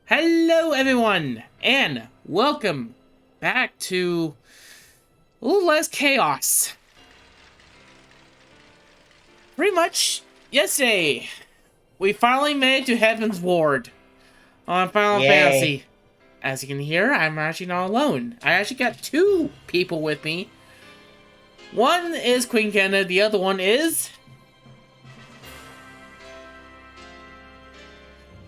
Hello, everyone, and welcome back to a little less chaos. Pretty much, yesterday, we finally made it to Heaven's Ward on Final Yay. Fantasy. As you can hear, I'm actually not alone. I actually got two people with me. One is Queen Canada, the other one is...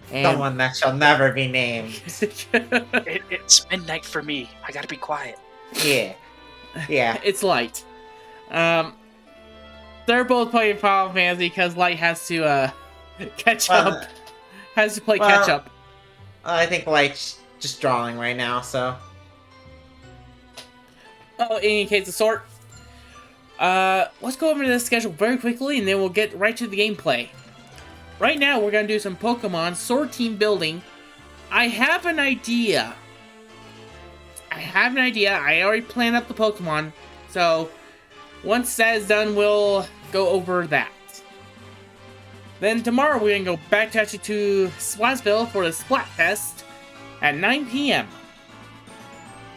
And... Someone that shall never be named. It's midnight for me. I gotta be quiet. Yeah. Yeah. It's Light. Um, they're both playing Final Fantasy because Light has to catch up. Has to play catch up. I think Light's just drawing right now, so. Oh, in any case of sort. Let's go over the schedule very quickly and then we'll get right to the gameplay. Right now, we're gonna do some Pokemon Sword Team building. I have an idea. I already planned up the Pokemon. So, once that is done, we'll go over that. Then tomorrow, we're gonna go back to Splatsville for the Splat Fest at 9 p.m.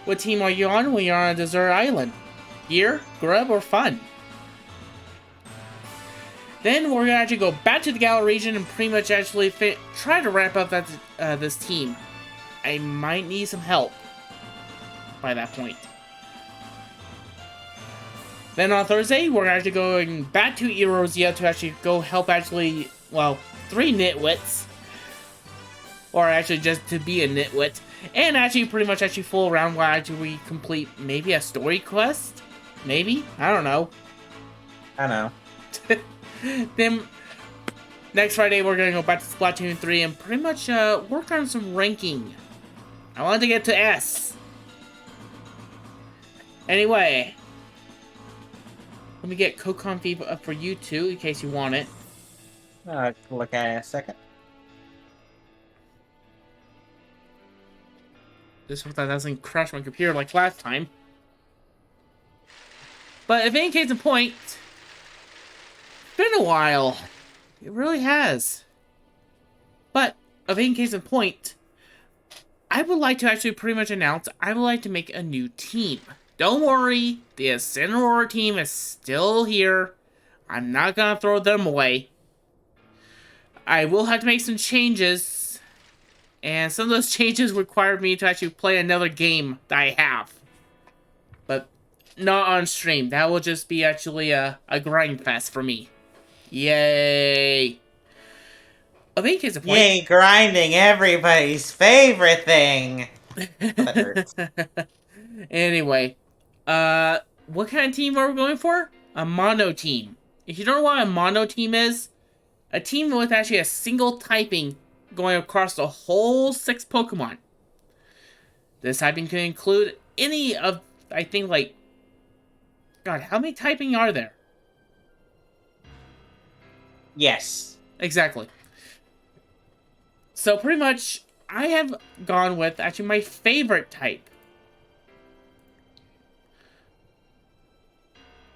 What team are you on when you're on a desert island? Gear, grub, or fun? Then we're gonna actually go back to the Galar region and pretty much actually try to wrap up this team. I might need some help by that point. Then on Thursday, we're actually going back to Erosia to actually go help three nitwits. Or actually just to be a nitwit. And actually pretty much fool around while we complete maybe a story quest? Maybe? I don't know. I know. Then, next Friday, we're going to go back to Splatoon 3 and pretty much work on some ranking. I wanted to get to S. Anyway, let me get CodeConf up for you too, in case you want it. Look at it in a second. Just hope that doesn't crash my computer like last time. But if any case in point, it's been a while. It really has. But, of any case in point, I would like to actually pretty much announce I would like to make a new team. Don't worry, the Incineroar team is still here. I'm not gonna throw them away. I will have to make some changes. And some of those changes require me to actually play another game that I have. But not on stream. That will just be actually a grind fest for me. Yay! Of any case of point... Yay, grinding, everybody's favorite thing! That hurts. Anyway, what kind of team are we going for? A mono team. If you don't know what a mono team is, a team with actually a single typing going across the whole 6 Pokemon. This typing can include any of, I think, like... God, how many typing are there? Yes. Exactly. So pretty much, I have gone with actually my favorite type.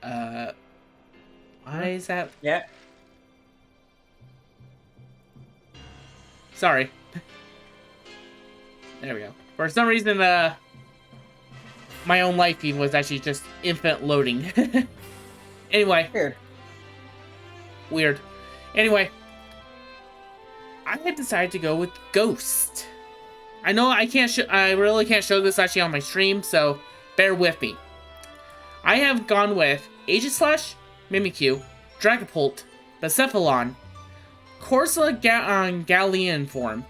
Why is that? Yeah. Sorry. There we go. For some reason, my own life feed was actually just infinite loading. Anyway. Weird. Anyway. I had decided to go with Ghost. I know I really can't show this actually on my stream, so bear with me. I have gone with Aegislash, Mimikyu, Dragapult, Bucephalon, Corsola Galleon form,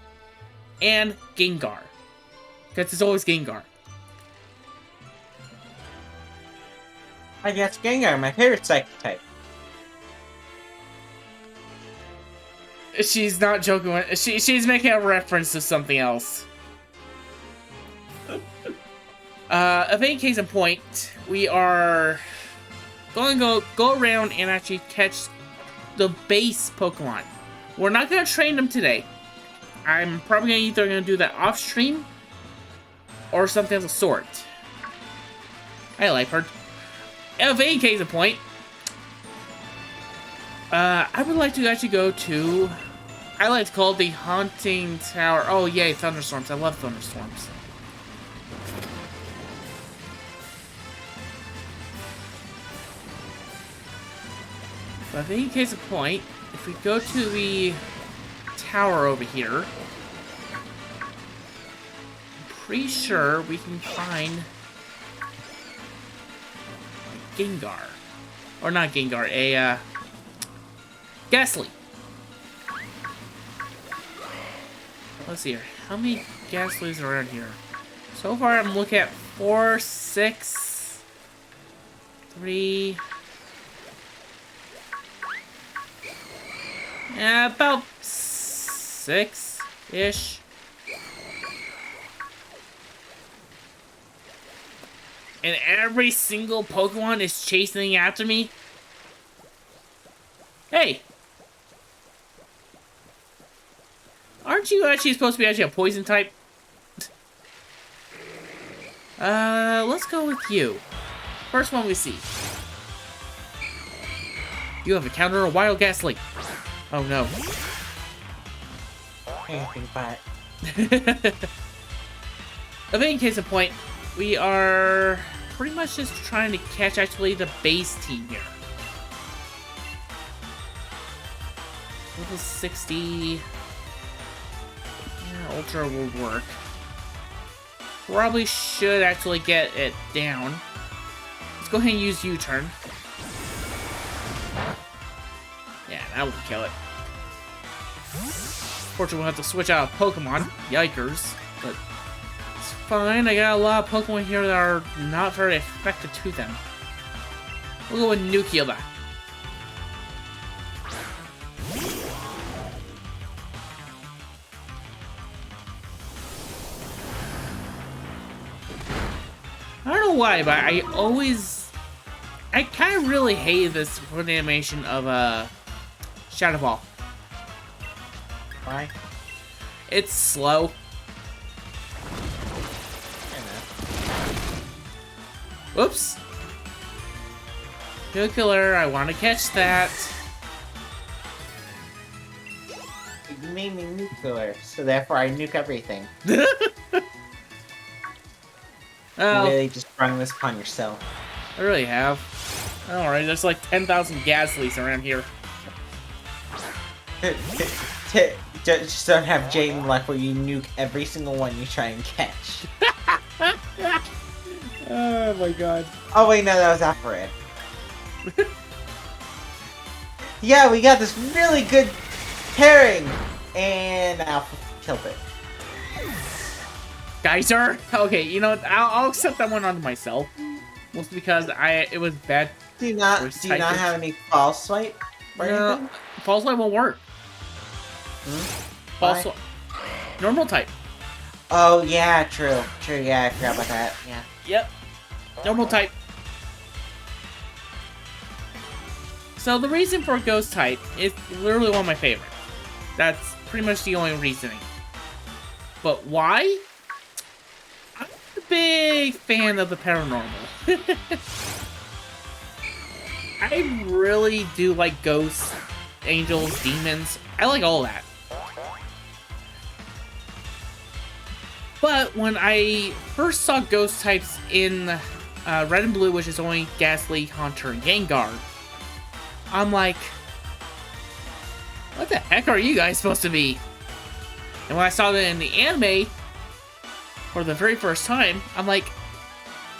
and Gengar. Because it's always Gengar. I guess Gengar, my favorite psychic type. She's not joking with... She's making a reference to something else. Of any case in point, we are going to go around and actually catch the base Pokemon. We're not going to train them today. I'm probably either going to do that off stream or something of the sort. I like her. Of any case in point, I would like to actually go to I like to call it the Haunting Tower. Oh, yay, thunderstorms. I love thunderstorms. But I think in case of point, if we go to the tower over here, I'm pretty sure we can find a Gengar. Or not Gengar, a Ghastly. Let's see here. How many Ghastlies are around here? So far, I'm looking at 4, 6, 3. Yeah, about 6-ish. And every single Pokemon is chasing after me. Hey! Aren't you actually supposed to be a poison type? Let's go with you. First one we see. You have encountered a wild Ghastly. Oh no. Anything but. I think in case of point, we are pretty much just trying to catch actually the base team here. Level 60. Yeah, Ultra will work. Probably should actually get it down. Let's go ahead and use U-turn. Yeah, that will kill it. Fortunately, we'll have to switch out a Pokemon. Yikers. But it's fine. I got a lot of Pokemon here that are not very effective to them. We'll go with Nuclear. I don't know why, but I kind of really hate this for the animation of Shadow Ball. Why? It's slow. Whoops. Nuclear, I want to catch that. You made me nuclear, so therefore I nuke everything. Oh, You really just sprung this upon yourself. I really have. Alright, there's like 10,000 Ghastlies around here. Just don't have Jaden luck where you nuke every single one you try and catch. Oh my god. Oh wait, no, that was Alfred. Yeah, we got this really good pairing, and Alpha killed it. Geyser? Okay, you know what? I'll accept that one onto myself. Mostly because it was bad. Do you not have any false swipe or anything? False Light won't work. False Why? Normal type. Oh yeah, true. Yeah, I forgot about that. Yeah. Yep. Normal type. So the reason for Ghost type is literally one of my favorites. That's pretty much the only reasoning. But why? I'm a big fan of the paranormal. I really do like ghosts, angels, demons. I like all that. But when I first saw ghost types in Red and Blue, which is only Ghastly, Haunter, and Gengar, I'm like, what the heck are you guys supposed to be? And when I saw that in the anime for the very first time, I'm like,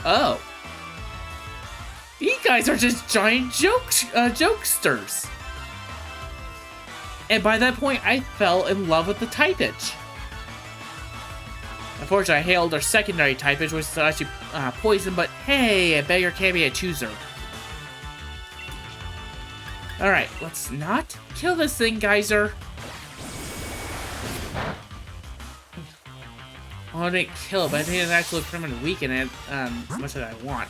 oh, these guys are just giant jokesters. And by that point, I fell in love with the typage. Unfortunately, I hailed their secondary typage, which is actually poison, but hey, a beggar can't be a chooser. Alright, let's not kill this thing, Geyser. Well, I didn't kill it, but I think it's actually pretty much weaken it as much as I want.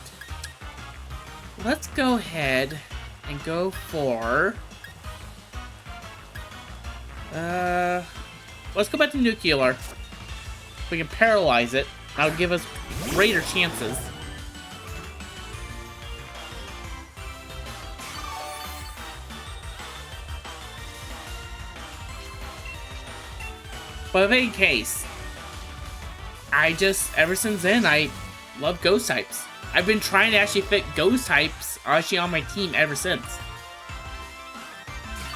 Let's go ahead and go for... let's go back to Nuclear. If we can paralyze it, that would give us greater chances. But in any case, ever since then, I love ghost types. I've been trying to actually fit ghost types actually on my team ever since.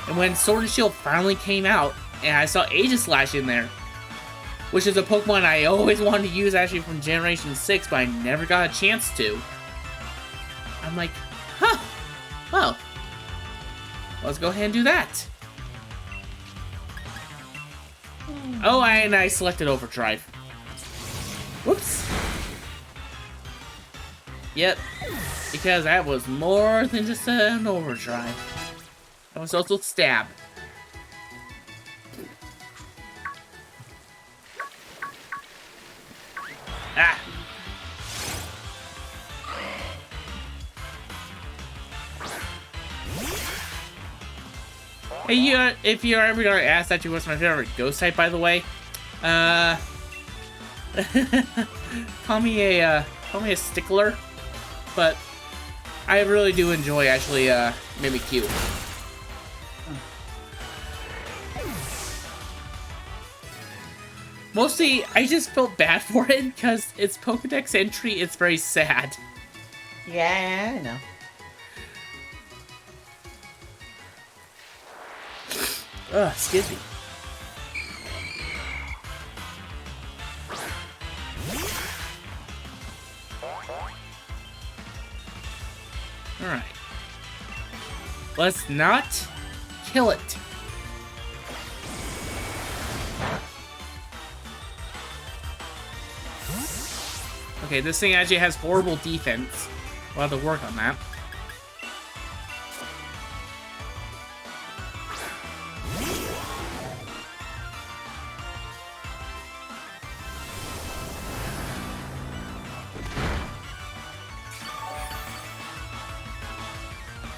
And when Sword and Shield finally came out, and I saw Aegislash in there, which is a Pokemon I always wanted to use actually from Generation 6, but I never got a chance to. I'm like, huh, well, let's go ahead and do that. Oh, and I selected Overdrive. Whoops. Yep, because that was more than just an Overdrive. That was also Stab. Ah! Hey, if you're ever gonna ask that you what's my favorite ghost type, by the way, call me a stickler, but I really do enjoy actually Mimikyu. Mostly, I just felt bad for it because its Pokedex entry is very sad. Yeah, I know. Ugh, excuse me. Alright. Let's not kill it. Okay, this thing actually has horrible defense. We'll have to work on that.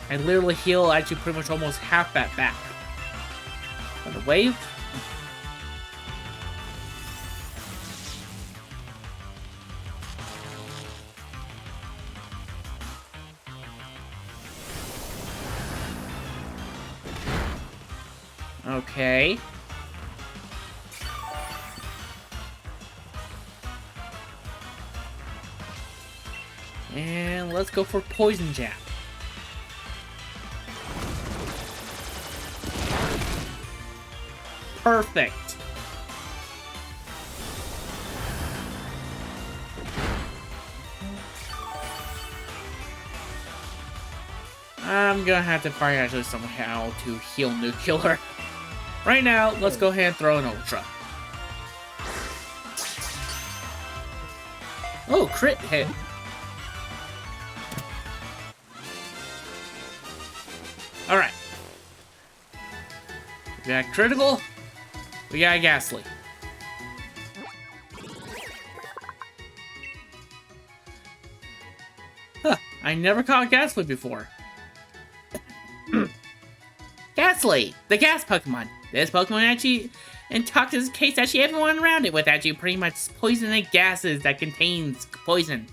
I literally heal actually pretty much almost half that back. On the wave. Okay. And let's go for Poison Jab. Perfect. I'm gonna have to find actually somehow to heal Nuclear. Right now, let's go ahead and throw an Ultra. Oh, crit hit. Alright. We got critical. We got Ghastly. Huh, I never caught Ghastly before. Ghastly, the gas Pokemon. This Pokemon actually intoxicates actually everyone around it with actually pretty much poisonous gases that contains poison.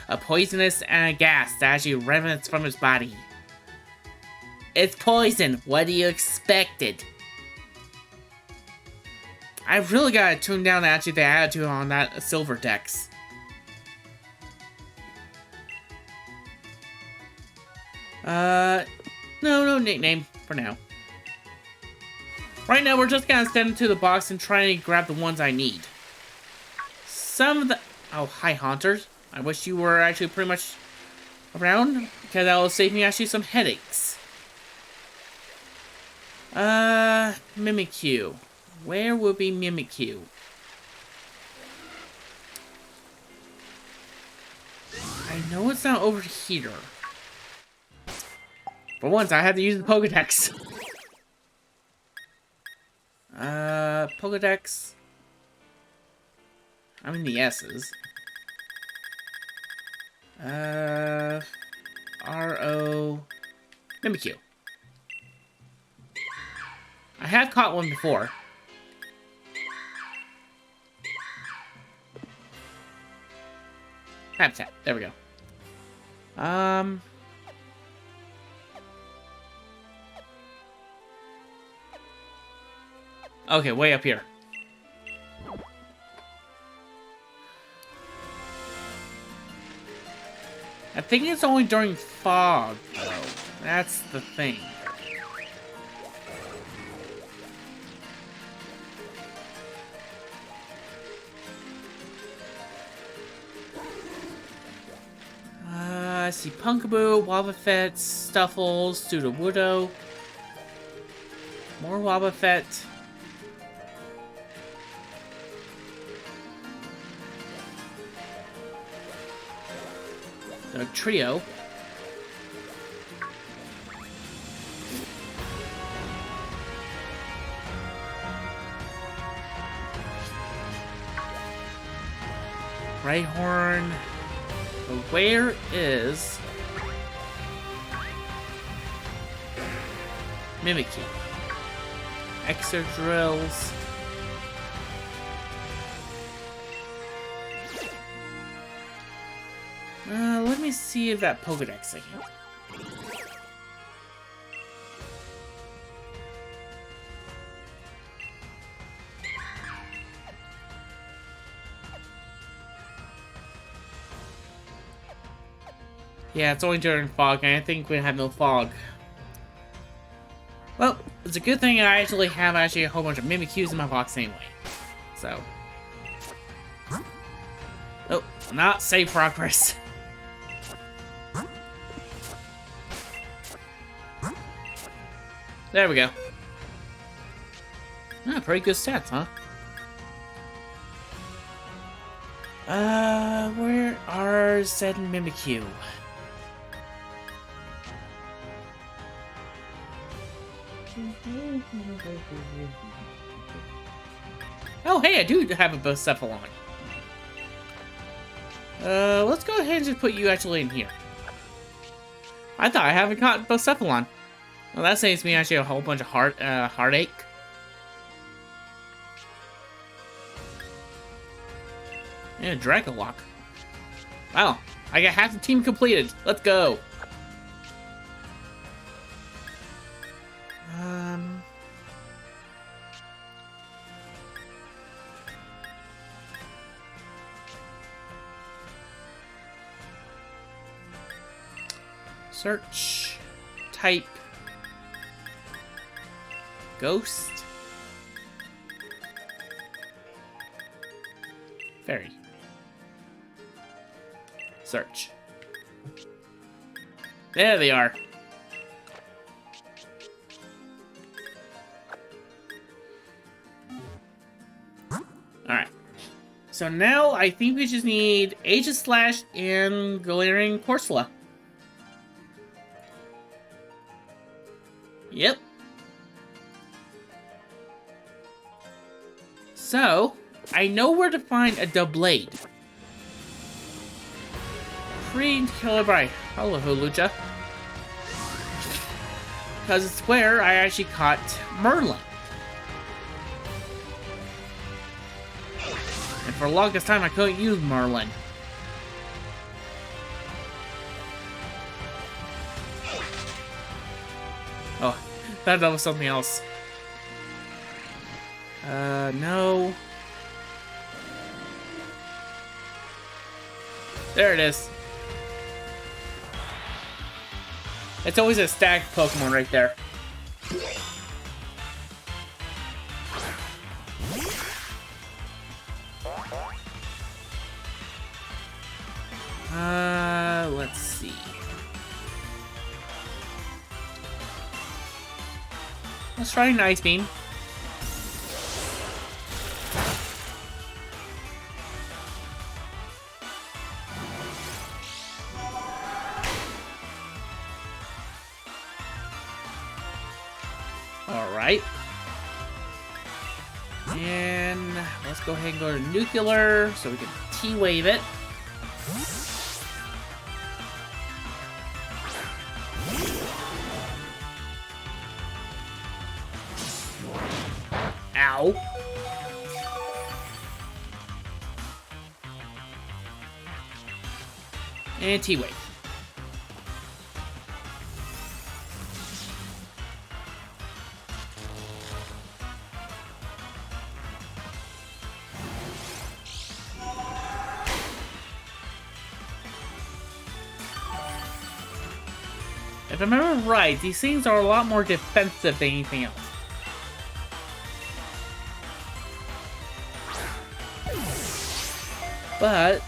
A poisonous gas that actually remnants from its body. It's poison. What do you expected? I really gotta tune down actually the attitude on that Silver Dex. No nickname for now. Right now, we're just gonna stand into the box and try and grab the ones I need. Some of the... Oh, hi, Haunters. I wish you were actually pretty much around, because that will save me actually some headaches. Mimikyu. Where will be Mimikyu? I know it's not over here. For once, I had to use the Pokedex. Pokedex. I'm in the S's. R-O... Mimikyu. I have caught one before. Habitat. There we go. Okay, way up here. I think it's only during fog, though. That's the thing. I see Punkaboo, Wobbuffet, Stuffles, Sudowoodo. More Wobbuffet. The trio. Rhyhorn. But where is Mimikyu? Exodrills. Let me see if that Pokedex thing. Yeah, it's only during fog, and I think we have no fog. Well, it's a good thing I actually have a whole bunch of Mimikyus in my box anyway. So. Oh, not save progress. There we go. Ah, pretty good stats, huh? Where are said Mimikyu? Oh, hey, I do have a Bucephalon. Let's go ahead and just put you actually in here. I thought I haven't caught Bucephalon. Well, that saves me actually a whole bunch of heartache. And a Dragolock. Wow, I got half the team completed. Let's go. Search. Type. Ghost. Fairy. Search. There they are. Alright. So now I think we just need Aegislash and Galarian Corsola. Yep. So, I know where to find a Doublade. Pre-killer by Lucha. Because it's where I actually caught Merlin. And for the longest time, I couldn't use Merlin. Oh, that was something else. No. There it is. It's always a stacked Pokemon right there. Let's see. Let's try an Ice Beam. Alright. And let's go ahead and go to Nuclear so we can T-Wave it. Ow. And T-Wave. If I remember right, these things are a lot more defensive than anything else. But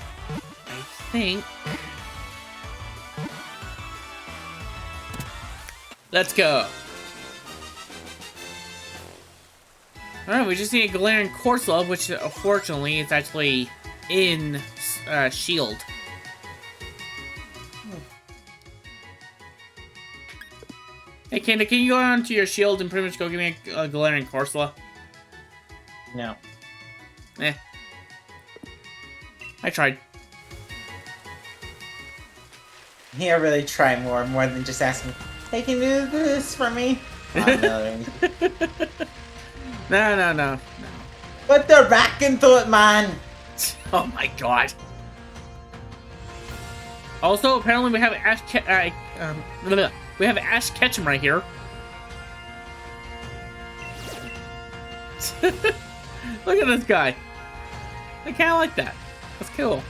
I think... Let's go. Alright, we just need a Galarian Corsola, which unfortunately is actually in Shield. Hey, Kenda, can you go on to your Shield and pretty much go give me a Galarian Corsola? No. Eh. I tried. Here, really try more than just asking, hey, can you do this for me? Oh, no. No. Put the rack into it, man! Oh my god. Also, apparently we have we have Ash Ketchum right here. Look at this guy. I kind of like that. That's cool.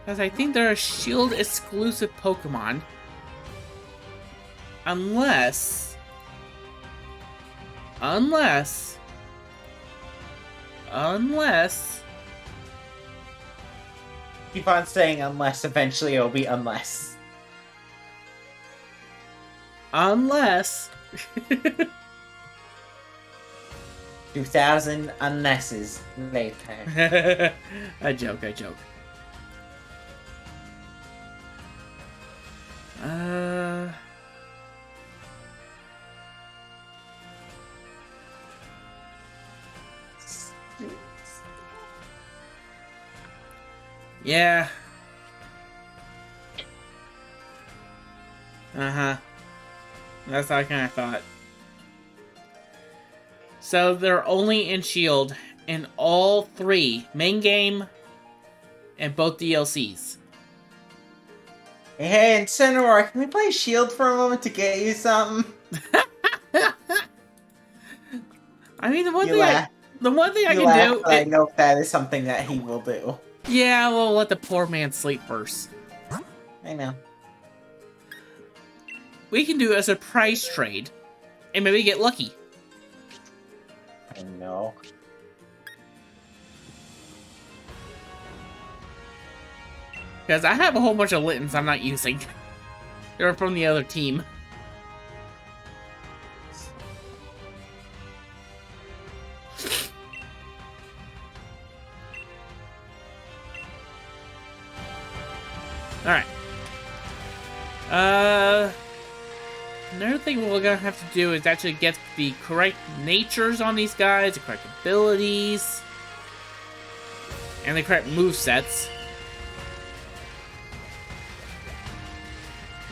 Because I think they're a Shield exclusive Pokemon. Unless... Keep on saying unless, eventually it'll be unless. Unless... 2000 unlesses later. I joke. Yeah. That's what I kind of thought. So they're only in Shield in all three, main game and both DLCs. Hey, Incineroar, can we play Shield for a moment to get you something? I mean, the one You thing laugh. I can do... I know that is something that he will do. Yeah, we'll let the poor man sleep first. I know. We can do a surprise trade and maybe get lucky. I know. Because I have a whole bunch of Littens I'm not using. They're from the other team. Alright. Another thing we're gonna have to do is actually get the correct natures on these guys, the correct abilities, and the correct movesets.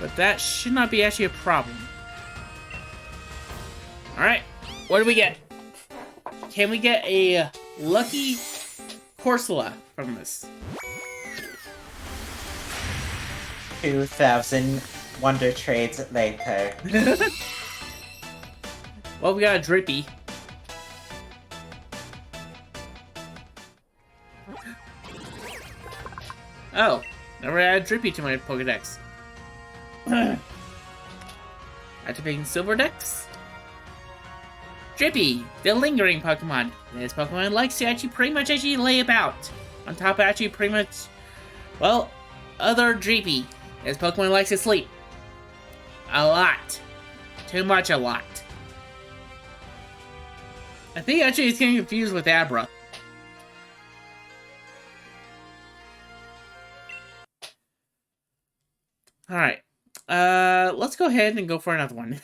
But that should not be actually a problem. Alright, what do we get? Can we get a lucky Corsola from this? 2000 Wonder Trades later. Well, we got a Drippy. Oh, never added Drippy to my Pokedex. Activating Silver Dex. Drippy, the lingering Pokemon. This Pokemon likes to actually pretty much lay about. On top of actually pretty much, well, other Drippy. This Pokemon likes to sleep. A lot. Too much a lot. I think actually it's getting confused with Abra. Alright. Let's go ahead and go for another one.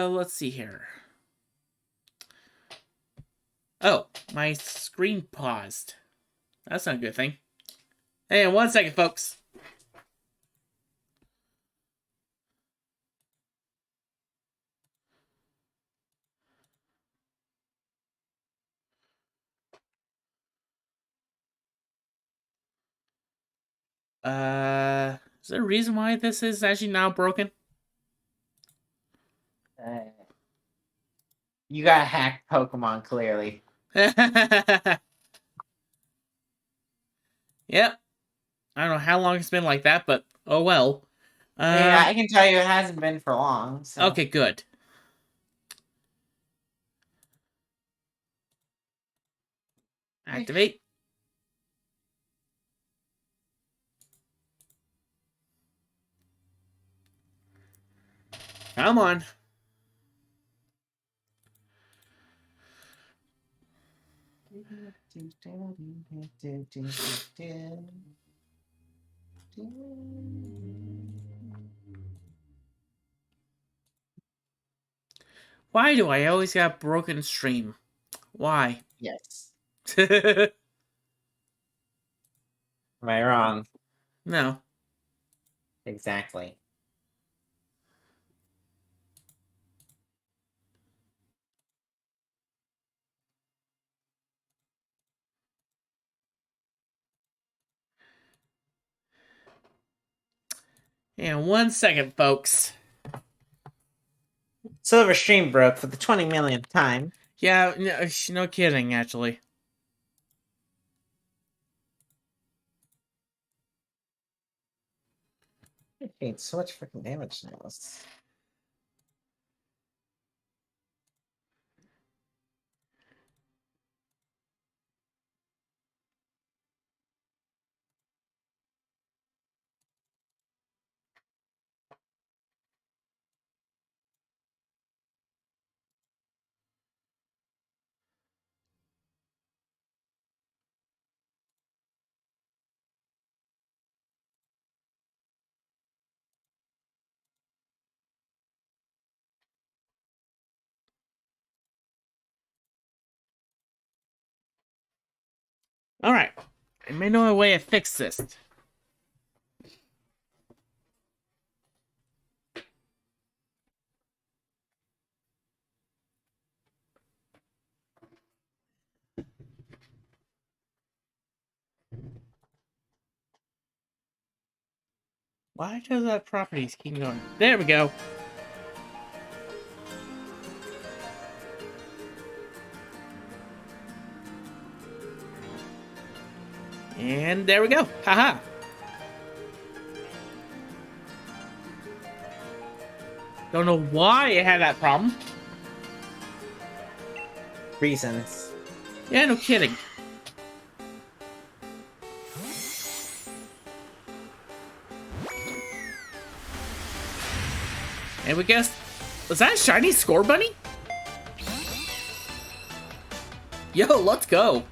Let's see here. Oh, my screen paused. That's not a good thing. Hey, 1 second, folks. Is there a reason why this is actually now broken? You got hacked Pokemon, clearly. Yep. I don't know how long it's been like that, but oh well. Yeah, I can tell you it hasn't been for long, so... Okay, good. Activate. Come on. Why do I always got broken stream? Why? Yes. Am I wrong? No. Exactly. And 1 second, folks. Silver Stream broke for the 20 millionth time. Yeah, no kidding, actually. It did so much freaking damage now. Alright. I may know a way to fix this. Why does that properties keep going? There we go. And there we go. Haha. Don't know why it had that problem. Reasons. Yeah, no kidding. And we guess... Was that a shiny Score Bunny? Yo, let's go.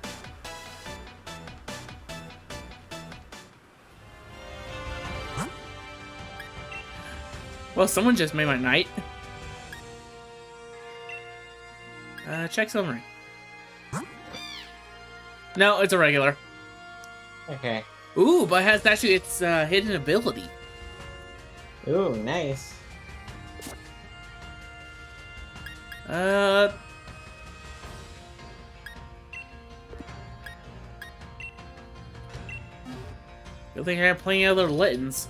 Well, someone just made my night. Check summary. No, it's a regular. Okay. Ooh, but it has actually its hidden ability. Ooh, nice. I think I have plenty of other Littens.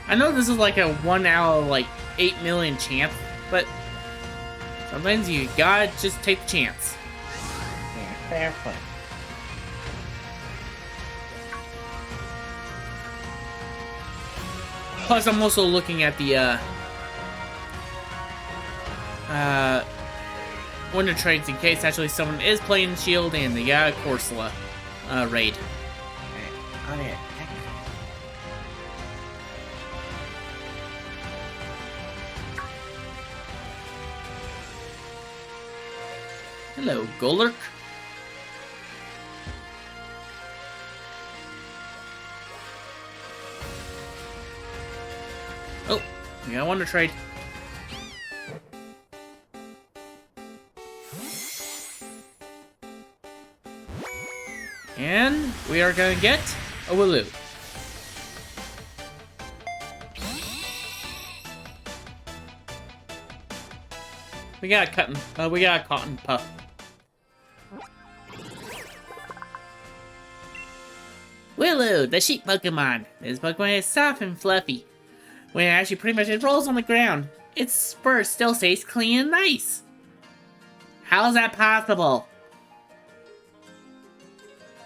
I know this is like a 1 out of like 8 million chance, but sometimes you gotta just take the chance. Yeah, fair play. Plus, I'm also looking at the Wonder Trades in case actually someone is playing Shield and they got a Corsola raid. On it. Hello, Golurk. Oh, we got Wonder Trade. And we are gonna get a Wooloo. We got a cotton puff. Hello, the sheep Pokemon. This Pokemon is soft and fluffy. When it actually pretty much it rolls on the ground, its fur still stays clean and nice. How's that possible?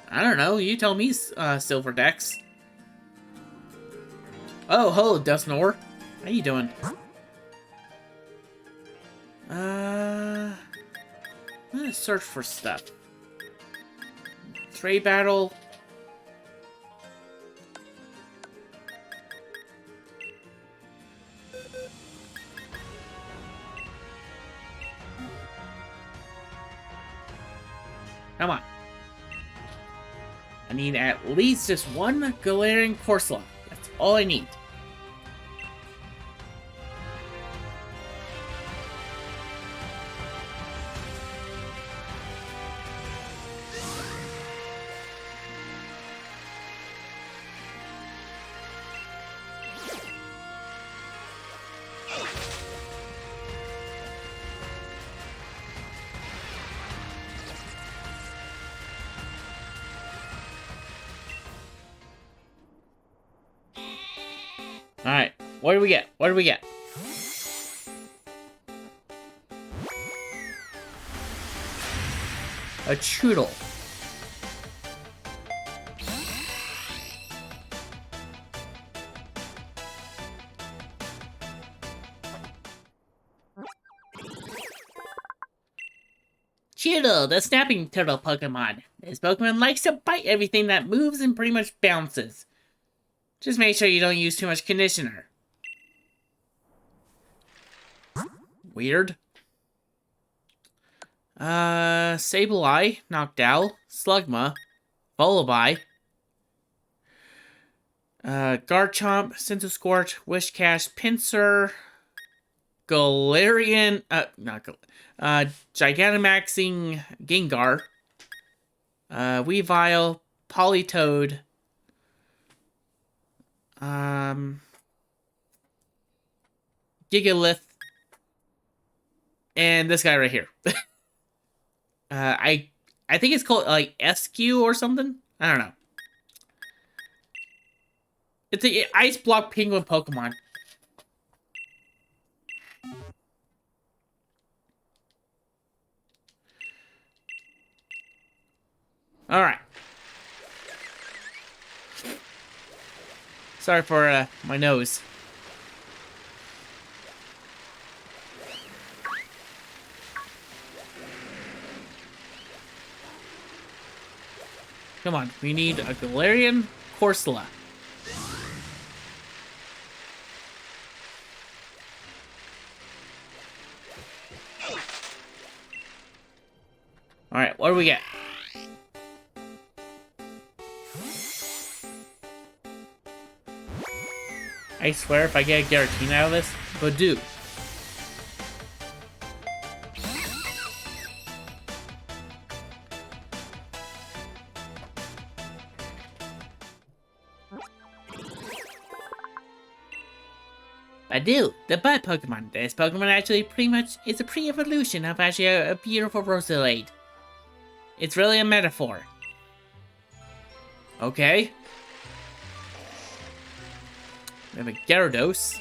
I don't know, you tell me, Silver Dex. Oh, hello, Dusknoir. How you doing? I'm gonna search for stuff. Trade battle. Come on. I need at least just one Galarian Corsola. That's all I need. Alright, what do we get? What do we get? A Choodle. Choodle, the snapping turtle Pokemon. This Pokemon likes to bite everything that moves and pretty much bounces. Just make sure you don't use too much conditioner. Weird. Sableye, Noctowl, Slugma, Volibeye, Garchomp, Centiskorch, Wishcash, Pinsir, Galarian, Gigantamaxing Gengar, Weavile, Politoed, Gigalith, and this guy right here. I think it's called like SQ or something. I don't know. It's an ice block penguin Pokemon. All right. Sorry for my nose. Come on, we need a Galarian Corsola. Alright, what do we get? I swear if I get a Giratina out of this, Badoo. Badoo, the bud Pokemon. This Pokemon actually pretty much is a pre-evolution of actually a beautiful Rosalade. It's really a metaphor. Okay. We have a Gyarados.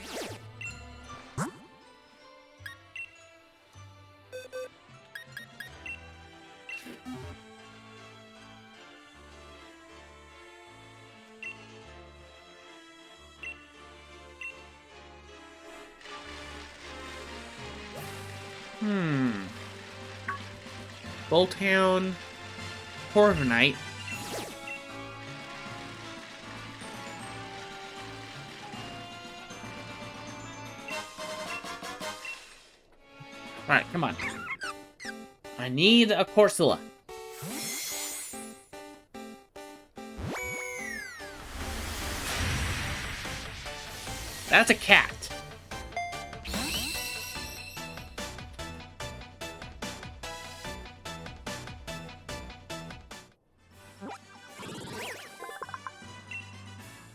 Bolthound. Corviknight. Alright, come on. I need a Corsola. That's a cat.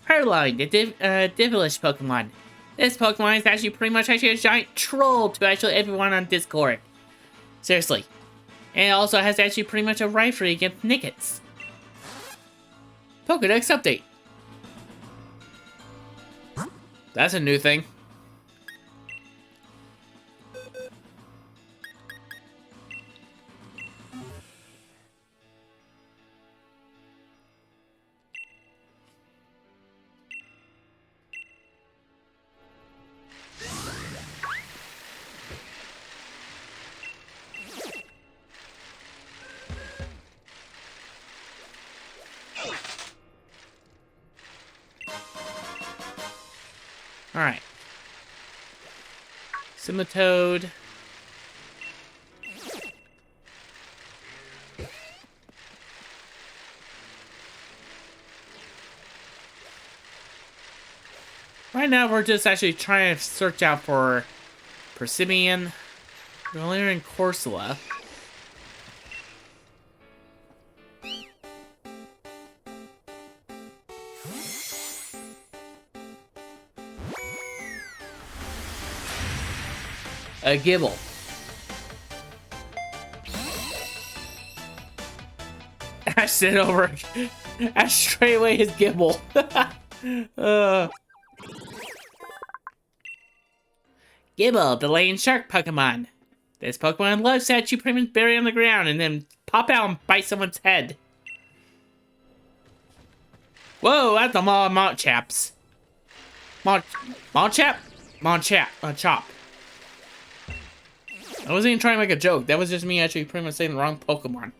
Paraline, the devilish Pokemon. This Pokemon is actually pretty much actually a giant troll to actually everyone on Discord. Seriously. And it also has actually pretty much a rivalry against Nickets. Pokedex update. That's a new thing. Alright. Simatoad. Right now, we're just actually trying to search out for Persimmon, Galarian Corsola. A Gibble. Ash sent over. Ash straight away his Gibble. Gibble, the Lane Shark Pokemon. This Pokemon loves to actually pretty much bury on the ground and then pop out and bite someone's head. Whoa, that's a Mont-chaps. Mont-chap? Chop. I wasn't even trying to make a joke. That was just me actually pretty much saying the wrong Pokemon.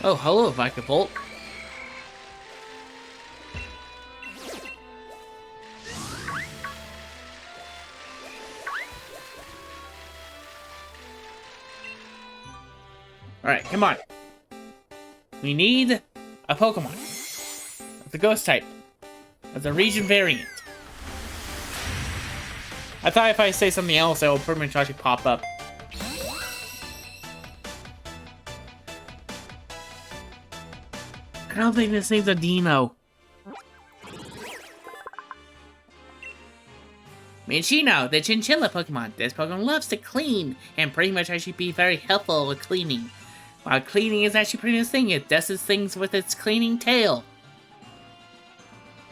Oh, hello, Vikavolt. Alright, come on. We need a Pokemon. That's a ghost type. That's a region variant. I thought if I say something else, it will pretty much actually pop up. I don't think this thing's a Dino. Minchino, the chinchilla Pokemon. This Pokemon loves to clean, and pretty much actually be very helpful with cleaning. While cleaning is actually pretty much thing, it does its things with its cleaning tail.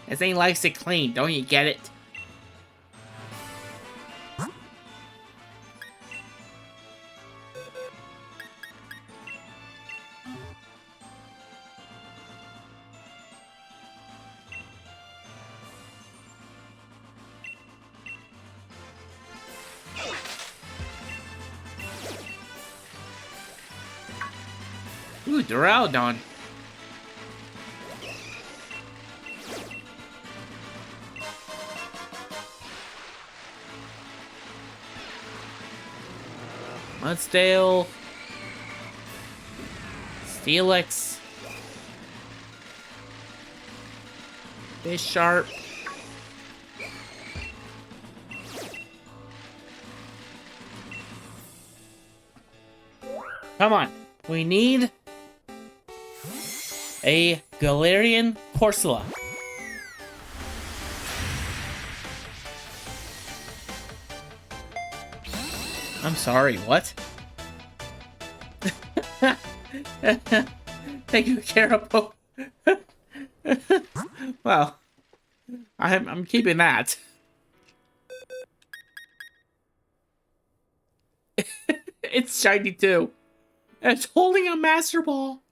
This thing likes to clean, don't you get it? Ooh, Duraludon. Mudsdale. Steelix. Bisharp. Come on. We need a Galarian Corsola. I'm sorry, what? Thank you, Carapo. Well, I'm keeping that. It's shiny too. It's holding a Master Ball.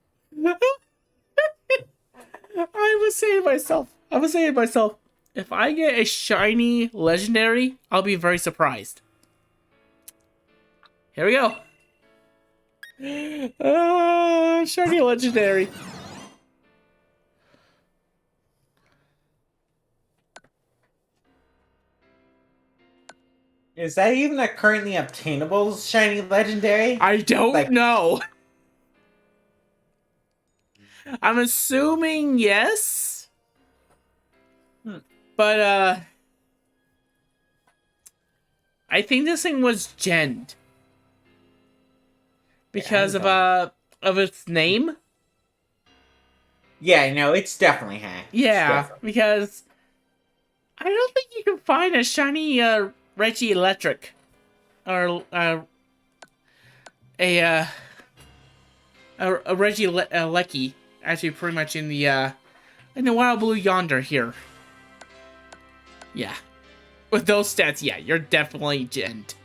I was saying to myself, if I get a shiny legendary, I'll be very surprised. Here we go. Shiny legendary. Is that even a currently obtainable shiny legendary? I don't know. I'm assuming yes. But, I think this thing was genned. Because of its name. Yeah, no, it's definitely hacked. Yeah, because I don't think you can find a shiny Reggie Electric or a Reggie Lecky actually pretty much in the Wild Blue yonder here. Yeah, with those stats, yeah, you're definitely gent.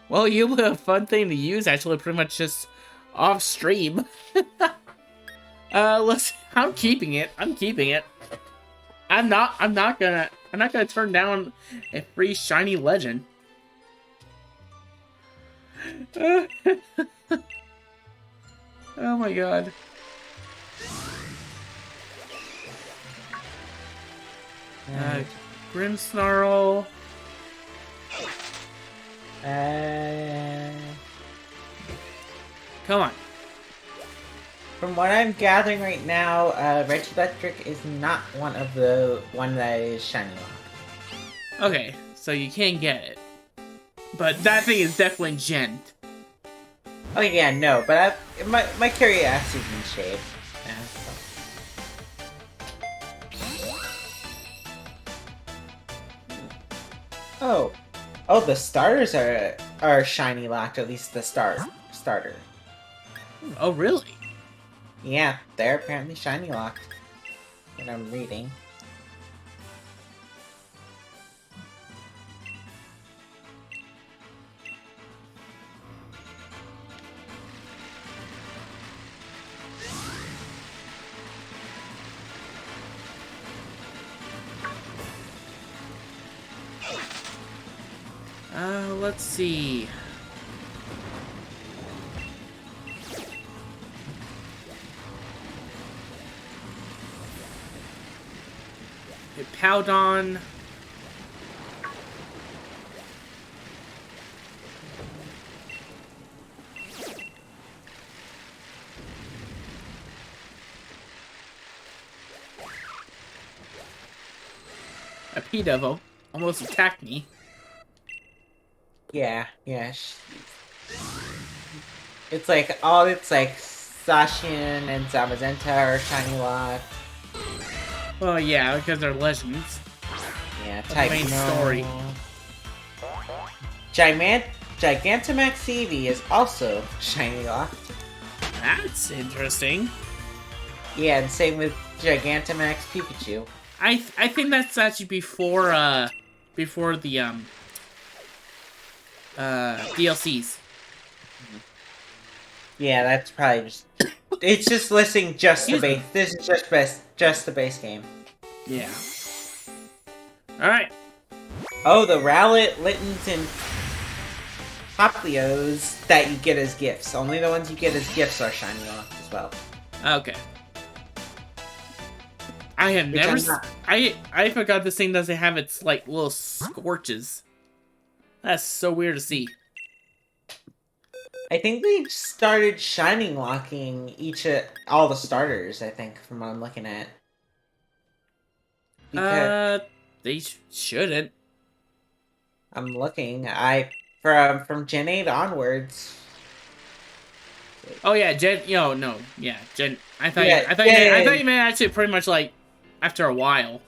Well, you'll have a fun thing to use actually, pretty much just off stream. I'm keeping it. I'm keeping it. I'm not gonna turn down a free shiny legend. Oh my god. Grimmsnarl. Come on. From what I'm gathering right now, Regilectric is not one that is shiny lock. Okay, so you can't get it. But that thing is definitely gent. Oh yeah, no, but my curiosity's in shape. Yeah, so. Oh, the starters are shiny locked. At least the starter. Oh really? Yeah, they're apparently shiny locked. What I'm reading. Let's see. Powdon. A P-Devil almost attacked me. Yeah. It's like Zacian and Zamazenta are shiny locked. Well, yeah, because they're legends. Yeah, That's the main story. Gigantamax Eevee is also shiny locked. That's interesting. Yeah, and same with Gigantamax Pikachu. I think that's actually before the DLCs. Yeah, that's probably just. It's just listing just the base. This is just the base game. Yeah. All right. Oh, the Rowlet, Littens, and Popplios that you get as gifts. Only the ones you get as gifts are shiny locked as well. Okay. I have never. I forgot this thing doesn't have its like little scorches. That's so weird to see. I think they started shiny locking all the starters. I think from what I'm looking at. Because they shouldn't. I'm looking. From Gen 8 onwards. Oh yeah, Gen. No, yeah, Gen. I thought you meant actually pretty much like after a while.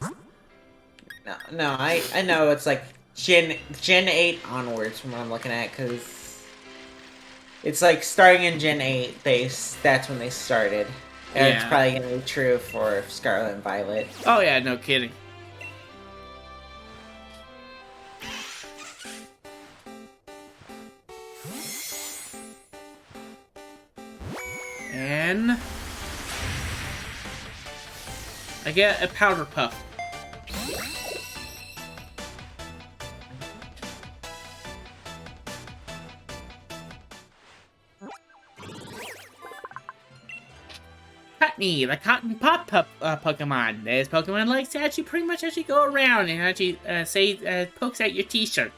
No, I know it's like Gen 8 onwards from what I'm looking at, because it's like starting in Gen 8, that's when they started. And Yeah. It's probably going to be true for Scarlet and Violet. Oh yeah, no kidding. And I get a powder puff. Cottony, the cotton pop Pokemon. This Pokemon likes to actually pretty much go around and actually pokes at your t-shirt.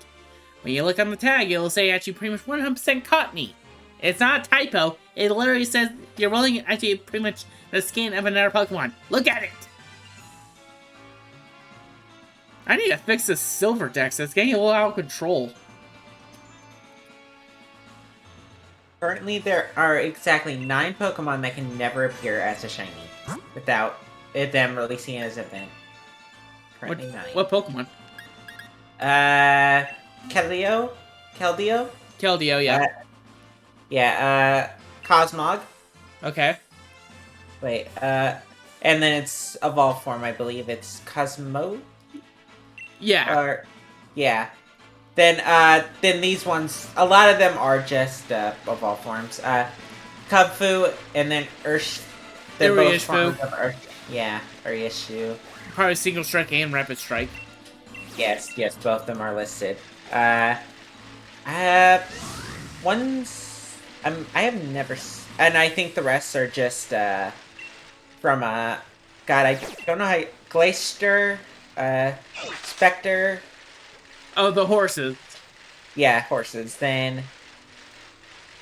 When you look on the tag, it'll say actually pretty much 100% Cottony. It's not a typo. It literally says you're rolling actually pretty much the skin of another Pokemon. Look at it! I need to fix this Silver Dex. It's getting a little out of control. Currently, there are exactly 9 Pokemon that can never appear as a shiny without them releasing it as an event. currently 9. What Pokemon? Keldeo? Keldeo? Keldeo, yeah. Cosmog. Okay. Wait, and then it's evolved form, I believe it's Cosmo? Yeah. Or, yeah. Then these ones, a lot of them are just, evolved forms. Kubfu, and then Ursh. They're both Iriashfu. forms of Ursh. Yeah, Iriashfu. Probably Single Strike and Rapid Strike. Yes, both of them are listed. One's I have never, and I think the rest are just from God, I don't know how Glacier, Spectre. Oh, the horses. Yeah, horses. Then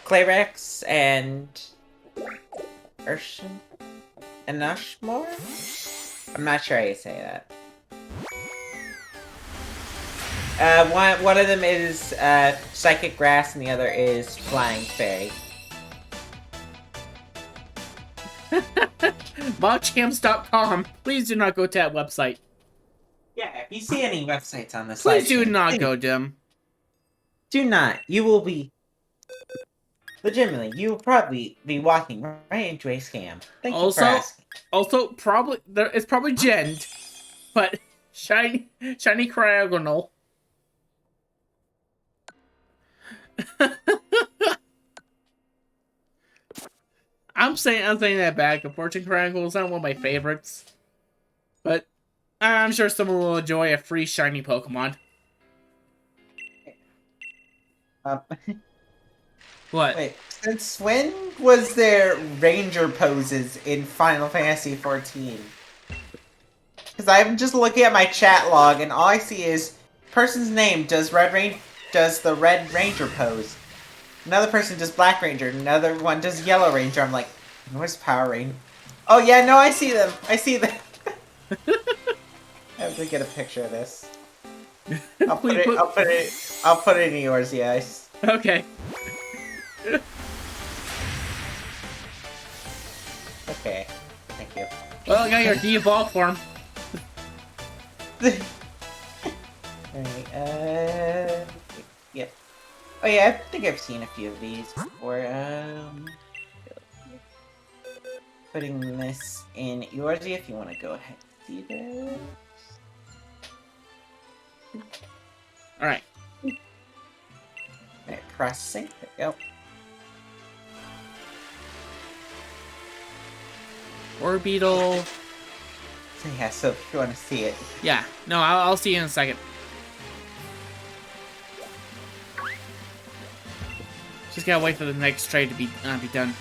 Clayrex and Urshin and Ushmore. I'm not sure how you say that. One of them is Psychic Grass, and the other is Flying Fairy. Botchamps.com. Please do not go to that website. Yeah, if you see any websites on this, Please do not go, Dim. Do not. You will be legitimately. You will probably be walking right into a scam. Thank you for asking. Also, probably it's probably Gen, but shiny Cryogonal. I'm saying that back. Unfortunately, Cryogonal is not one of my favorites, but I'm sure someone will enjoy a free shiny Pokemon. What? Wait, since when was there Ranger poses in Final Fantasy XIV? Because I'm just looking at my chat log, and all I see is person's name does the Red Ranger pose. Another person does Black Ranger. Another one does Yellow Ranger. I'm like, where's Power Ranger? Oh yeah, no, I see them. I see them. I have to get a picture of this. I'll put it in yours, yes. Okay. Okay. Thank you. Well, I got your de-evolve form. Alright, yeah. Oh yeah, I think I've seen a few of these before. Putting this in yours if you want to go ahead and see this. Alright. Alright, processing. There we go. Orbeetle. So yeah, so if you want to see it. Yeah. No, I'll see you in a second. Just gotta wait for the next trade to be done.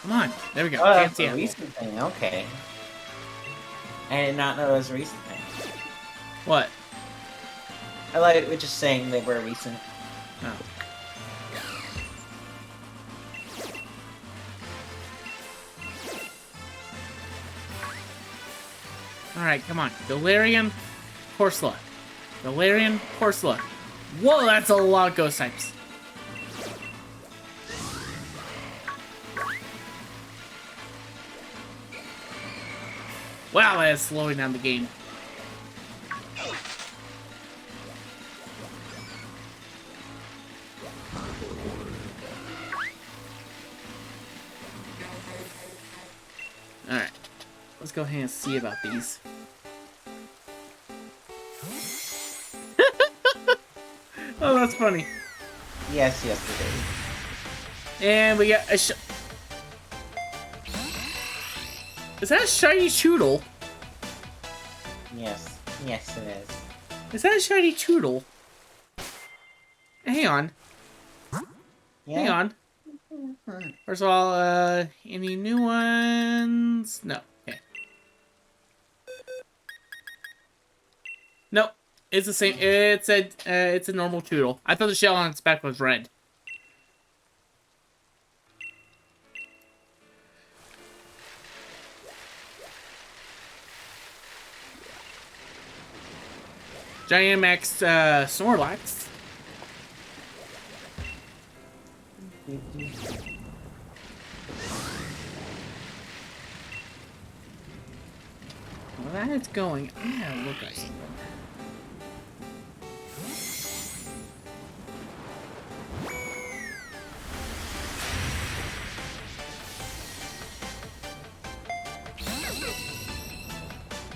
Come on. There we go. Oh, Can't that's see a it. recent thing, okay. I did not know it was a recent thing. What? I like it with just saying they were recent. Oh. Alright, come on. Galarian, Corsola. Galarian, Corsola. Whoa, that's a lot of ghost types. Wow, that is slowing down the game. Alright. Let's go ahead and see about these. Oh, that's funny. Yes, it is. And we got a Is that a shiny Choodle? Yes. Yes, it is. Is that a shiny Choodle? Hang on. Yeah. Hang on. First of all, any new ones? No. Okay. Nope. It's the same. It's a normal Choodle. I thought the shell on its back was red. Gigantamax Snorlax. Well, that is going. Yeah, look, guys.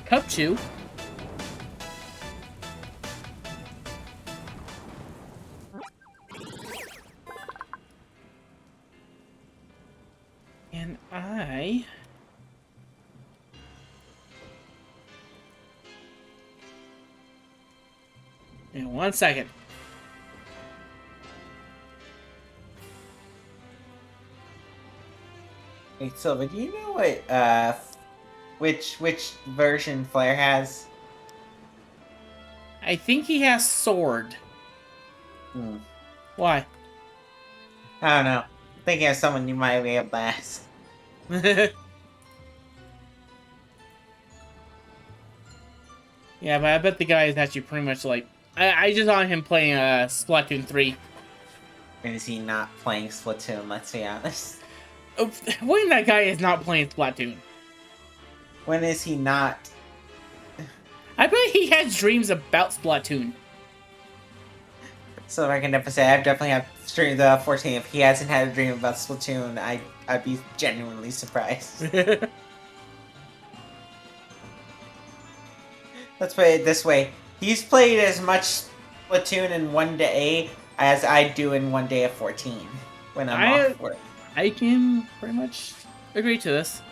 Cup 2. And I... In 1 second. Hey, Silva, do you know what, which version Flare has? I think he has sword. Hmm. Why? I don't know. Thinking of someone you might be able to ask. Yeah, but I bet the guy is actually pretty much like... I just saw him playing Splatoon 3. And is he not playing Splatoon, let's be honest? When that guy is not playing Splatoon? When is he not? I bet he has dreams about Splatoon. So I can definitely say I've definitely had stream the 14. If he hasn't had a dream about Splatoon, I'd be genuinely surprised. Let's put it this way. He's played as much Splatoon in one day as I do in one day of 14 when I'm off work. I can pretty much agree to this.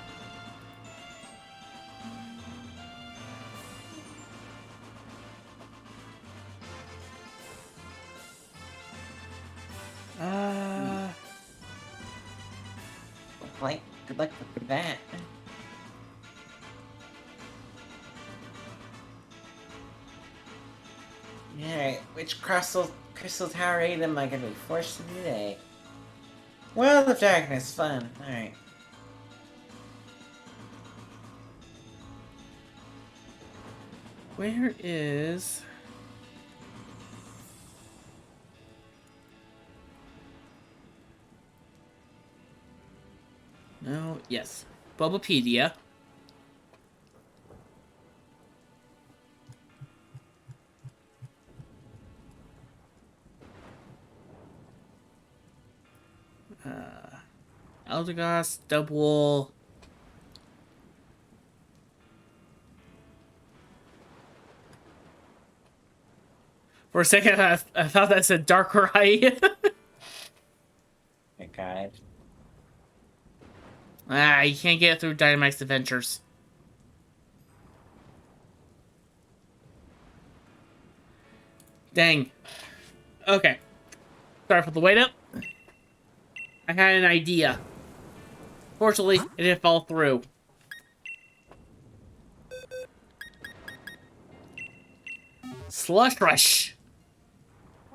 Like, good luck with that. Alright, which crystal tower raid am I gonna be forced to do today? Well, of Darkness, fun. Alright. Where is... No, yes. Bulbapedia. Eldegoss, Double. For a second, I thought that said Darkrai. My god. You can't get through Dynamax Adventures. Dang. Okay. Sorry for the wait up. I had an idea. Fortunately, it didn't fall through. Slush Rush.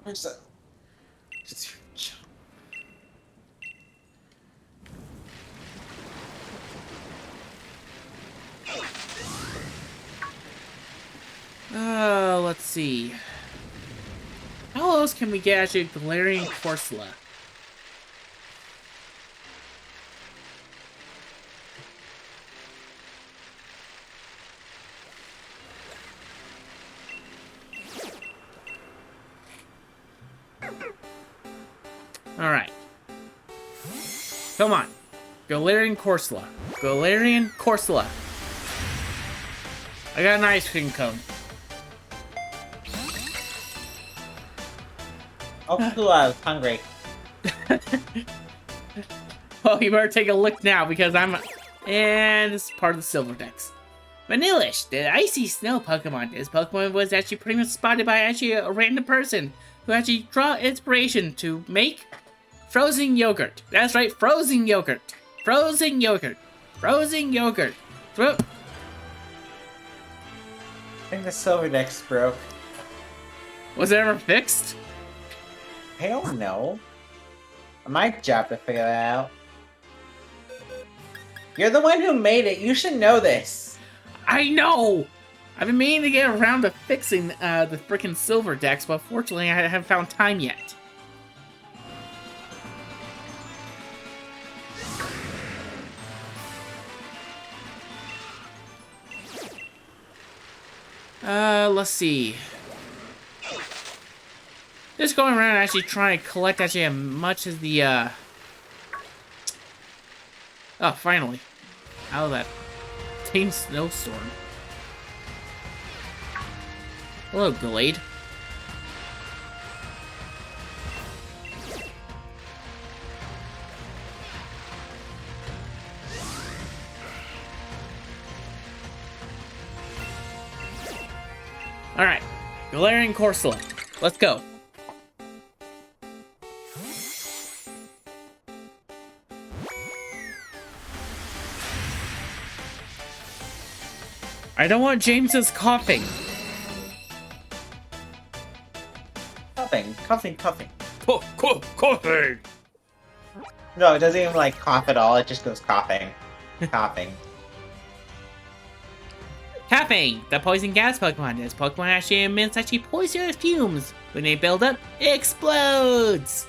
Where's that? Let's see. How else can we get actually Galarian Corsola? Alright. Come on. Galarian Corsola. Galarian Corsola. I got an ice cream cone. Oh, cool, I was hungry. Well, you better take a look now because I'm... And this is part of the Silver Dex. Vanillish, the icy snow Pokemon. This Pokemon was actually pretty much spotted by actually a random person who actually draw inspiration to make frozen yogurt. That's right, frozen yogurt. Frozen yogurt. Frozen yogurt. I think the Silver Dex broke. Was it ever fixed? I don't know. My job to figure that out. You're the one who made it. You should know this. I know! I've been meaning to get around to fixing the freaking Silver Dex, but fortunately I haven't found time yet. Let's see. Just going around actually trying to collect actually as much as the, Oh, finally. Out of that tame snowstorm. Hello, Glade. Alright. Galarian Corsola. Let's go. I don't want James's coughing. Coughing. Coughing! No, it doesn't even like cough at all. It just goes coughing. Coughing. Coughing! The poison gas Pokemon. This Pokemon actually emits actually poisonous fumes. When they build up, it explodes!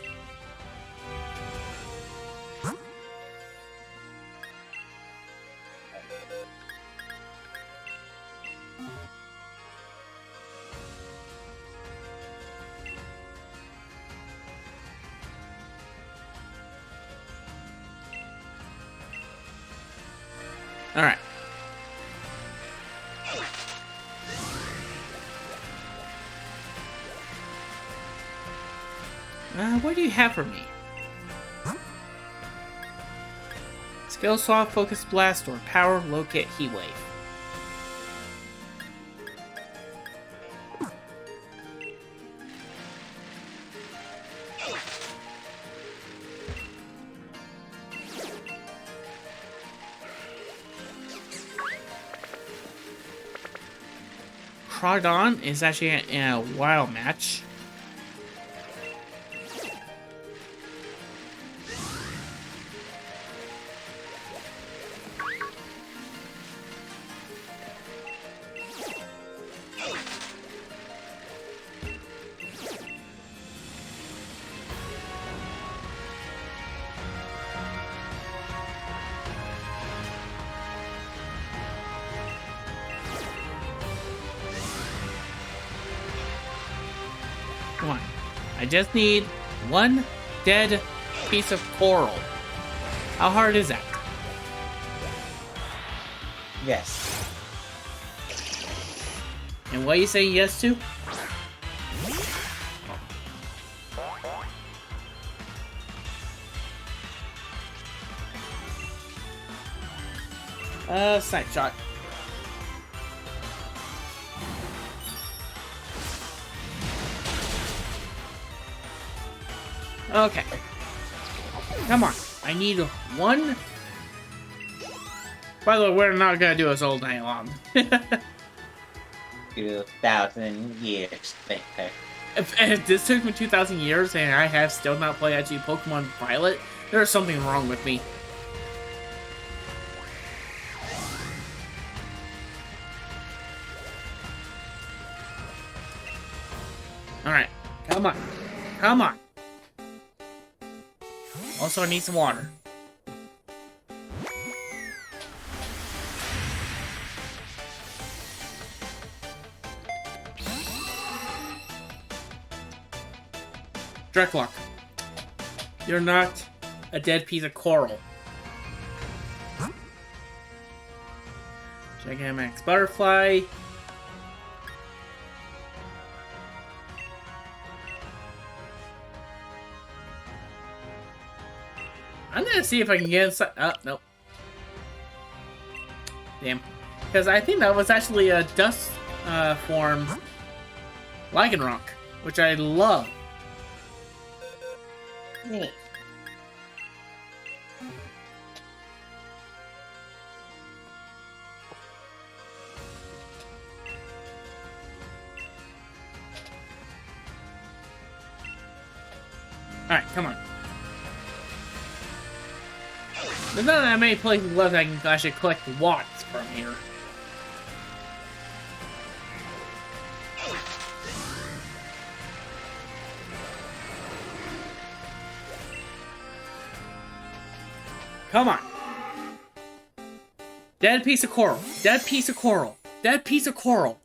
Alright. What do you have for me? Skill Swap, Focus Blast, or Power Locate Heat Wave. Crawdon is actually in a wild match. Come on. I just need one dead piece of coral. How hard is that? Yes. And what are you saying yes to? Snipe shot. Okay. Come on. I need one. By the way, we're not gonna do this all night long. 2,000 years later. If this took me 2,000 years and I have still not played actually Pokemon Violet, there's something wrong with me. Alright. Come on. Come on. Also, I need some water. Dreklock. You're not a dead piece of coral. Gigantamax Butterfly. I'm gonna see if I can get inside. Oh, nope. Damn. Because I think that was actually a dust form Lycanroc, which I love. Neat. Alright, come on. There's not that many places left I can actually collect watts from here. Come on. Dead piece of coral. Dead piece of coral. Dead piece of coral.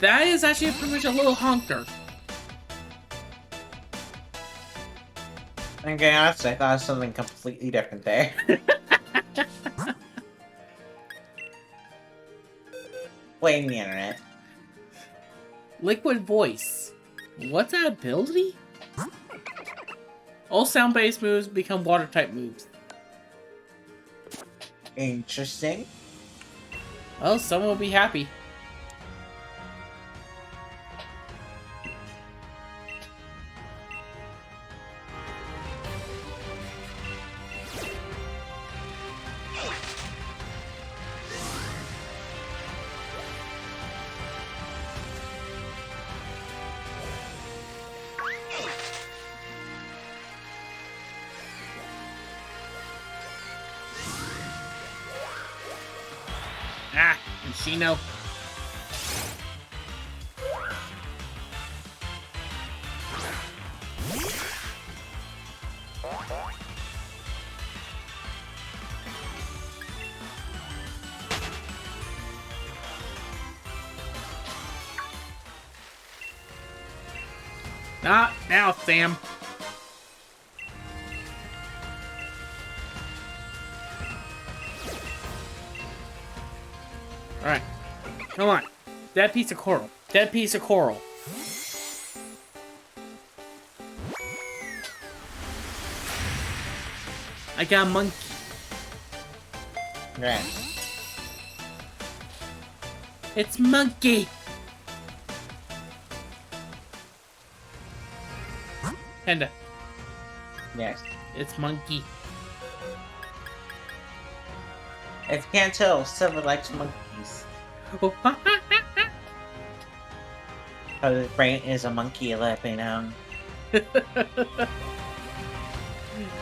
That is actually pretty much a little honker. Okay, honestly, I thought it was something completely different there. Blame the internet. Liquid voice. What's that ability? All sound-based moves become water-type moves. Interesting. Well, someone will be happy. Ah, and she know. Not now, Sam. Alright. Come on. Dead piece of coral. Dead piece of coral. I got a monkey. Right. It's monkey. Panda. Yes. It's monkey. If you can't tell, Silver likes monkeys. His brain is a monkey lipping him.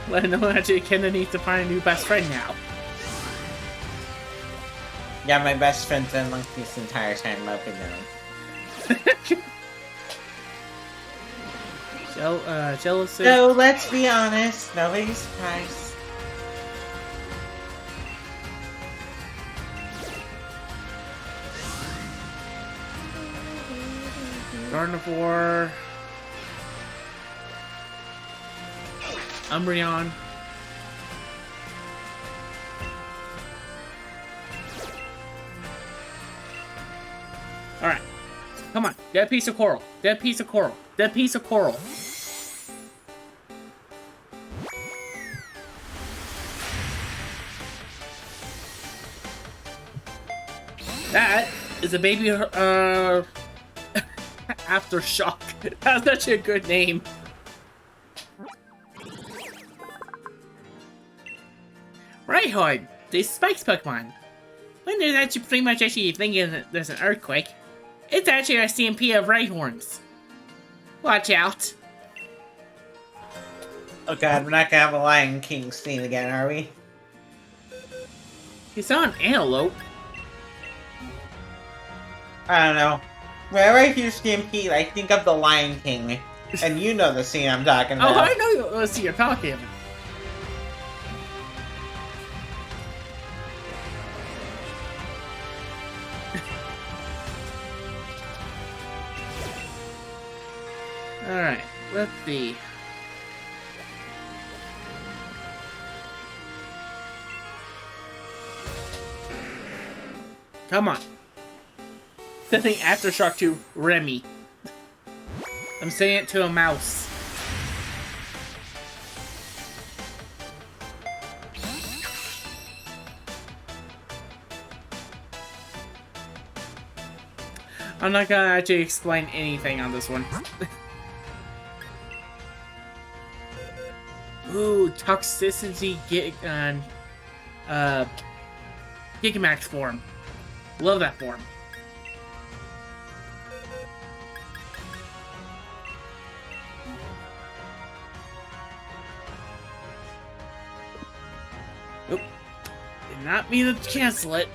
Let him know actually Kenda needs to find a new best friend now. Yeah, my best friend's been monkey this entire time lipping him. Jealousy. So let's be honest, nobody's surprised. Carnivore. Umbreon. Alright. Come on. Dead piece of coral. Dead piece of coral. Dead piece of coral. That is a baby, Aftershock. That's actually a good name. Right, Horde. These spikes Pokemon. When there's actually pretty much actually thinking that there's an earthquake, it's actually a CMP of Rhyhorns. Watch out. Oh god, we're not gonna have a Lion King scene again, are we? You saw an antelope. I don't know. Whenever I hear Stampede, I think of the Lion King. And you know the scene I'm talking Oh, about. I know you're talking about. Alright, let's see. Come on. Sending Aftershock to Remy. I'm saying it to a mouse. I'm not gonna actually explain anything on this one. Ooh, toxicity Gigamax form. Love that form. Nope. Did not mean to cancel it.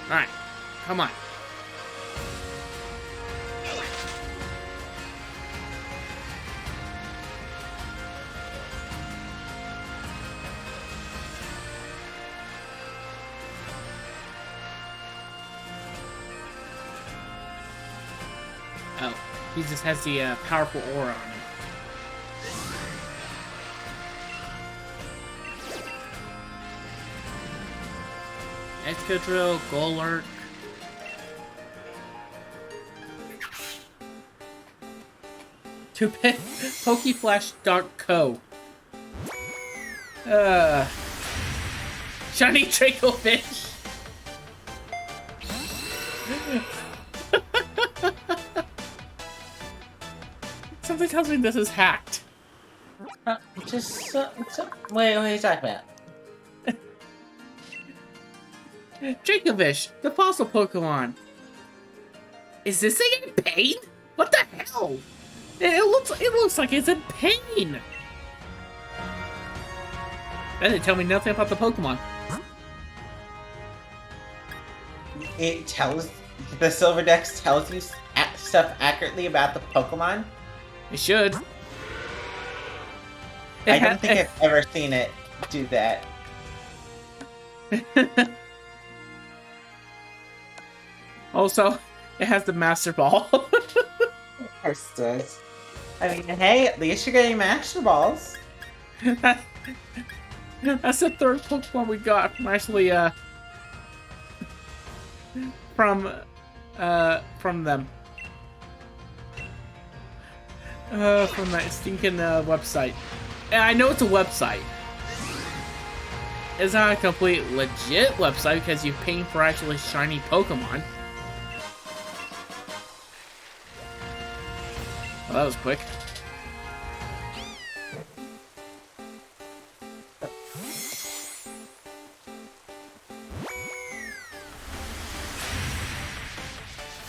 Alright, come on. Oh, he just has the powerful aura on him. Excadrill, Golurk. To pick Pokeflash Dark Co. Shiny Dracofish. Something tells me this is hacked. Wait, what are you talking about? Dracofish, the fossil Pokemon. Is this thing in pain? What the hell? It looks like it's in pain. That didn't tell me nothing about the Pokemon. It tells the Silver Dex tells you stuff accurately about the Pokemon. It should. I don't think I've ever seen it do that. Also, it has the Master Ball. Of course it does. I mean, hey, at least you're getting Master Balls. That's the third Pokemon we got from actually, from them. From that stinking, website. And I know it's a website. It's not a complete legit website because you're paying for actually shiny Pokemon. Well, that was quick.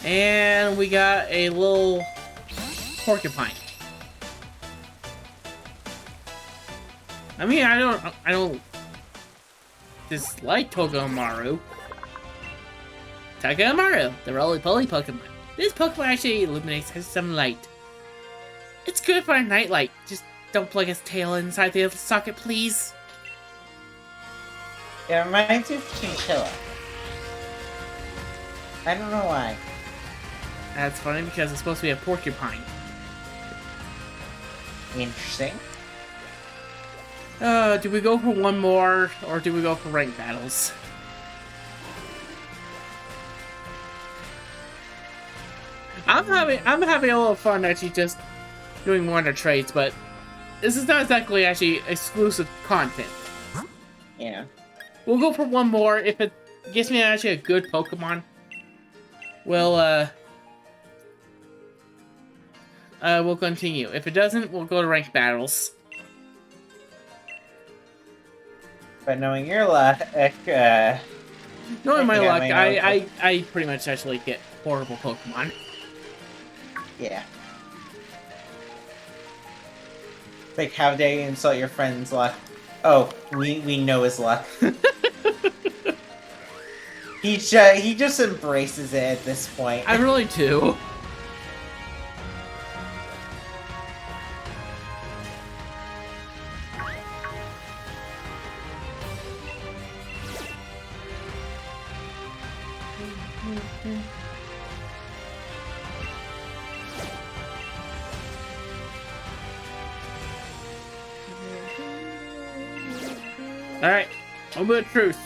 And we got a little porcupine. I mean, I don't dislike Togamaru. Togamaru, the roly-poly Pokemon. This Pokemon actually illuminates some light. It's good for a nightlight. Just don't plug its tail inside the socket, please. It reminds me of Chinchilla. I don't know why. That's funny because it's supposed to be a porcupine. Interesting. Do we go for one more, or do we go for ranked battles? I'm having a little fun actually just doing one of the trades, but this is not exactly actually exclusive content. Yeah. We'll go for one more. If it gives me actually a good Pokemon, we'll continue. If it doesn't, we'll go to ranked battles. But knowing your luck, Knowing my luck, I I pretty much actually get horrible Pokemon. yeah. Like, how dare you insult your friend's luck? Oh, we know his luck. he just embraces it at this point. I really do. Alright, moment of truth.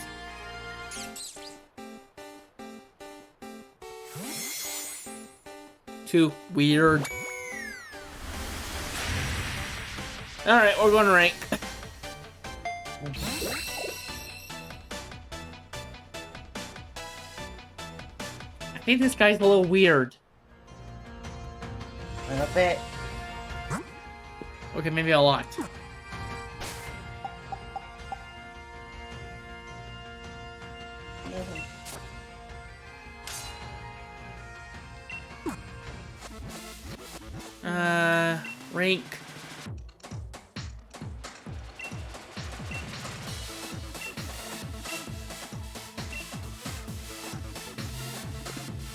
Too weird. Alright, we're going to rank. I think this guy's a little weird. A little bit. Okay, maybe a lot. Rank.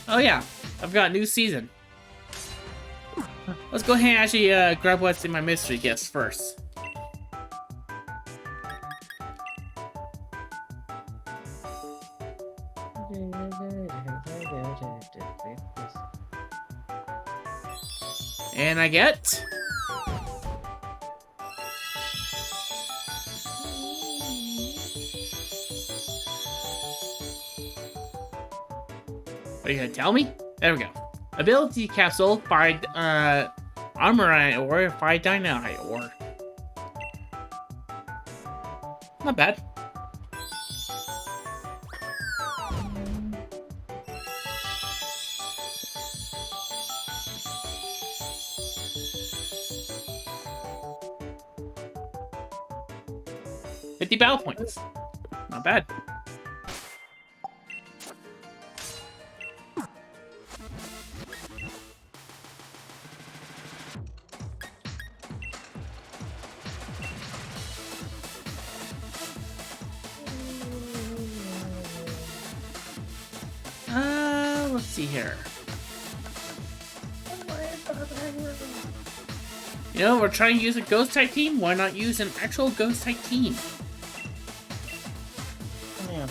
Oh yeah, I've got a new season. Let's go ahead and actually grab what's in my mystery gifts first. And I get... Are you gonna tell me? There we go. Ability capsule, 5 Armorite ore, 5 Dynamite ore. Not bad. $50 battle points. Not bad. Let's see here. You know, we're trying to use a ghost type team. Why not use an actual ghost type team? Yeah.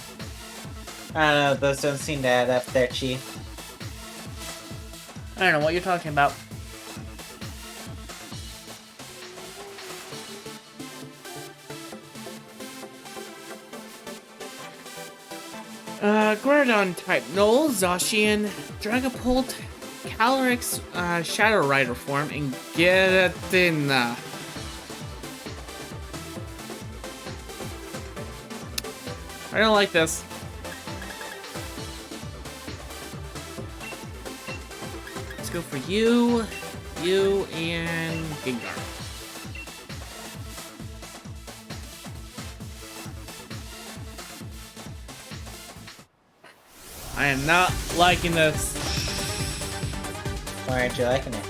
I don't know, those don't seem to add up there, Chief. I don't know what you're talking about. Groudon type Null, Zacian, Dragapult, Calyrex, Shadow Rider form, and Giratina. I don't like this. Let's go for you, and Gengar. I am not liking this. Why aren't you liking it?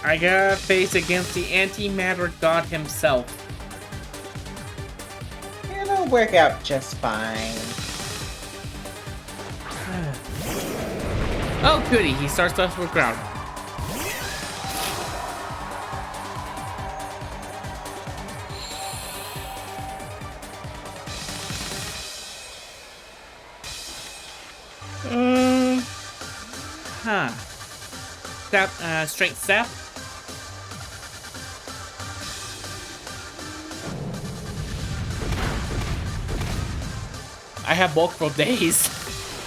I gotta face against the antimatter god himself. It'll work out just fine. Oh, goody, he starts off with ground. Strength sap. I have bulk for days.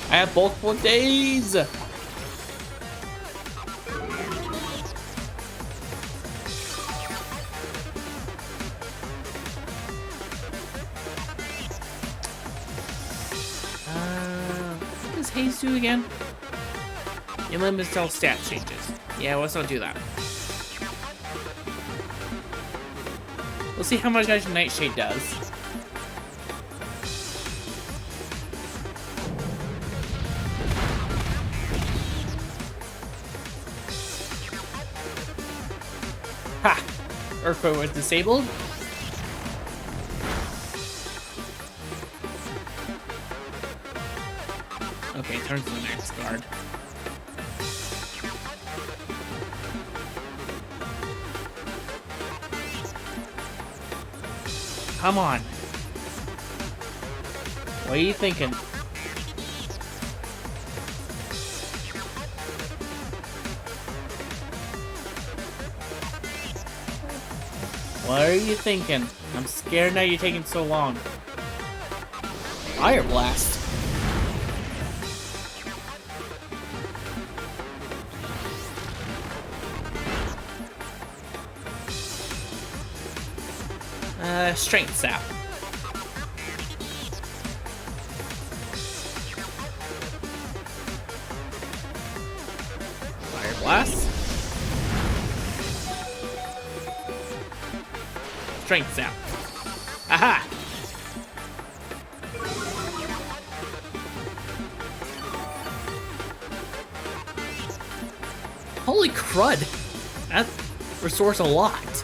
I have bulk for days. What does Haze do again? It limits all stat changes. Yeah, let's not do that. We'll see how much Nightshade does. Ha! Earthquake was disabled. Okay, turns to the next guard. Come on. What are you thinking? What are you thinking? I'm scared now you're taking so long. Fire Blast. Strength Sap. Fire Blast. Strength Sap. Aha! Holy crud! That restores a lot.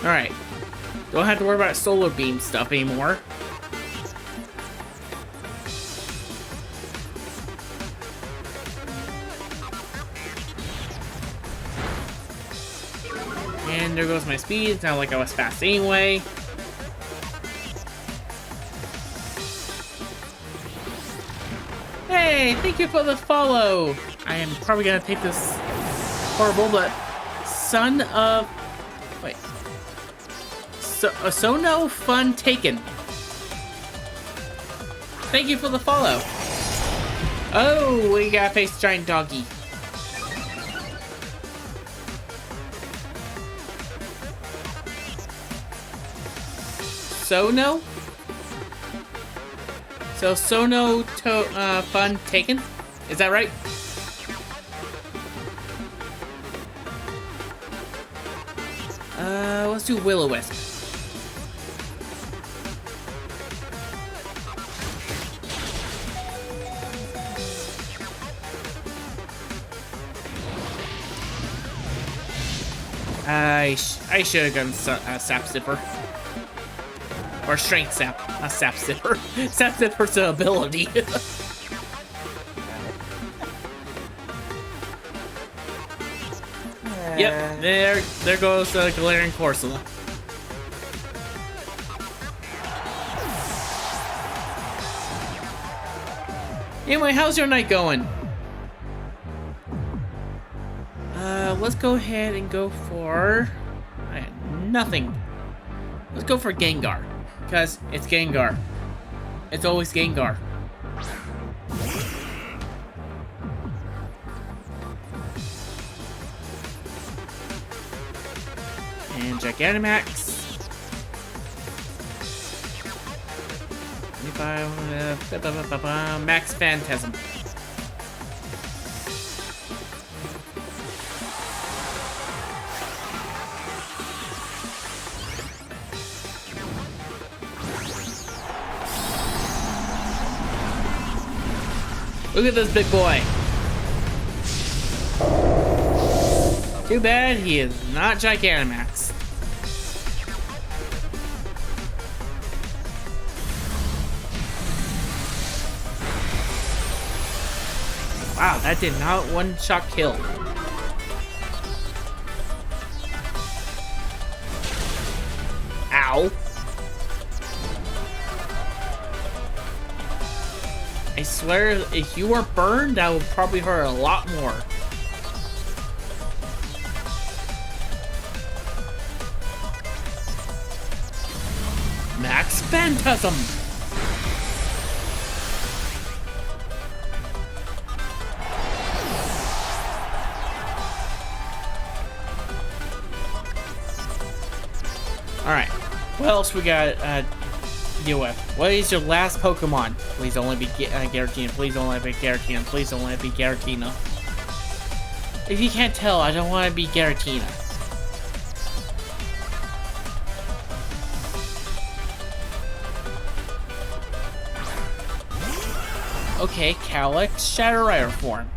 Alright. Don't have to worry about solar beam stuff anymore. And there goes my speed. It's not like I was fast anyway. Hey, thank you for the follow. I am probably gonna take this horrible, but son of... Wait. So no fun taken. Thank you for the follow. Oh, we gotta face giant doggy. Sono? So Sono to fun taken? Is that right? Let's do Will-O-Wisp. I should have gone Sap Zipper. Or Strength Sap, not Sap Zipper. Sap Zipper's an ability. Yep, there goes Galarian Corsola. Anyway, how's your night going? Let's go ahead and go for... I had nothing. Let's go for Gengar. Because it's Gengar. It's always Gengar. And Gigantamax. 25, Max Phantasm. Look at this big boy. Too bad he is not Gigantamax. Wow, that did not one-shot kill. Ow. I swear, if you were burned, that would probably hurt a lot more. Max Phantasm! Alright, what else we got deal with? What is your last Pokemon? Please don't let me be Giratina. Please don't let me be Giratina. Please don't let me be Giratina. If you can't tell, I don't want to be Giratina. Okay, Calyx, Shadow Rider form.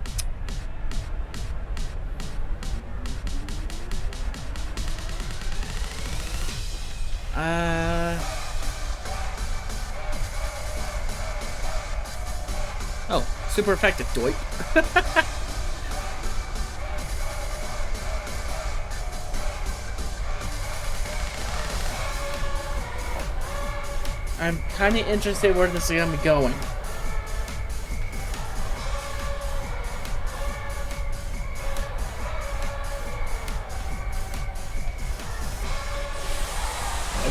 Oh, super effective, doip. I'm kind of interested where this is going to be going.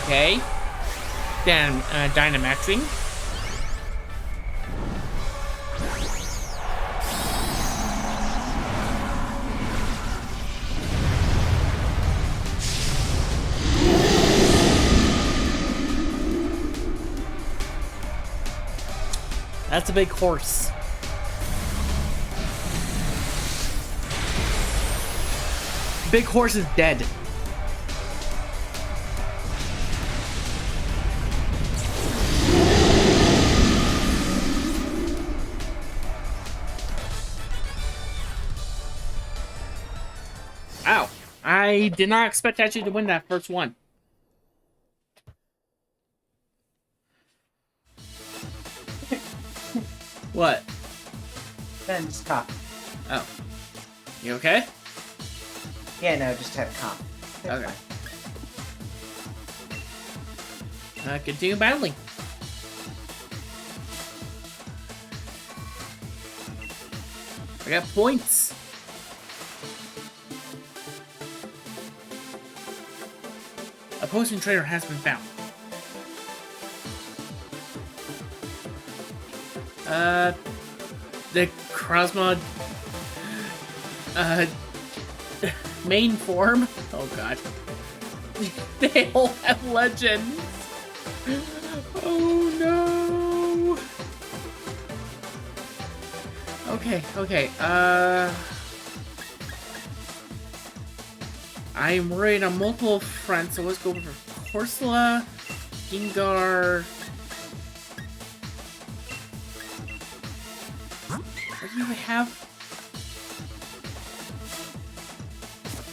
Okay. Then, Dynamaxing. That's a big horse. Big horse is dead. Ow. I did not expect actually to win that first one. What? Then just cough. Oh. You okay? Yeah, no, just had a cough. Okay. Continue battling. I got points. A potion trainer has been found. The Krasma main form. Oh god. They all have legends. Oh no. Okay. I'm worried on multiple fronts, so let's go for Corsola, Gengar. What do you have?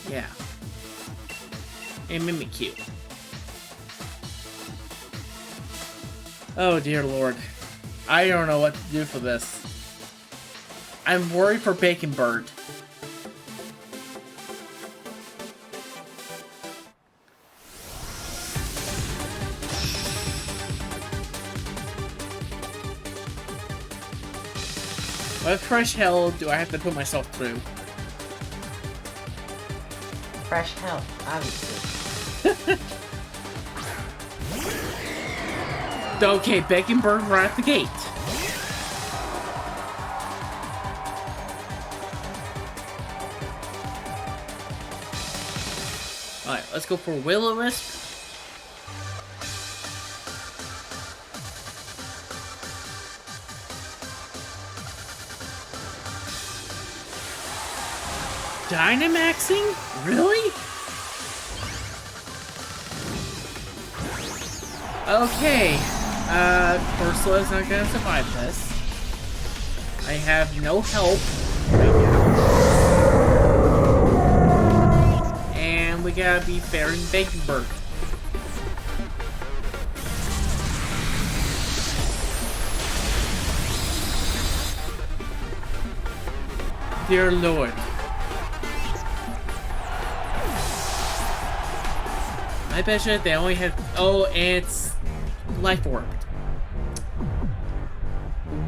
Yeah. And Mimikyu. Oh dear lord. I don't know what to do for this. I'm worried for Bacon Bird. What fresh hell do I have to put myself through? Fresh hell, obviously. Okay, Bacon Bird right at the gate. Alright, let's go for Will-O-Wisp. Dynamaxing? Really? Okay. Ursula's not gonna survive this. I have no help right now. And we gotta be fair in Bacon Bird. Dear Lord. I bet you they only have... Oh, it's... Life Orb.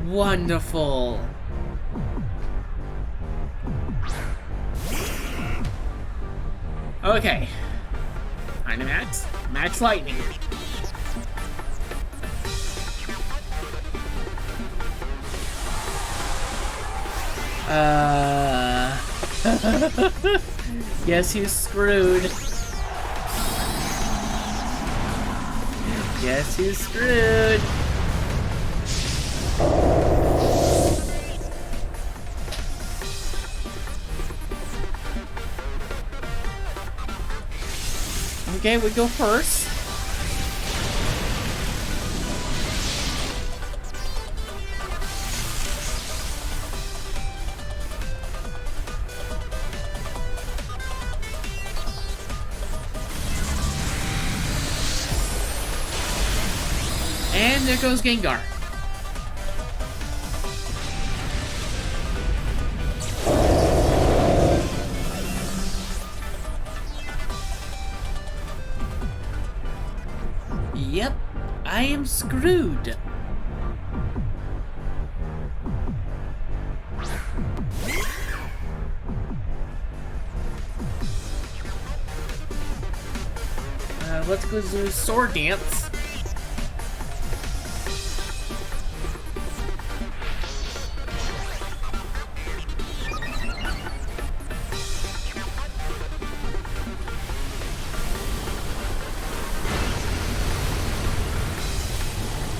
Wonderful. Okay. Dynamax. Max Lightning. Guess who's screwed? Guess who's screwed? Okay, we go first. And there goes Gengar. Yep, I am screwed. Let's go do Sword Dance.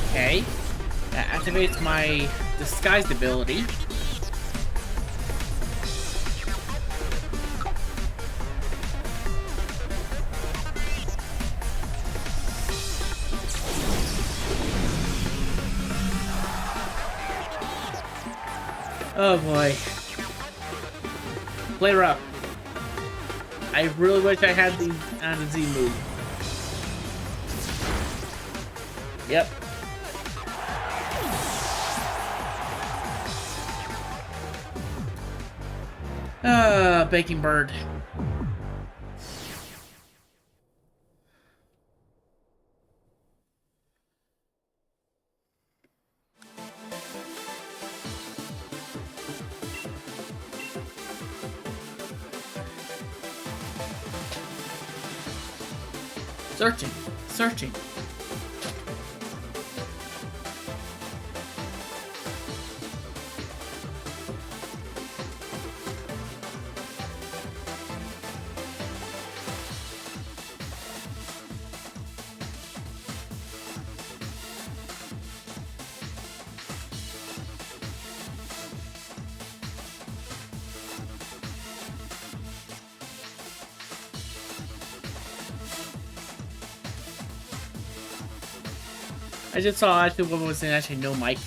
Okay, that activates my disguised ability. Oh boy. Play rough. I really wish I had the Z move. Yep. Bacon Bird. Searching. Searching. I just saw actually what was actually no mic.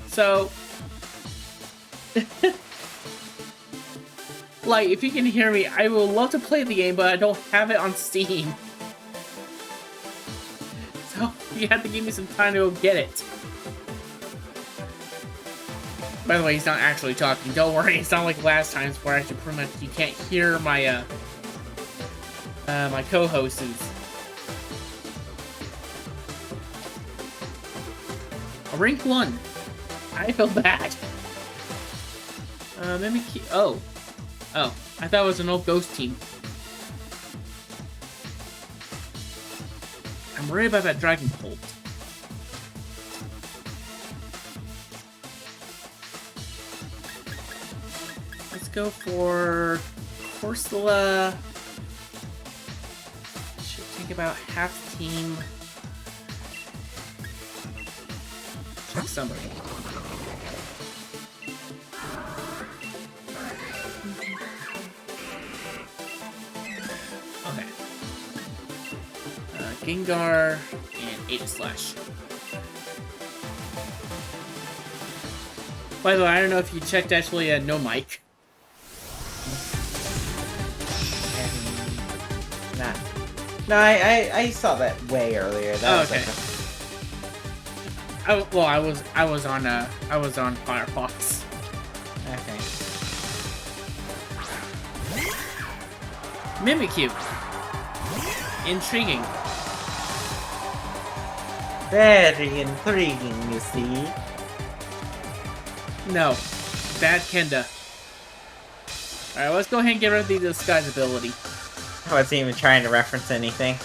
So, like, if you can hear me, I would love to play the game, but I don't have it on Steam. So, you have to give me some time to go get it. By the way, he's not actually talking. Don't worry, it's not like last times where actually pretty much you can't hear my, my co-hosts. Rank 1. I feel bad. Maybe oh, I thought it was an old ghost team. I'm worried about that dragon bolt. Let's go for Corsola. Should take about half team. Check somebody. Okay. Gengar and 8 Slash. By the way, I don't know if you checked actually no mic. Nah. No, I saw that way earlier. That was okay. like Well, I was on Firefox. okay. Mimikyu. Intriguing. Very intriguing, you see. No. Bad Kenda. Alright, let's go ahead and get rid of the disguise ability. I wasn't even trying to reference anything.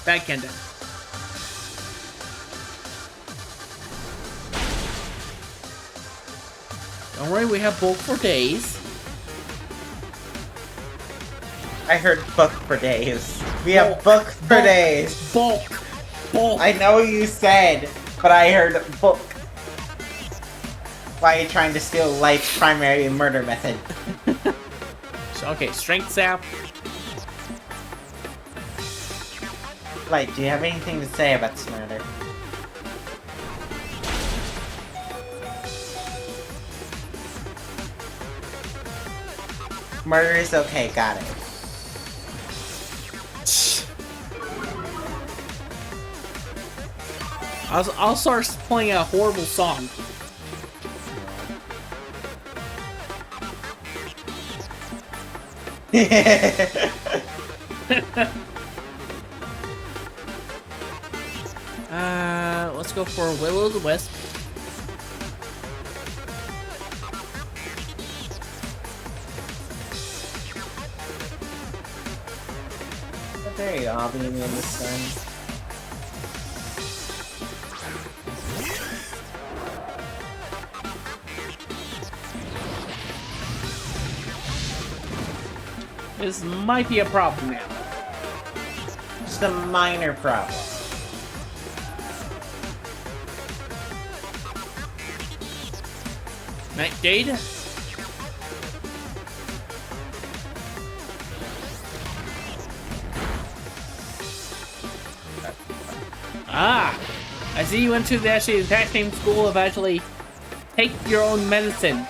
Bad Kenda. Don't worry, we have bulk for days. I heard book for days. We have book for days. Bulk. Bulk. I know you said, but I heard book. Why are you trying to steal Light's primary murder method? Okay, Strength Sap. Light, do you have anything to say about this murder? Murder is okay, got it. I'll start playing a horrible song. Let's go for Will-O-the-Wisp. There you go, I'll be immune this time. This might be a problem now. Just a minor problem. Nightjade. Ah! I see you went to the exact same school of actually take your own medicine.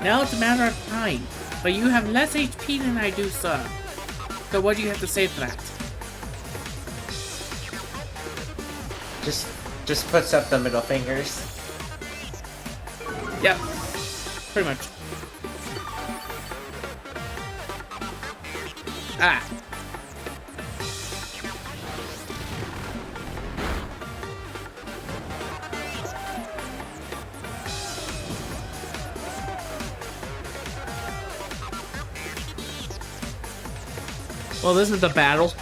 Now it's a matter of time, but you have less HP than I do, sir. So what do you have to say for that? Just puts up the middle fingers. Yep, pretty much. Ah. Well, this is the battle.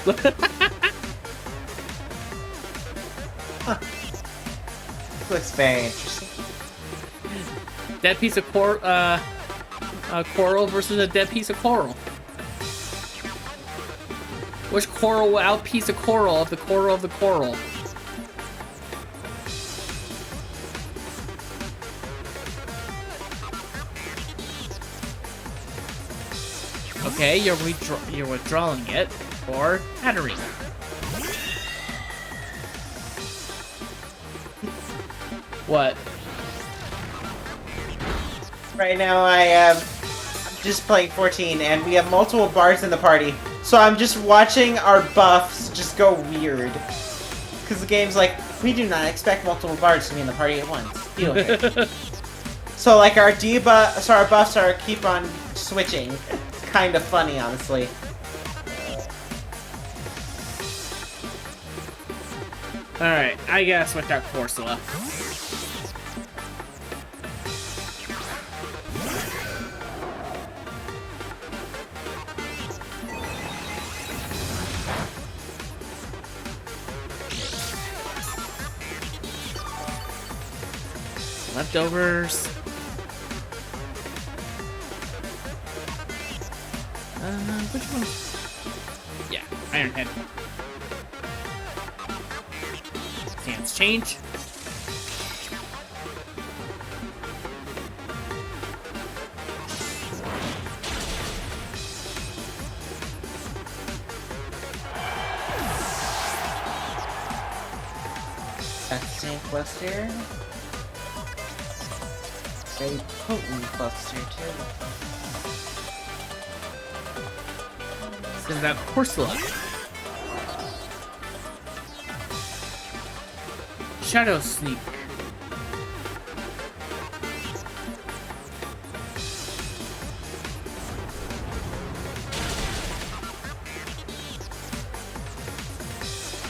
Looks very interesting. Dead piece of coral versus a dead piece of coral. Which coral will outpiece a coral of the coral of the coral? Okay, you're withdrawing it for Hattery. What? Right now I'm just playing 14 and we have multiple bards in the party. So I'm just watching our buffs just go weird. Because the game's like, we do not expect multiple bards to be in the party at once. Deal with it. So like our our buffs keep on switching. It's kind of funny, honestly. Alright, I gotta switch out Corsola. Leftovers. Which one? Yeah, Iron Head. Stance change. That's a cluster. Very potent cluster too. Send out Corsola. Shadow Sneak.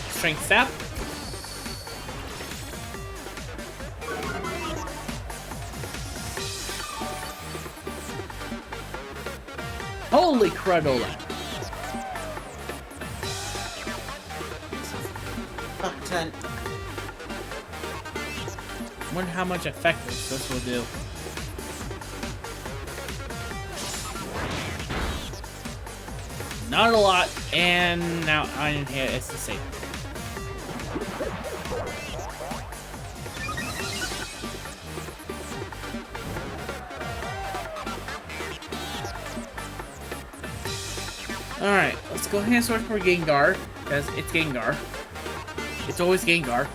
Strength Sap. Holy cradola. Fuck ton. Wonder how much effect this will do. Not a lot, and now Iron Head is the same. Alright, let's go ahead and search for Gengar, because it's Gengar. It's always Gengar.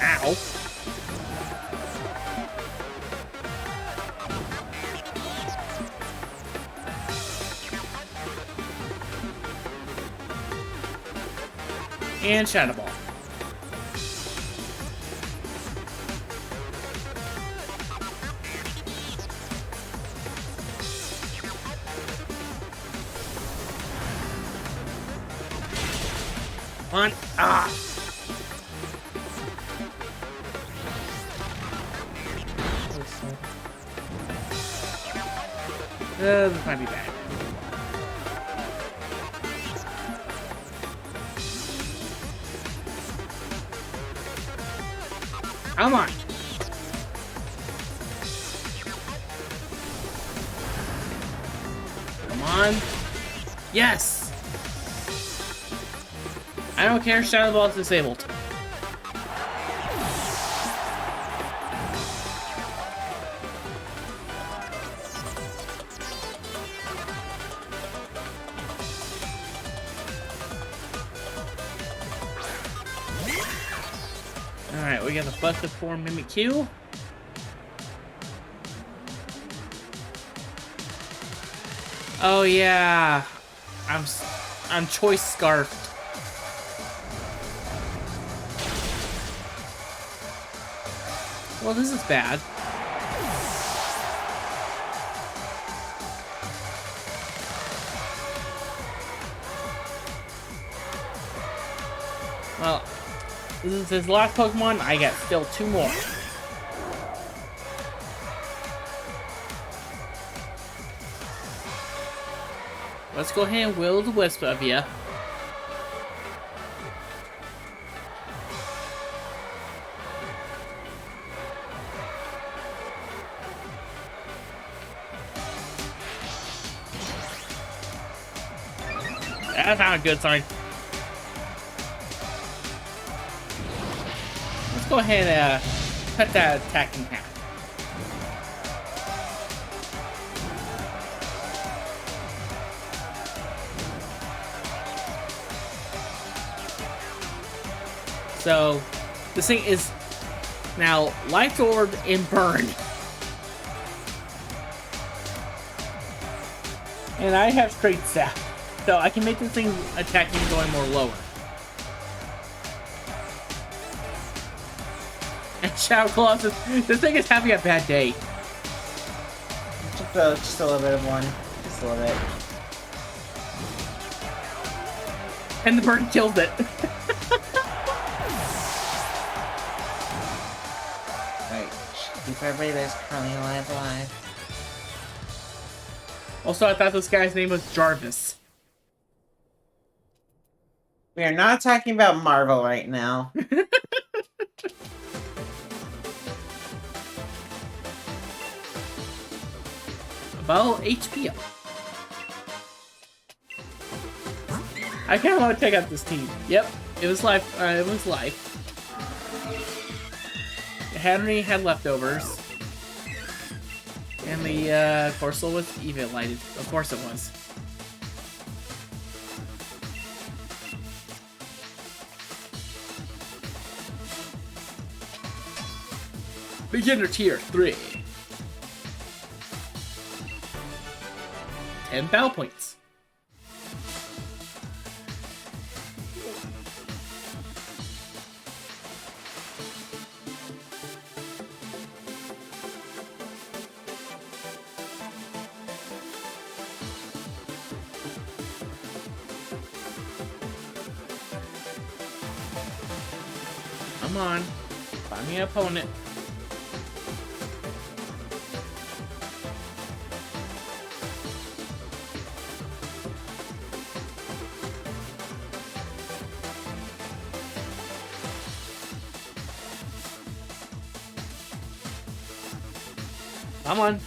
Ow. And Shadow Ball. One. Ah. This might be bad. Come on. Come on. Yes. I don't care. Shadow Ball is disabled. Alright, we got the busted form Mimikyu. Oh yeah. I'm choice scarfed. Well, this is bad. Well, this is his last Pokemon. I got still 2 more. Let's go ahead and will the wisp of you. That's not a good sign. Let's go ahead and cut that attack in half. So, this thing is now Life Orb and Burn. And I have straight staff, so I can make this thing attacking going more lower. And Shadow Colossus, this thing is having a bad day. Just a little bit of one. Just a little bit. And the burn kills it. Right. Keep everybody that's currently alive. Also, I thought this guy's name was Jarvis. We are not talking about Marvel right now. About HP up. I kind of want to check out this team. Yep, it was life. It was life. Henry had leftovers. And the Corsola was even lighted. Of course it was. Beginner tier 3. 10 battle points. Come on. Find me an opponent. Come on.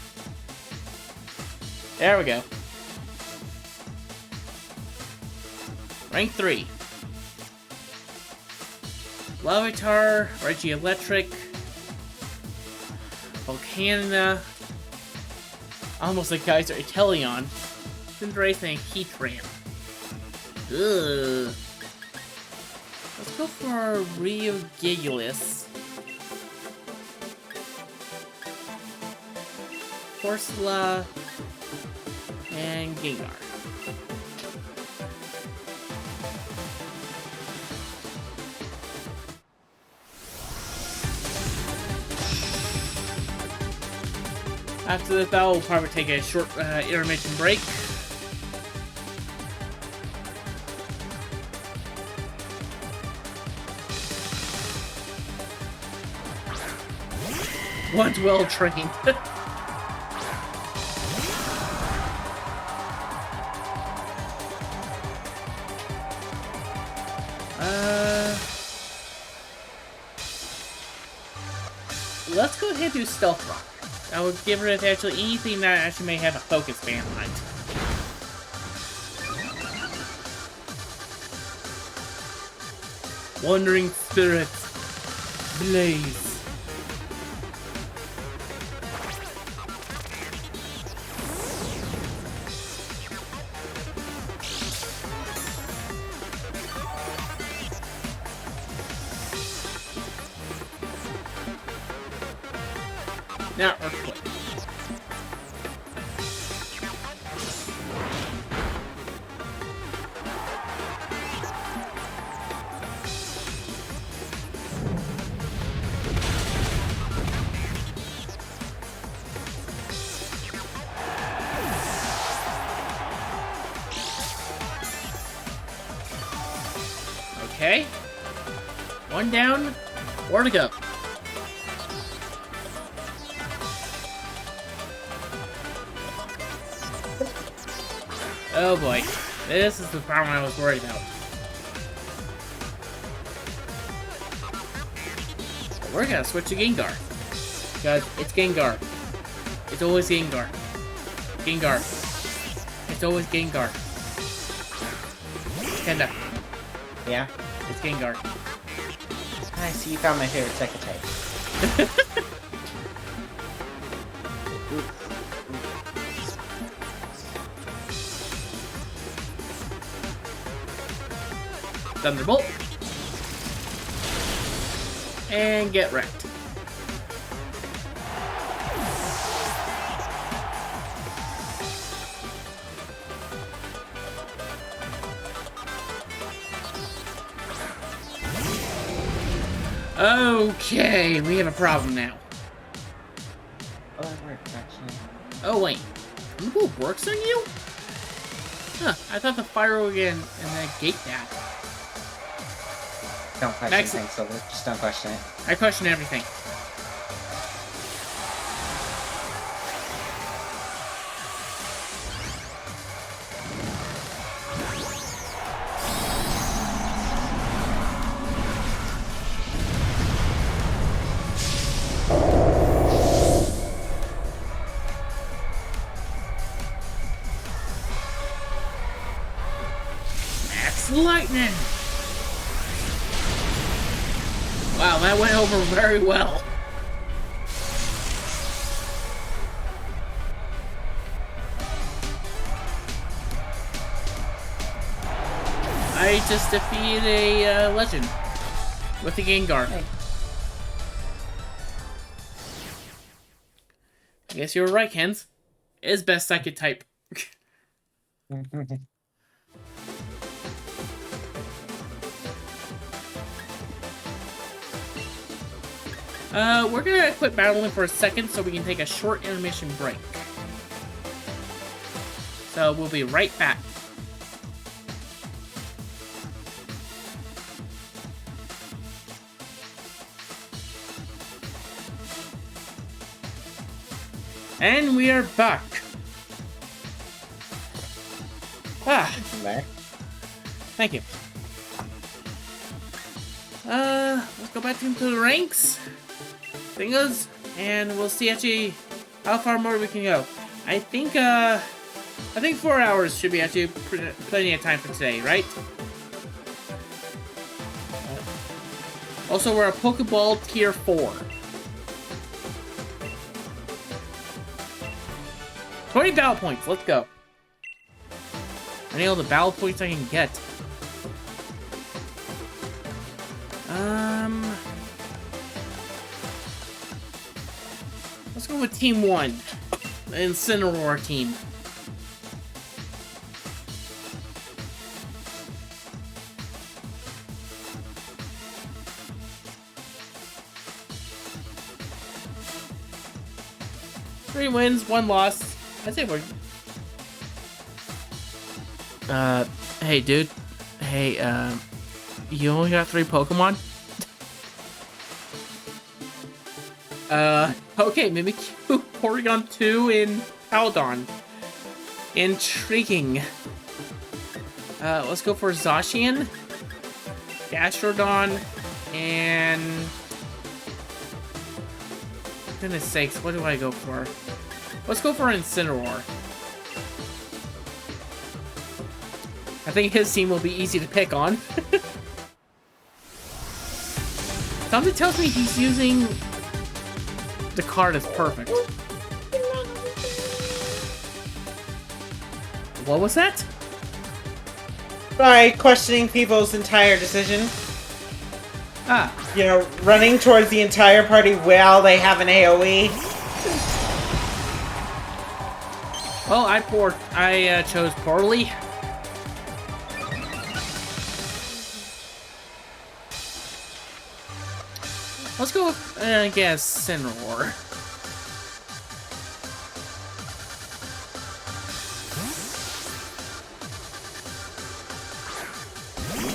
There we go. Rank 3. Larvitar, Reggie-Electric, Volcana, almost like Geyser, Inteleon, Cinderace, and Heatran. Ugh. Let's go for Regigigas. Corsola, and Gengar. After this battle, we'll probably take a short intermission break. One's well trained. Let's go ahead and do Stealth Rock. I would give her actually anything that actually may have a focus band on it. Wandering Spirits. Blaze. Now, Earthquake. Okay. One down, 4 to go. Oh boy, this is the problem I was worried about. We're gonna switch to Gengar. Because it's Gengar. It's always Gengar. Gengar. It's always Gengar. Kenda. Yeah? It's Gengar. I see you found my favorite second type. Thunderbolt. And get wrecked. Okay, we have a problem now. Oh, that works, actually. Oh, wait. Thunderbolt works on you? Huh, I thought the fire would get in that gate that. Don't question Max- things, Silver. Just don't question it. I question everything. Max Lightning! Wow, that went over very well. I just defeated a legend with the Gengar. Hey. I guess you were right, Kens. It is best I could type. We're gonna quit battling for a second so we can take a short intermission break. So we'll be right back. And we are back. There. Thank you. Let's go back into the ranks. Thingos, and we'll see actually how far more we can go. I think 4 hours should be actually plenty of time for today, right? Also, we're a Pokeball Tier 4. 20 battle points, let's go. I need all the battle points I can get. Let's go with Team 1. The Incineroar team. Three wins, 1 loss. I say we're... hey dude. Hey, you only got 3 Pokemon? Okay, Mimikyu, Porygon 2, and Haldon. Intriguing. Let's go for Zacian, Gastrodon, and... Goodness sakes, what do I go for? Let's go for Incineroar. I think his team will be easy to pick on. Something tells me he's using the card as perfect. What was that? By questioning people's entire decision. Ah, You know, running towards the entire party while they have an AoE. well, I chose poorly. Let's go with, I guess, Incineroar.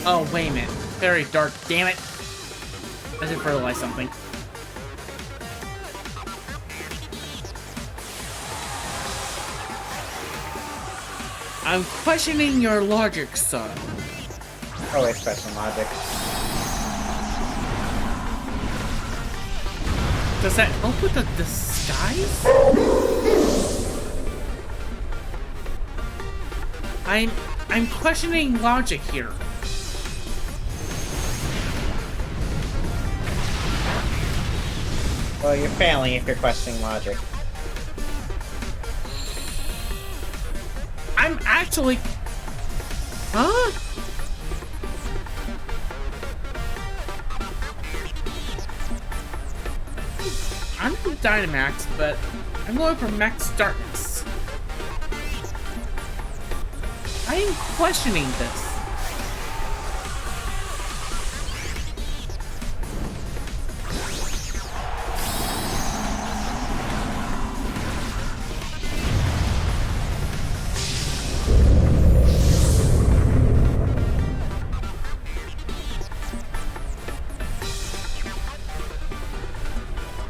Oh, wait a minute. Very dark, damn it. I should fertilize something. I'm questioning your logic, son. Always special logic. Does that help with the disguise? I'm questioning logic here. Well, you're failing if you're questioning logic. I'm actually... Huh? I'm in Dynamax, but I'm going for Max Darkness. I am questioning this.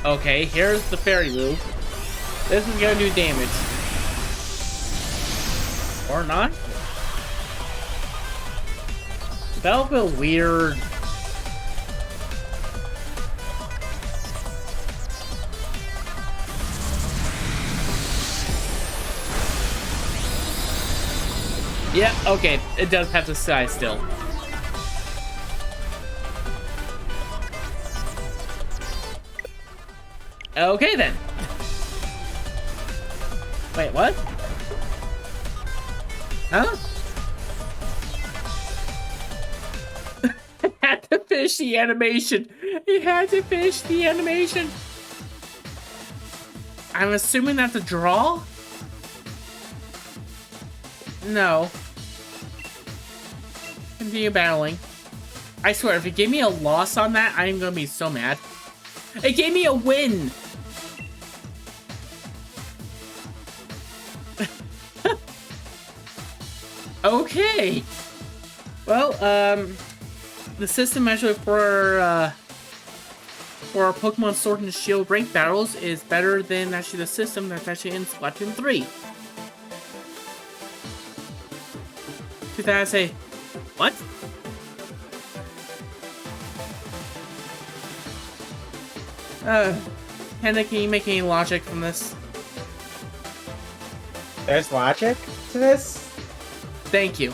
Okay, here's the fairy move. This is gonna do damage. Or not? That'll feel weird. Yeah, okay, it does have to size still. Okay then. Wait, what? Huh? Had to finish the animation. He had to finish the animation. I'm assuming that's a draw? No. Continue battling. I swear, if it gave me a loss on that, I'm gonna be so mad. It gave me a win! Okay! Well, the system actually for our Pokemon Sword and Shield rank battles is better than actually the system that's actually in Splatoon 3. To that I say, what? Panda, can you make any logic from this? There's logic to this? Thank you.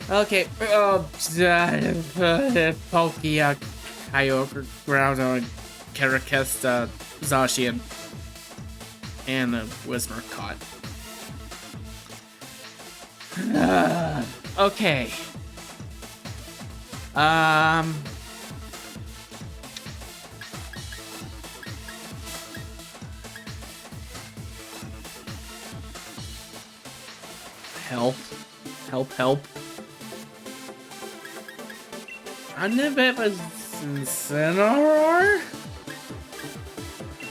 Okay, Palkia, Kyogre, Groudon, Karakesta, Zacian, and the Whismur caught. Okay. Help. Help, help. Unibet was Incineroar?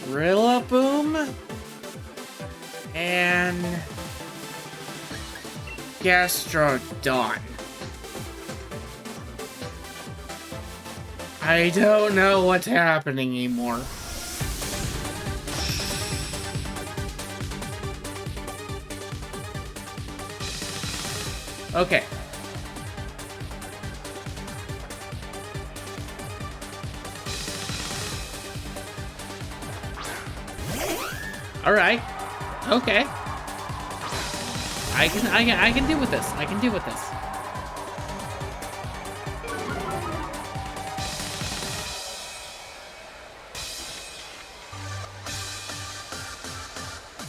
Rillaboom? And Gastrodon. I don't know what's happening anymore. Okay. All right. Okay. I can deal with this. I can deal with this.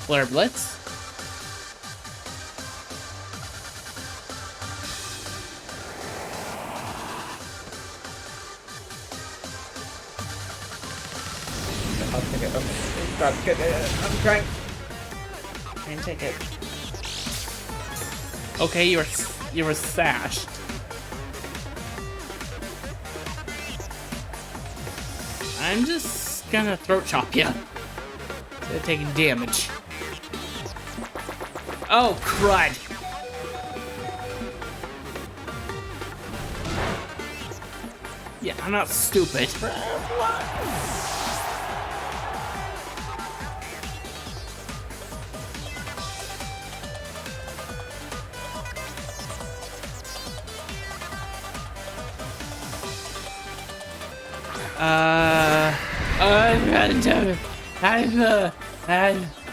Flare Blitz. I'll take it. Stop, get it. I'm trying. Try and take it. Okay, you were sashed. I'm just gonna throat chop you. Instead of taking damage. Oh, crud. Yeah, I'm not stupid.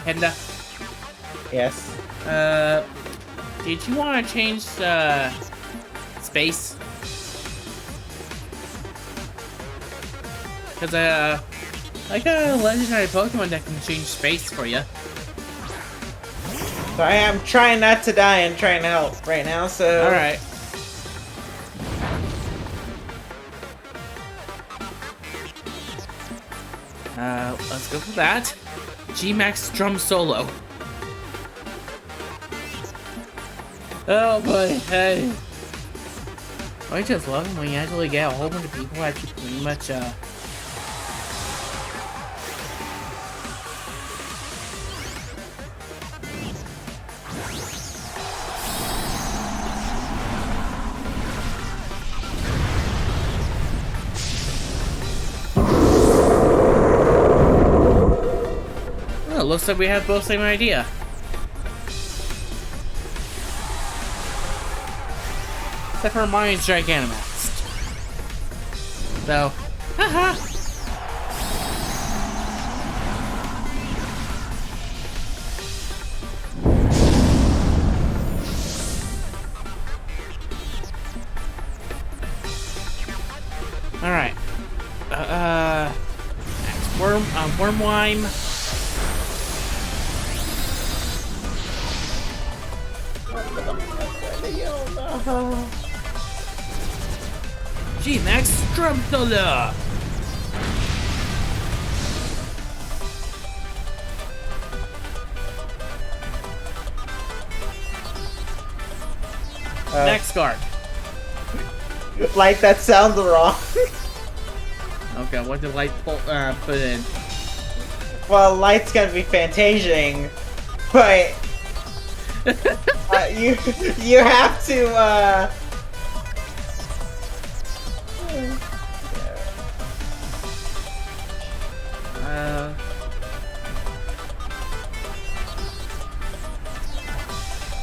And Yes. did you want to change space? Because I got a legendary Pokemon that can change space for you. So I am trying not to die and trying to help right now, so... Alright. Let's go for that. G-Max Drum Solo. Oh boy, hey. I just love it when you actually get a whole bunch of people actually pretty much, Well, looks like we have both the same idea. Except for mine's Gigantamaxed. So, haha! Alright. Wormwine. G-Max Strumptola! Next card. Like, that sounds wrong. Okay, what did Light put in? Well, Light's gonna be Fantasing, but... you have to,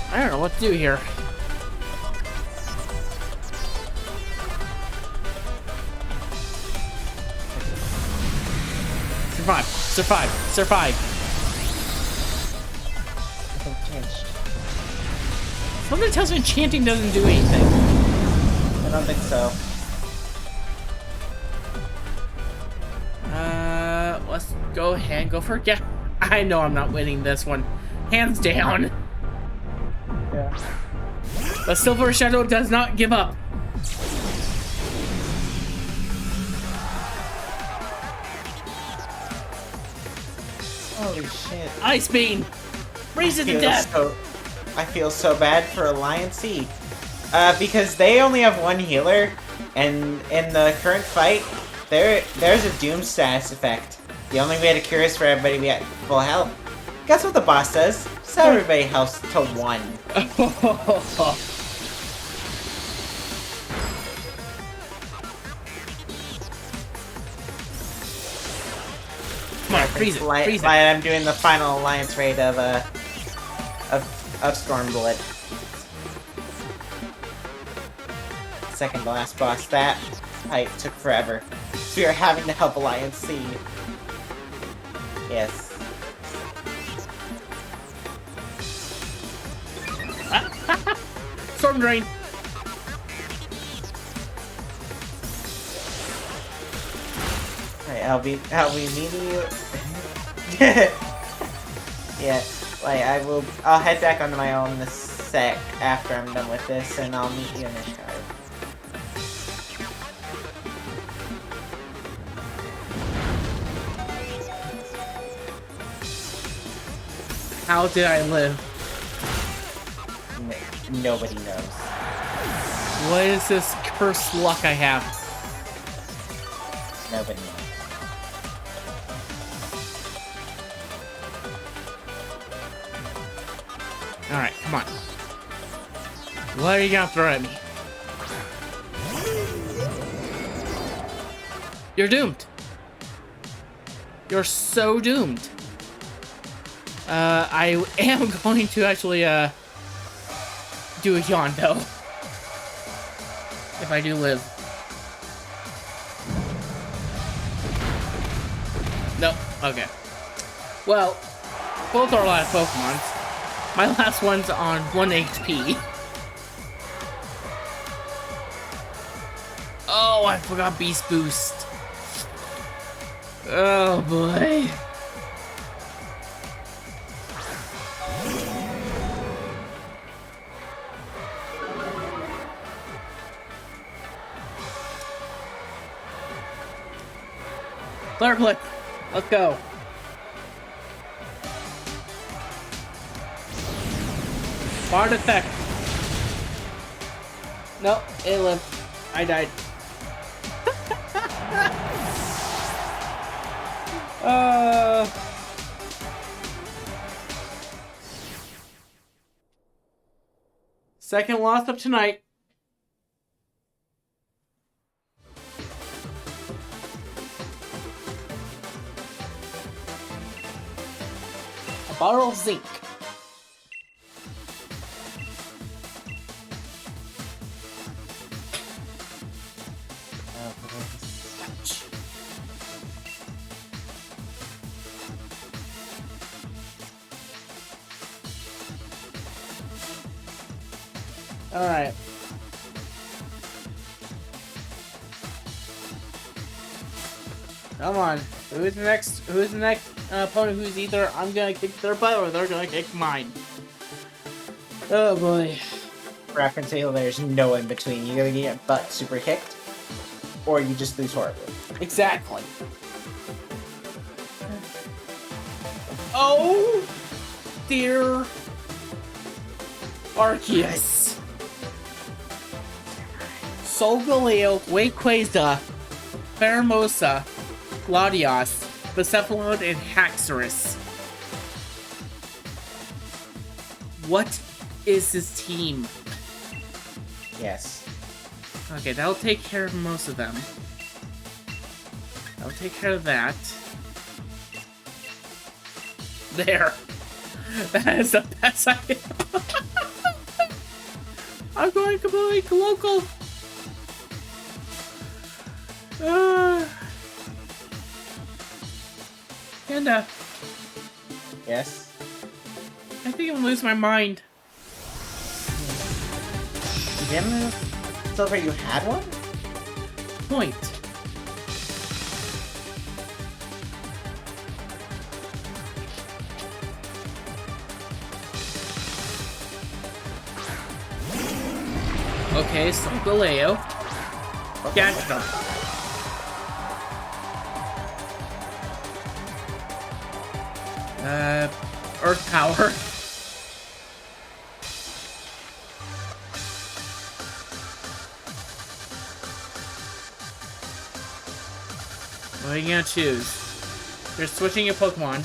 I don't know what to do here. Survive! Survive! Survive! Something tells me enchanting doesn't do anything. I don't think so. Let's go ahead and go for it. Yeah, I know I'm not winning this one. Hands down. Yeah. But Silver Shadow does not give up. Holy shit. Ice Beam! Raise it to death! I feel so bad for Alliance C. Because they only have one healer, and in the current fight, there's a Doom status effect. The only way to cure is for everybody to be at full health. Guess what the boss does? Set everybody health to 1. Come on, freeze it, freeze it. I'm doing the final Alliance raid of Stormblood. Second to last boss. That fight took forever. So we are having to help Alliance C. Yes. Storm Drain! Alright, I'll be meeting you. Yeah, like I'll head back onto my own this sec after I'm done with this, and I'll meet you in Ishikar. How did I live? Nobody knows. What is this cursed luck I have? Nobody knows. Alright, come on. What are you gonna throw at me? You're doomed. You're so doomed. I am going to actually, do a yawn, though. If I do live. Nope. Okay. Well, both our last Pokemons. My last one's on 1 HP. Oh, I forgot Beast Boost. Oh, boy. Flare Blitz. Let's go. Bard effect. Nope, it lived. I died. Second loss of tonight. A bottle of zinc. All right. Come on. Who's the next opponent who's either I'm gonna kick their butt or they're gonna kick mine? Oh boy. Reference Taylor, there's no in between. You either get butt super kicked, or you just lose horribly. Exactly. Oh dear Arceus. Solgaleo, Rayquaza, Pheromosa, Gladius, Bucephalon, and Haxorus. What is this team? Yes. Okay, that'll take care of most of them. That'll take care of that. There. That is the best I can. I'm going completely local. Panda. Yes. I think I'm gonna lose my mind. You didn't celebrate you had one? Point. Okay, so Galeo. Catch them. Earth Power. What are you gonna choose? You're switching your Pokemon.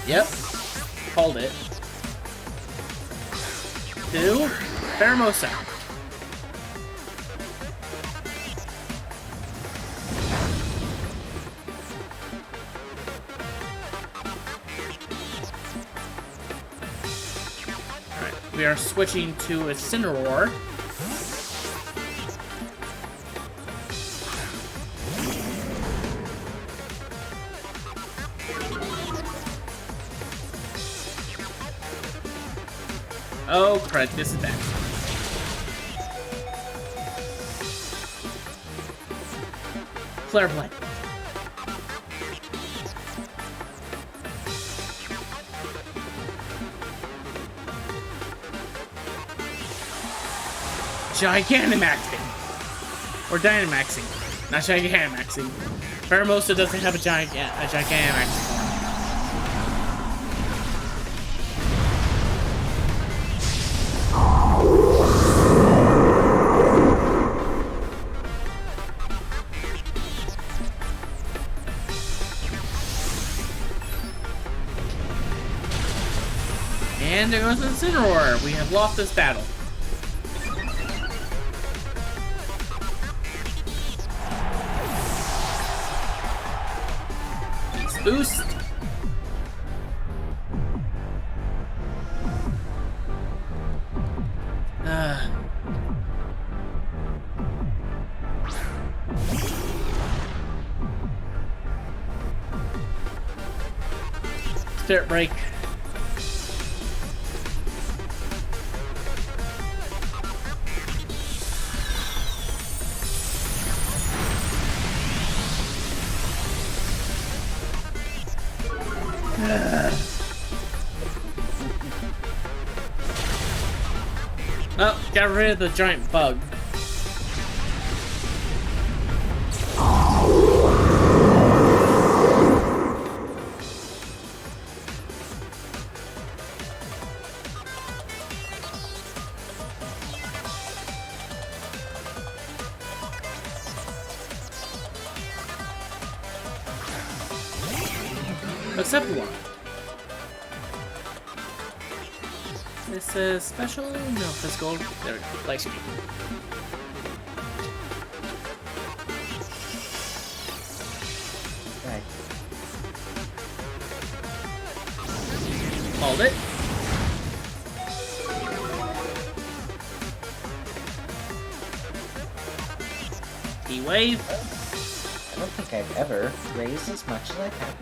Yep. Called it. 2. Pheromosa. We are switching to a Incineroar. Oh, crud, this is bad. Flare Blade. Gigantamaxing. Or Dynamaxing. Not Gigantamaxing. Pheromosa doesn't have a Gigantamaxing. And there goes the Incineroar. We have lost this battle. Let's boost. Start break. Oh, got rid of the giant bug. Acceptable. This is special? No, physical. There we go. Light speed. Right. Hold it. E-wave. I don't think I've ever raised as much as I have.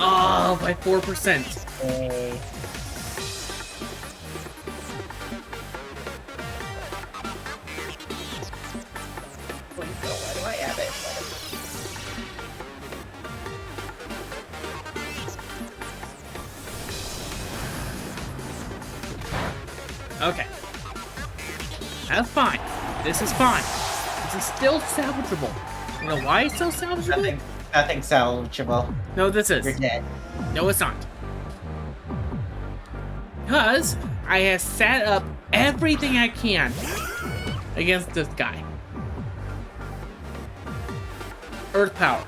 Oh, by 4%. Yay. Why do I have it? Okay. That's fine. This is fine. This is still salvageable. You know why it's still salvageable? Nothing salvageable. No, this is. You're dead. No, it's not. Because I have set up everything I can against this guy. Earth power.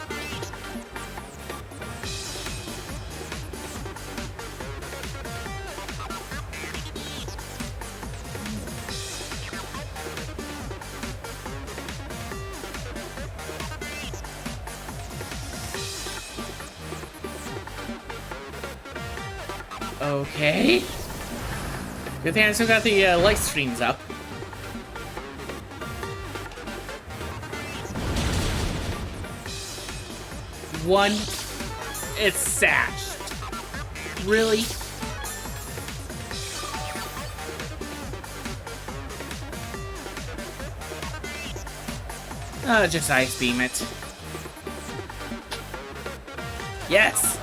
Okay. Good thing I still got the light streams up. One. It's sashed. Really? Just ice beam it. Yes!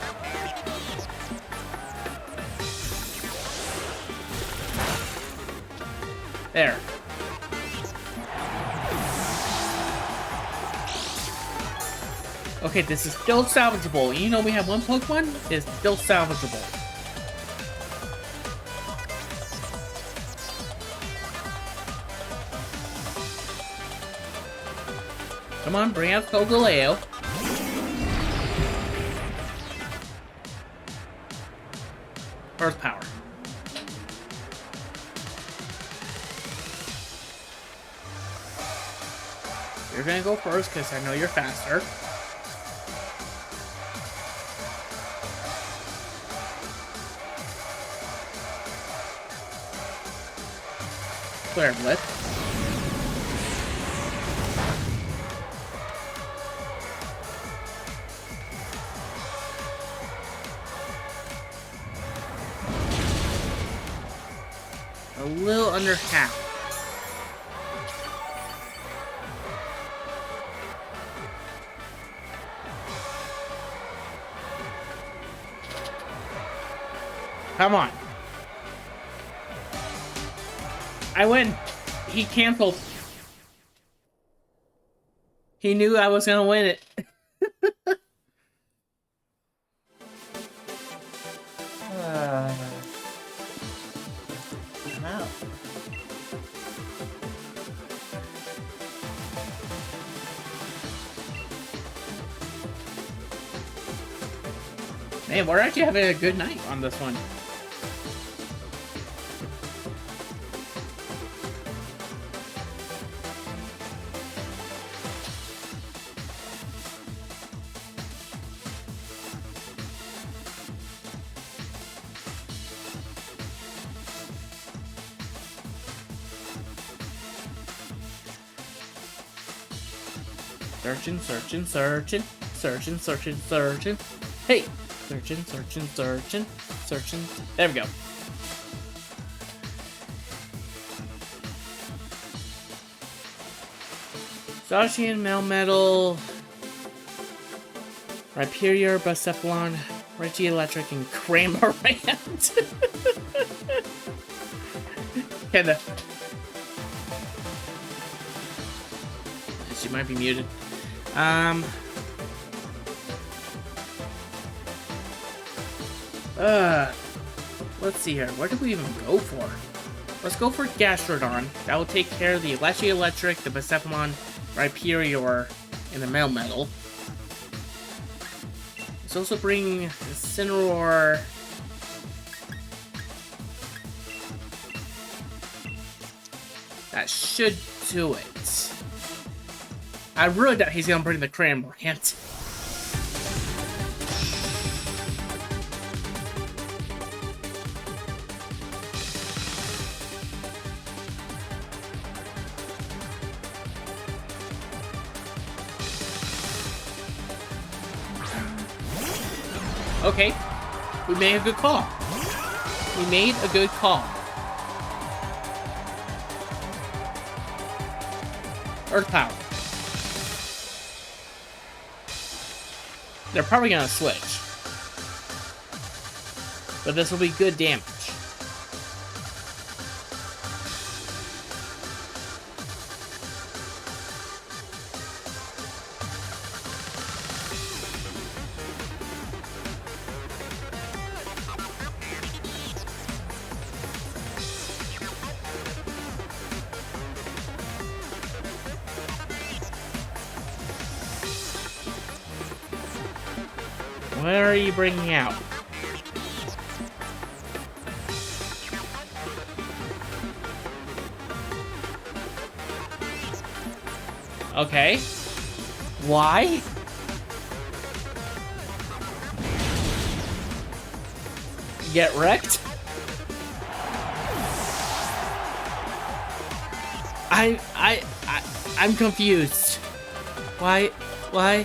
There. Okay, this is still salvageable. You know we have one Pokemon? It's still salvageable. Come on, bring out Solgaleo. Earth power. You're gonna go first because I know you're faster. Flare Blitz. A little under half. Come on. I win. He canceled. He knew I was gonna win it. Man, we're actually having a good night on this one. Searching, searching, searching, searching, searching, searching. Hey! Searching, searching, searching, searching. There we go. Zacian, Melmetal, Rhyperior, Bucephalon, Reggie-Electric, and Cramorant. Kinda. She might be muted. Let's see here. Where do we even go for? Let's go for Gastrodon. That will take care of the Electric, the Bucephalon, Rhyperior, and the Melmetal. Let's also bring Incineroar. That should do it. I really doubt he's gonna bring the Cramorant. Okay, we made a good call. We made a good call. Earth Power. They're probably gonna switch. But this will be good damage. What are you bringing out? Okay. Why? Get wrecked? I'm confused. Why? Why?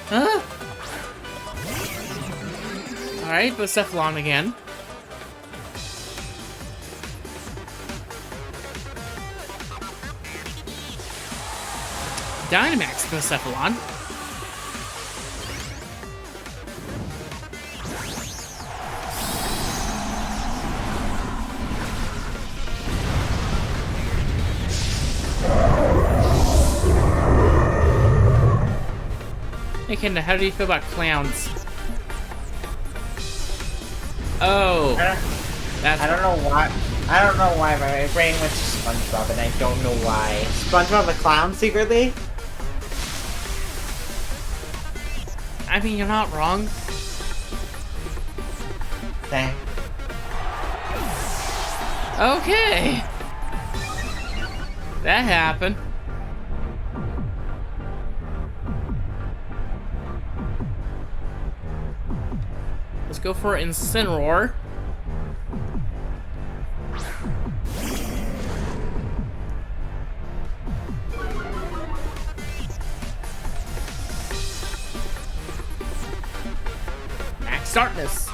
Huh? Alright, Bucephalon again. Dynamax Bucephalon. Hey Kenda, how do you feel about clowns? Oh, I don't know why. I don't know why my brain went to SpongeBob, and I don't know why. SpongeBob the clown secretly? I mean, you're not wrong. Dang. Okay. That happened. Let's go for Incineroar. Max Darkness.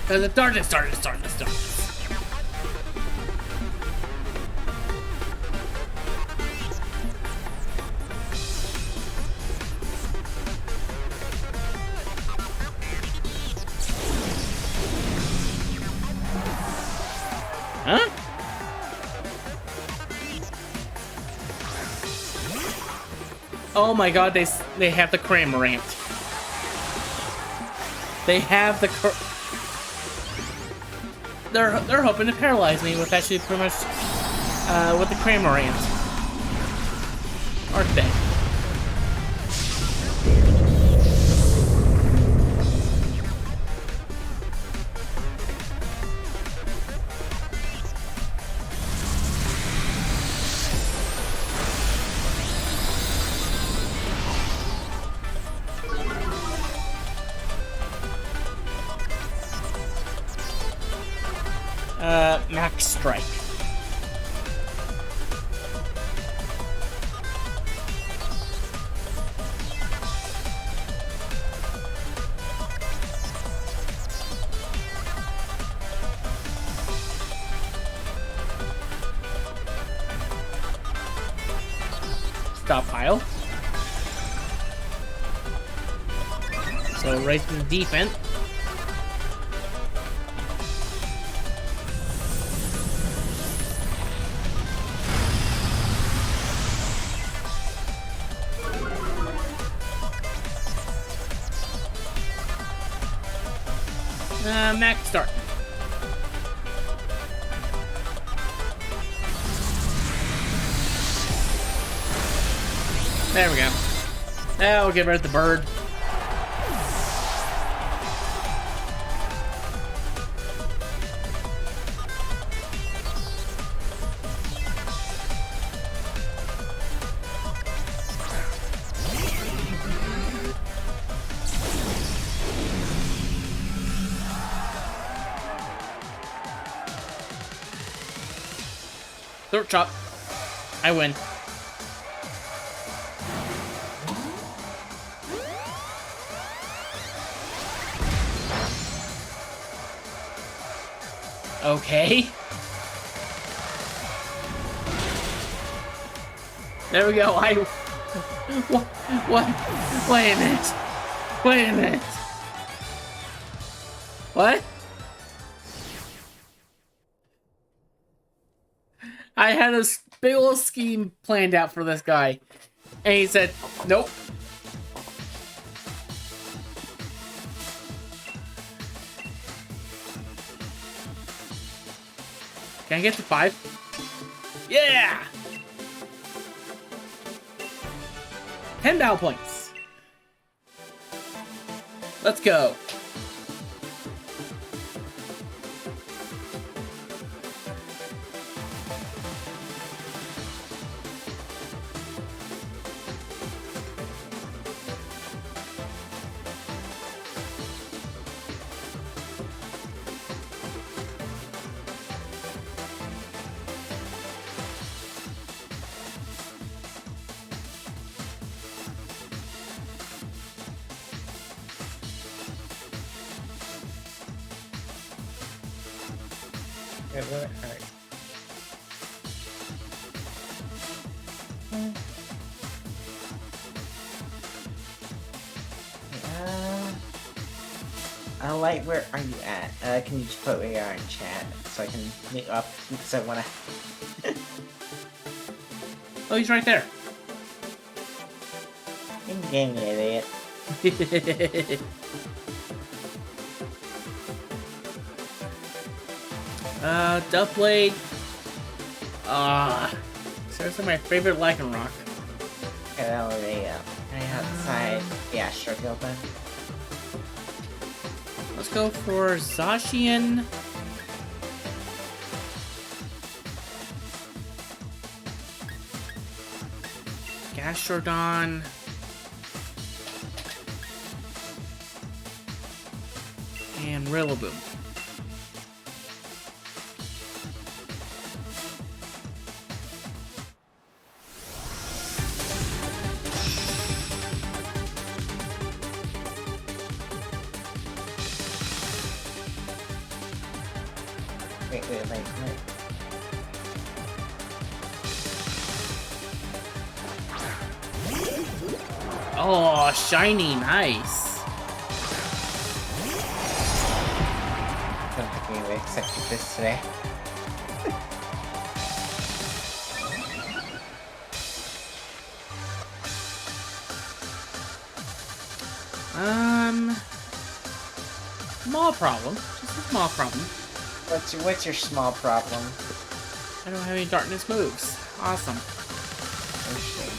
The darkness. Huh? Oh my god, they have the Cramorant. They have the they're hoping to paralyze me with actually pretty much with the Cramorant. Aren't they? Max Strike. Stockpile. So raising the defense. Max start. There we go. Now we'll get rid of the bird. Throat chop. I win. Okay. There we go. What? Wait a minute. Wait a minute. What? I had a big old scheme planned out for this guy. And he said, nope. Can I get to 5? Yeah! 10 battle points. Let's go. Alright. Light, where are you at? Can you just put where you are in chat so I can meet up because I wanna. Oh, he's right there. In game, you idiot. Duckblade. Seriously, my favorite Lycanroc. Okay, that was a, can I outside? Yeah, sure, go open. Let's go for Zacian. Gastrodon. And Rillaboom. Wait. Oh, shiny, nice. Don't think we accepted this today. Small problem. Just a small problem. What's your small problem? I don't have any darkness moves. Awesome. Oh shit.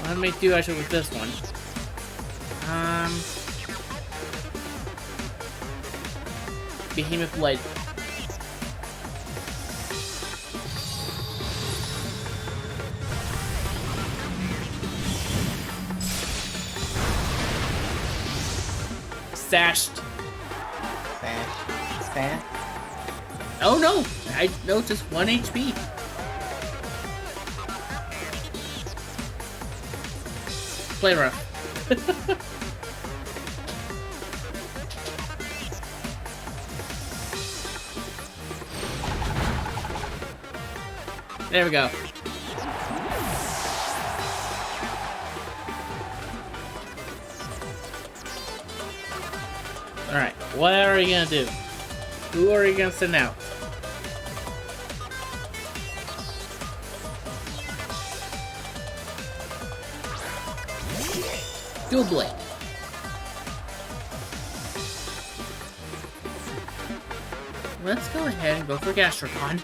Let me do actually with this one. Behemoth Blade. Sashed. Sash. fast. Oh no! I know just 1 HP. Play rough. There we go. Alright, what are you gonna do? Who are you gonna send out? Dual Blade. Let's go ahead and go for Gastrodon.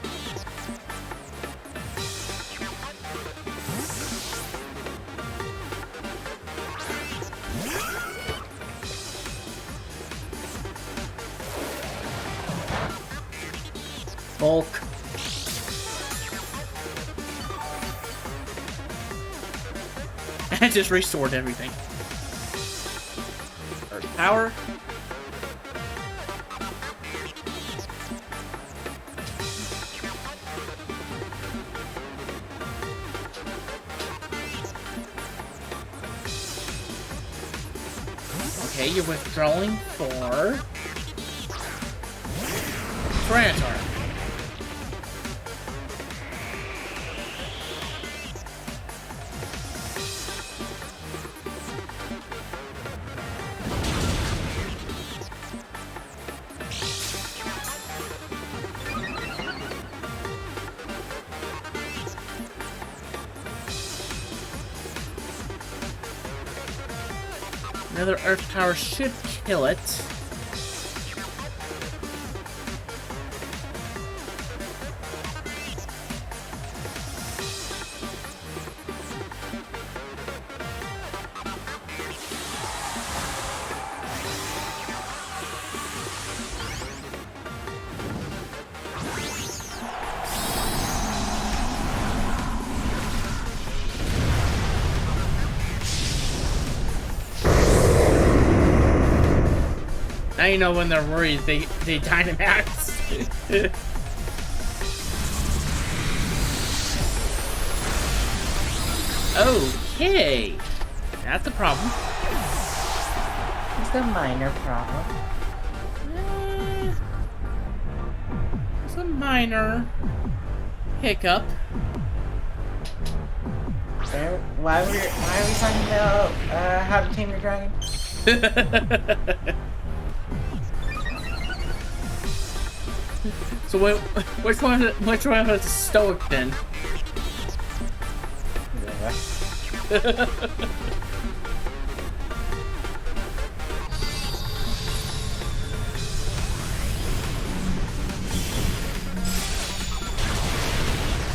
Bulk. And just restored everything. Earth power. Okay, you're withdrawing for Tyranitar. Another Earth Power should kill it. Now you know when they're worried, they Dynamax. Okay, that's a problem. It's a minor problem. It's a minor hiccup. Why are we talking about how to tame your dragon? So which one of us is stoic then? Yeah.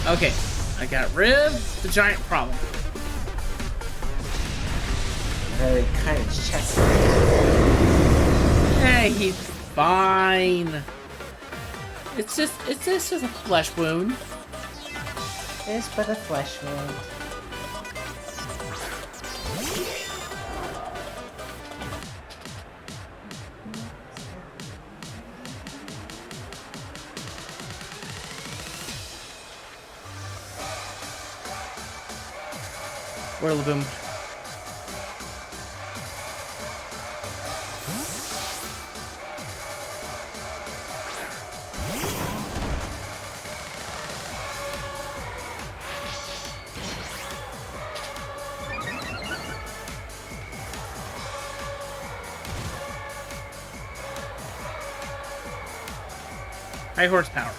Okay, I got rid of the giant problem. Really cut his chest. Hey, he's fine. It's just a flesh wound. It is but a flesh wound. Whirlaboom. High horsepower.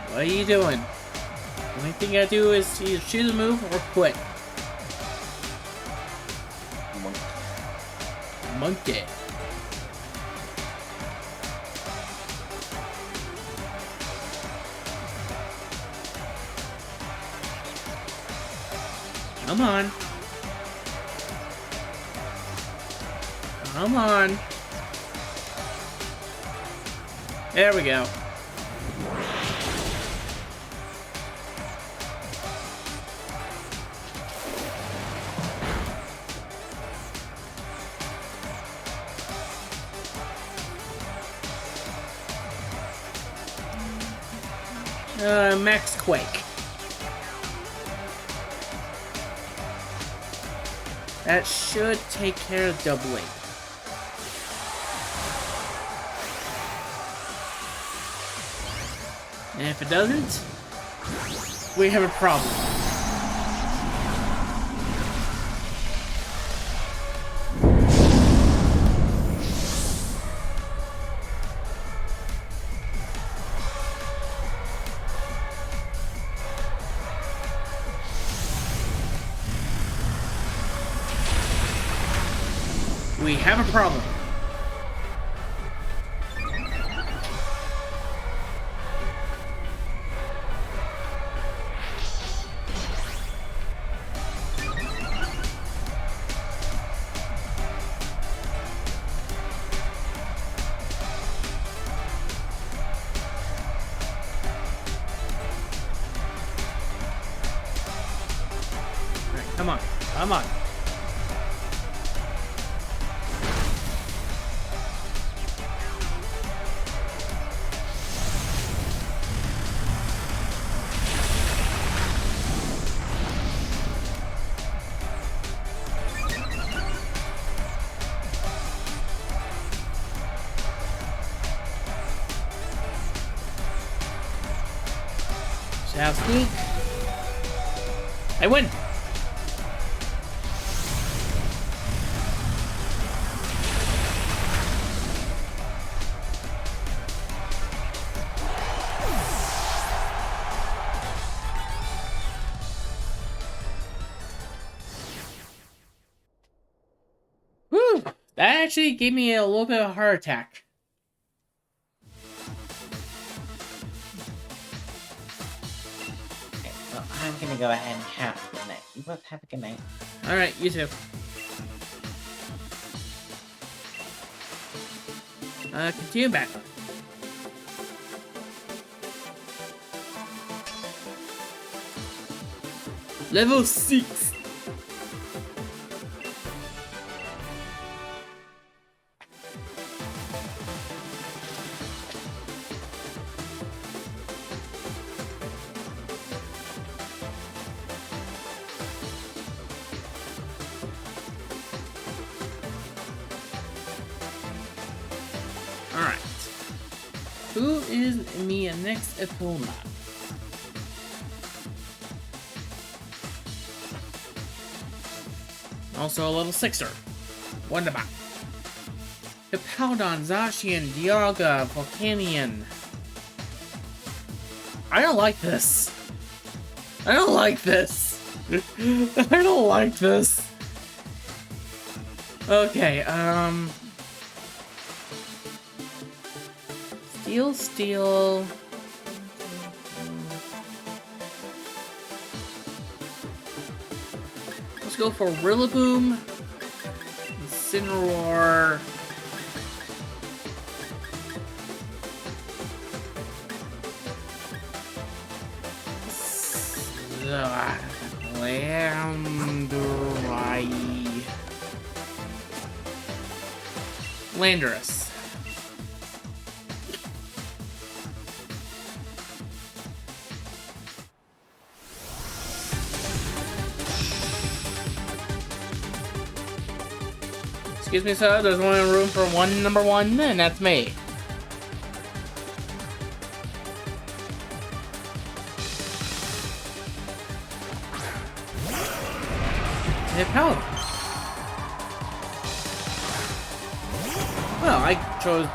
What are you doing? The only thing I do is either choose a move or quit. Monkey. Come on. Come on. There we go. Max Quake. That should take care of doubling. And if it doesn't, we have a problem. We have a problem. Alright, come on. Come on. Shadow Sneak. I win! Whew! That actually gave me a little bit of a heart attack. Well, I'm gonna go ahead and have a good night. You both have a good night. Alright, you too. Continue back. Level 6. Alright. Who is me next opponent? Also a level 6er. Wonderbar. Hippowdon, Zacian, Dialga, Volcanion. I don't like this. I don't like this. I don't like this. Okay, Steel. Let's go for Rillaboom, Incineroar, Landorus. Excuse me, sir, there's only room for one number one, and that's me. Hit power. Well, I chose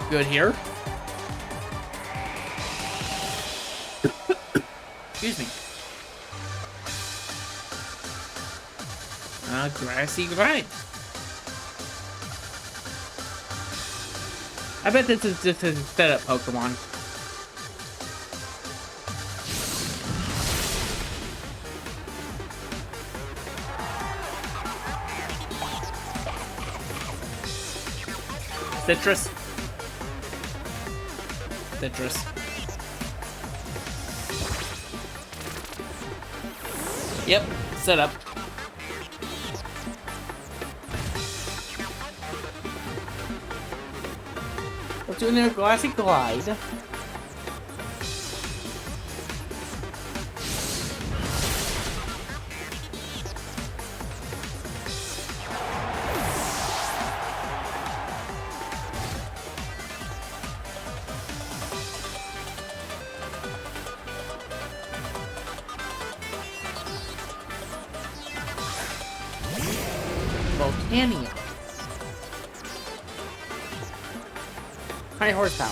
good here. Excuse me. Grassy Grind. I bet this is just a setup Pokemon. Citrus. Citrus. Yep, set up. Let's do an intergalactic glide. Volcania. High horsepower.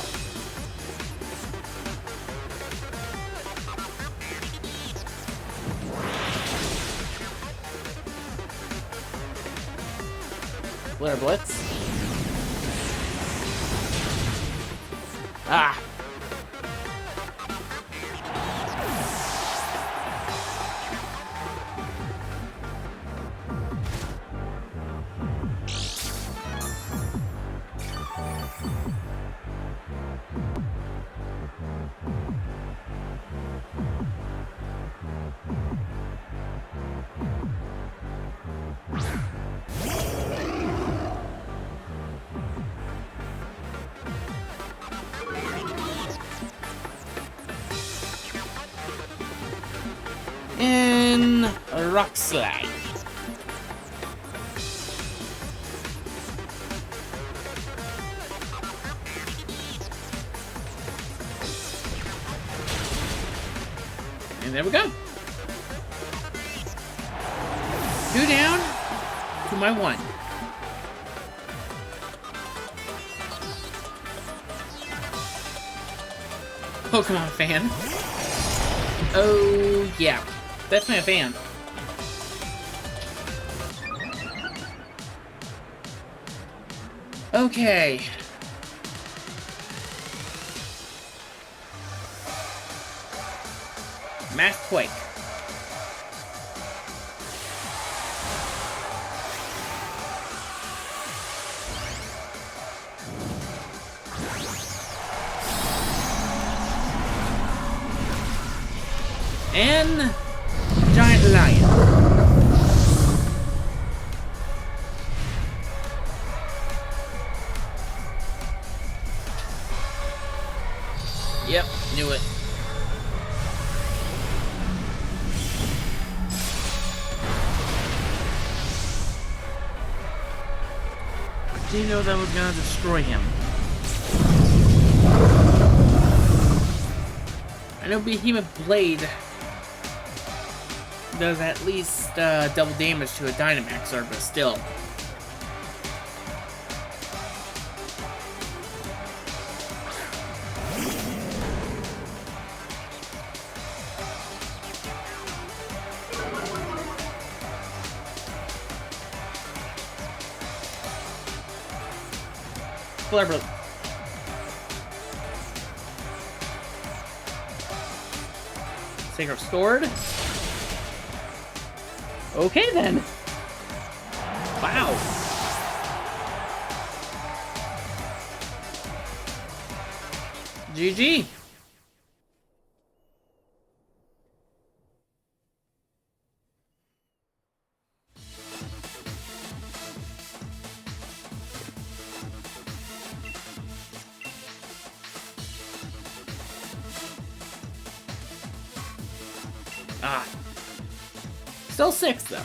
Flare Blitz. Ah! And a rock slide. And there we go. 2 down to my 1. Pokemon fan. Oh, yeah. Definitely a fan. Okay. Mass Quake. And Giant Lion. Yep, knew it. I didn't know that was gonna destroy him. I know Behemoth Blade does at least double damage to a Dynamaxer, but still. Clever. Sacred Sword. Okay then. Wow. GG. Ah. Still 6 though.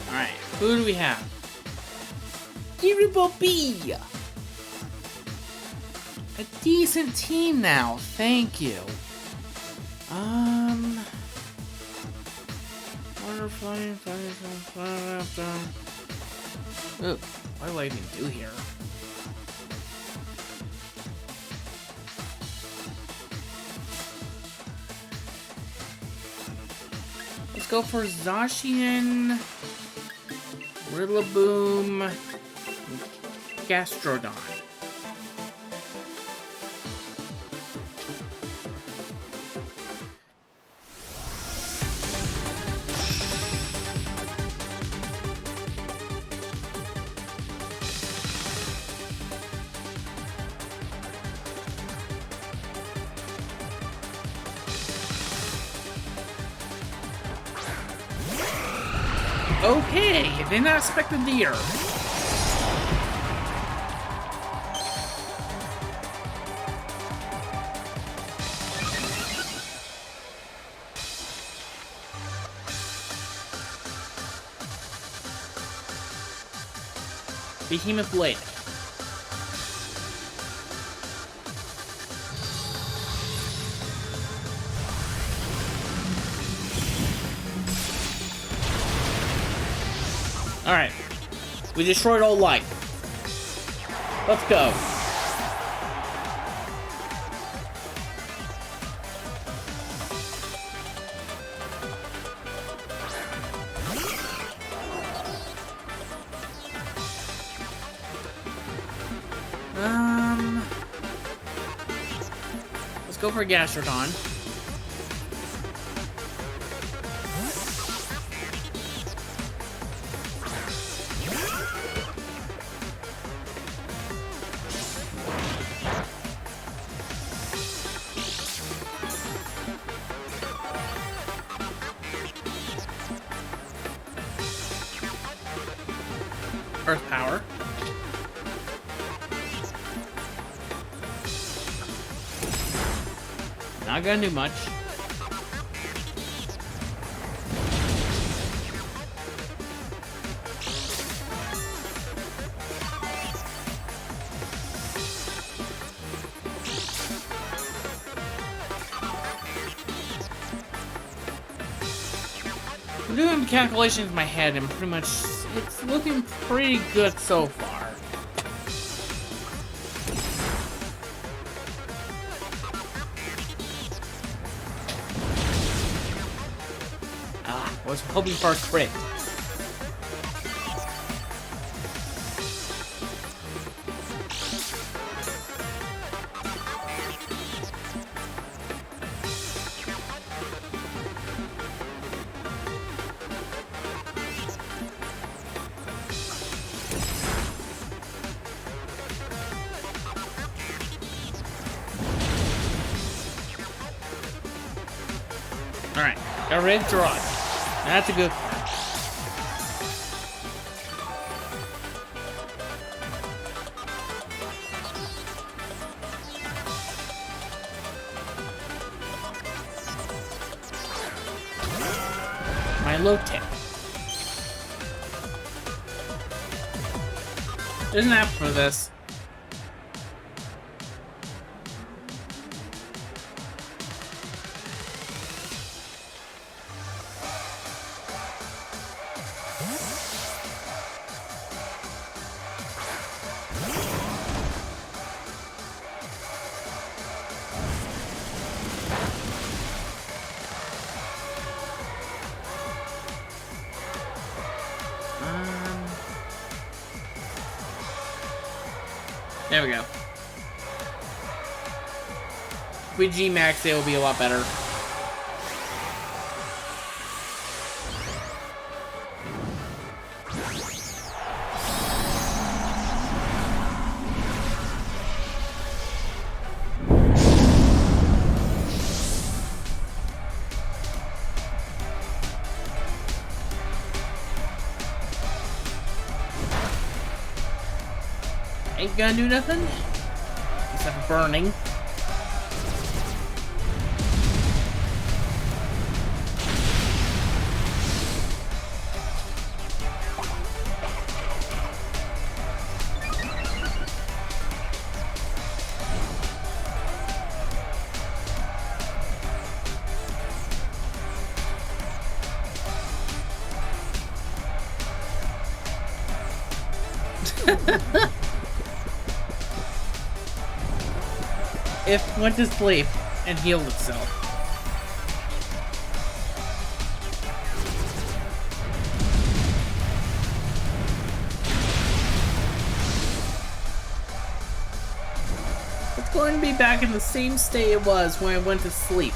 Alright, who do we have? Irritable B! A decent team now, thank you. Ugh, what do I even do here? Let's go for Zacian, Rillaboom, Gastrodon. Okay, did not expect a deer. Behemoth Blade. Alright. We destroyed all life. Let's go. Let's go for Gastrodon. Earth Power. Not gonna do much. I'm doing calculations in my head and pretty much it's looking pretty good so far. I was hoping for a crit. Alright, got ready to draw it. That's a good part. My low tip. There's an app for this. There we go. If we G-Max, it will be a lot better. Ain't gonna do nothing. Except for burning. It went to sleep and healed itself. It's going to be back in the same state it was when it went to sleep.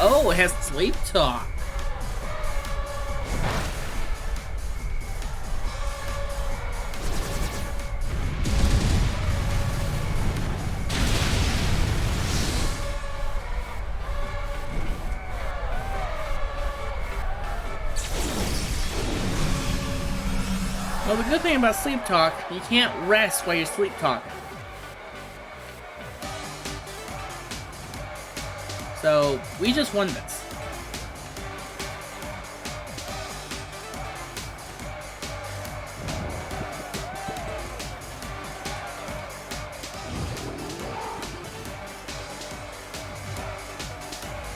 Oh, it has sleep talk. Well, the good thing about sleep talk, you can't rest while you're sleep talking. So, we just won this.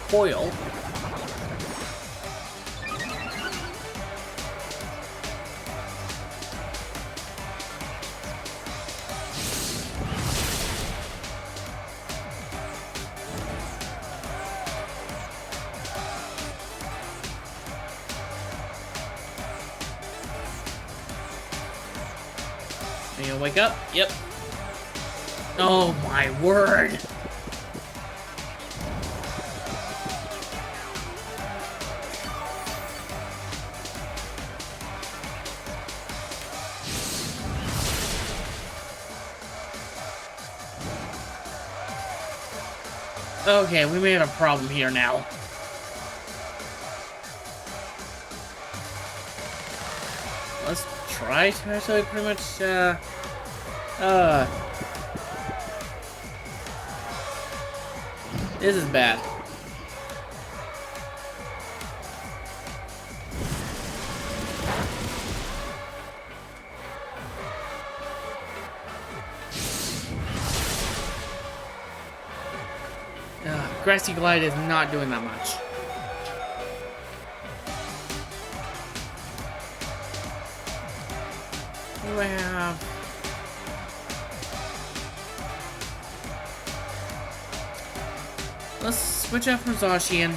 Foil. Are you gonna wake up? Yep. Oh my word! Okay, we may have a problem here now. Let's try to actually pretty much, this is bad. Grassy Glide is not doing that much. What do I have? Let's switch out from Zacian.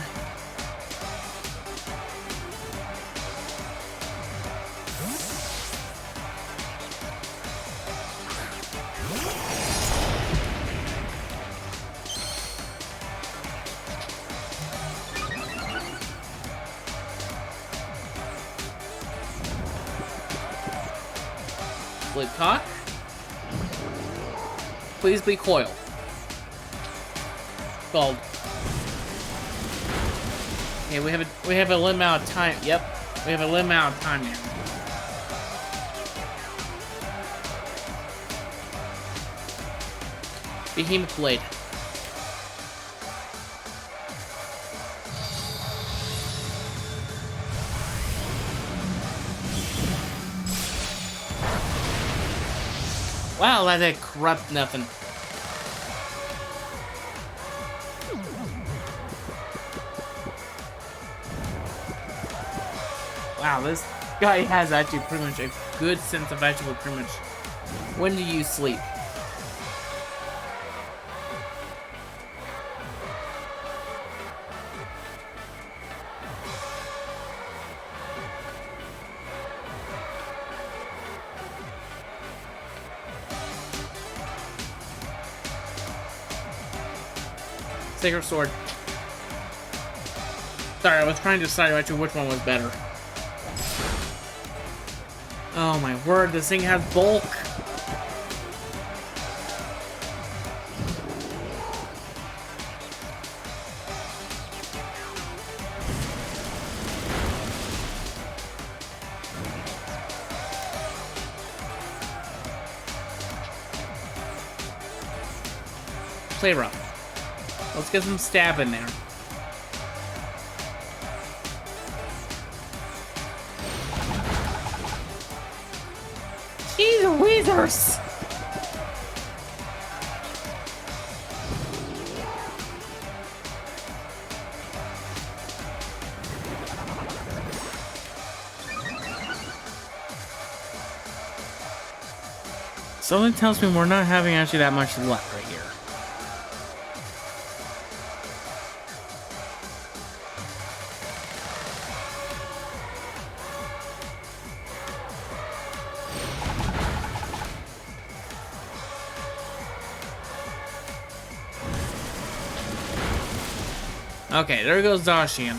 Flip cock. Please be coil. Gold. Okay, we have a limit amount of time. Yep, we have a limit amount of time now. Behemoth Blade. Wow, that did corrupt nothing. Wow, this guy has actually pretty much a good sense of actually pretty much when do you sleep. Sacred Sword. Sorry, I was trying to decide actually which one was better. Oh my word, this thing has bulk. Play rough. Let's get some stab in there. Jeez Weezers! Something tells me we're not having actually that much luck right here. Okay, there goes Zacian.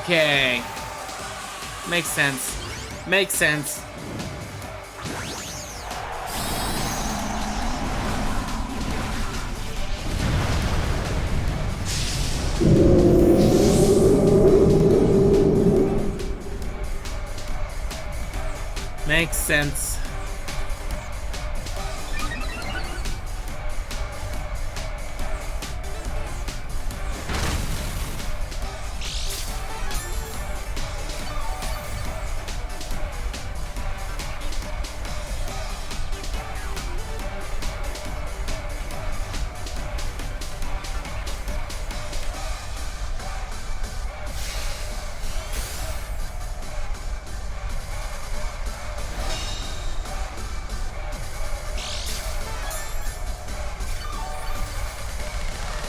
Okay. Makes sense. Makes sense. Makes sense.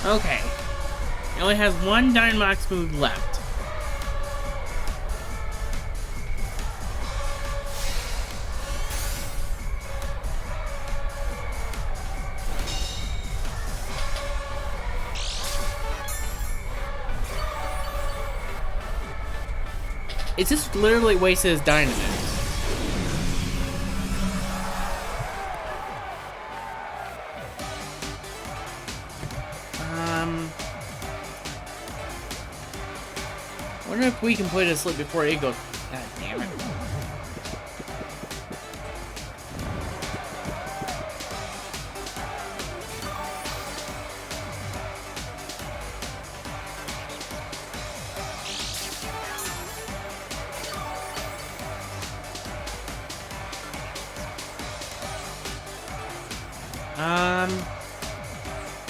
Okay. He only has one Dynamax move left. It's just literally wasted his Dynamax. I wonder if we can put it to sleep before it goes. God damn it.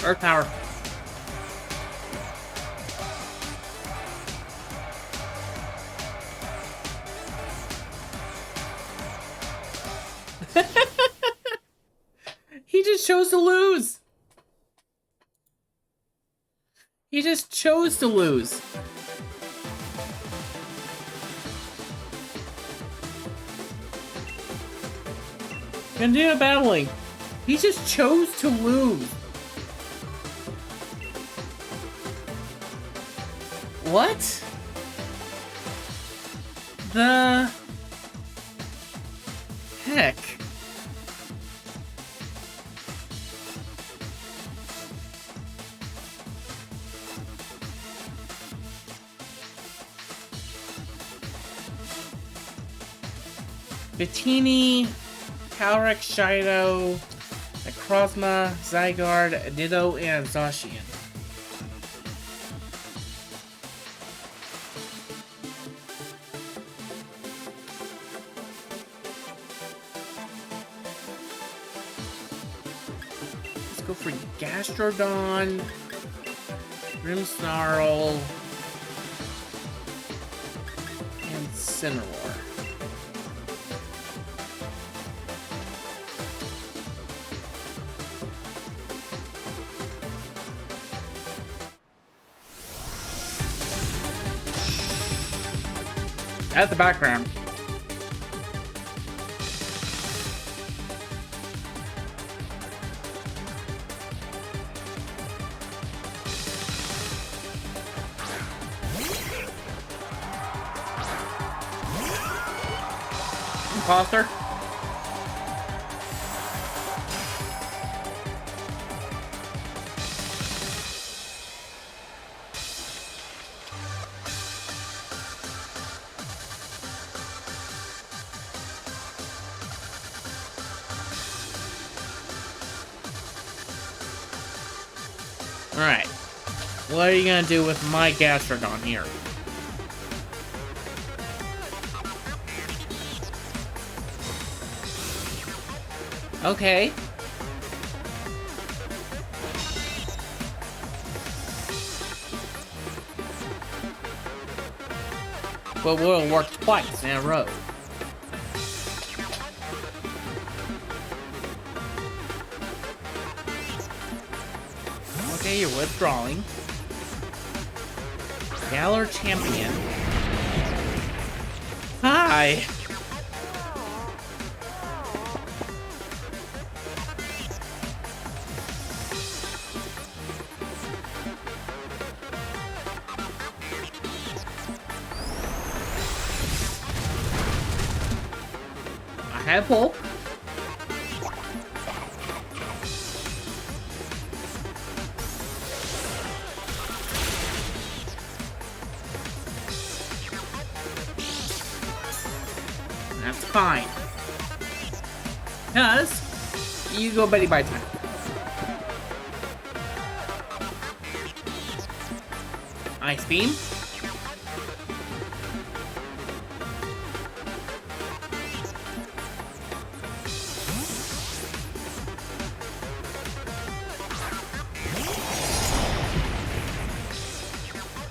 Earth Power. He just chose to lose. He just chose to lose. Continue battling. He just chose to lose. What? The heck? Bettini, Calrex, Shido, Necrozma, Zygarde, Ditto, and Zacian. Let's go for Gastrodon, Grimmsnarl, and Cineroar. At the background. Imposter. Alright. What are you gonna do with my Gastrodon here? Okay. But will work twice in a row. Okay, you're withdrawing. Galar Champion. Hi! I have hope. That's fine. Because you go Betty by time. Ice Beam.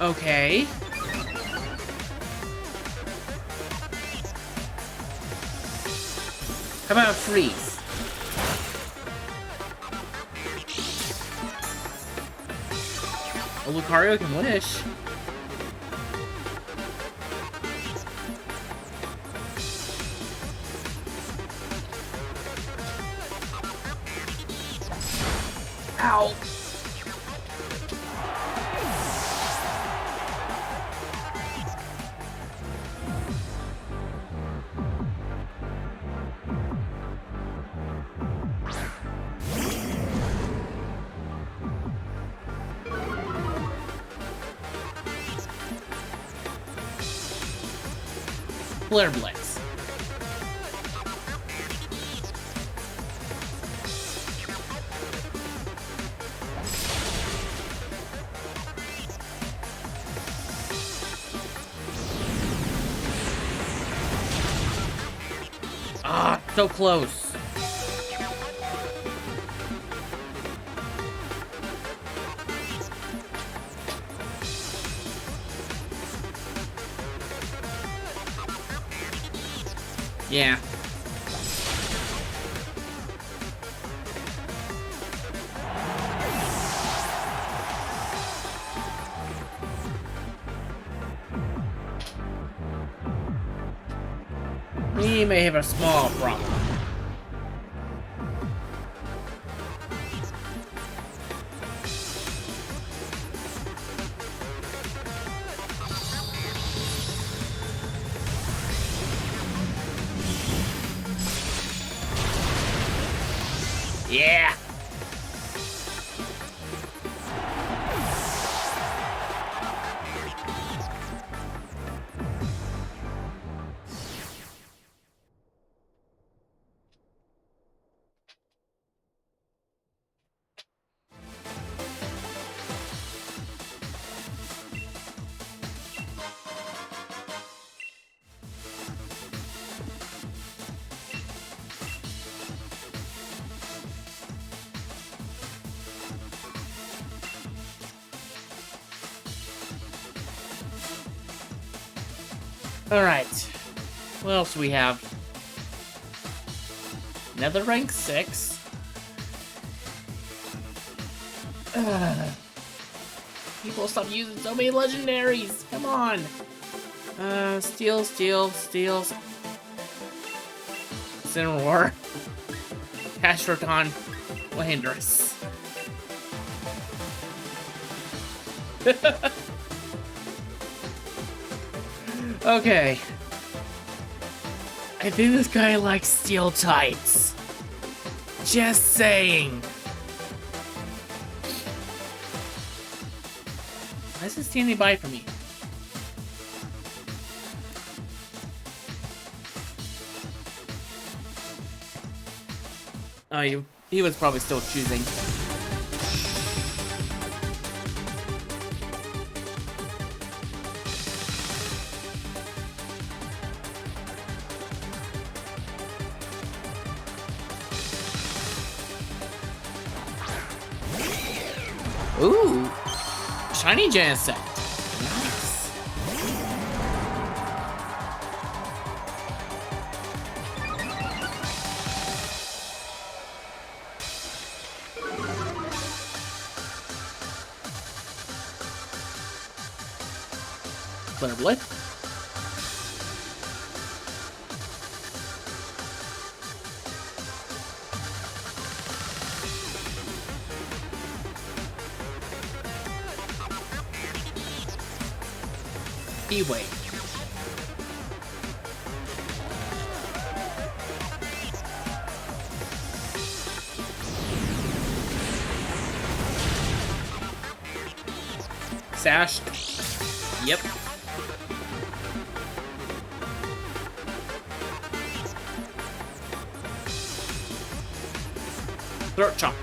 Okay. How about a freeze? A Lucario can wish. Ow. Flare Blitz. Ah, so close. Yeah. We may have a small problem. Yeah. Alright. What else do we have? Another rank 6. People stop using so many legendaries. Come on. Steel. Cineroar. Castroton. Landorus. Okay. I think this guy likes steel types. Just saying. Why is he standing by for me? Oh, he was probably still choosing. Ooh, shiny Genesect. Nice. Glitter Blade. E-Wave. Sash. Yep. Throat chop.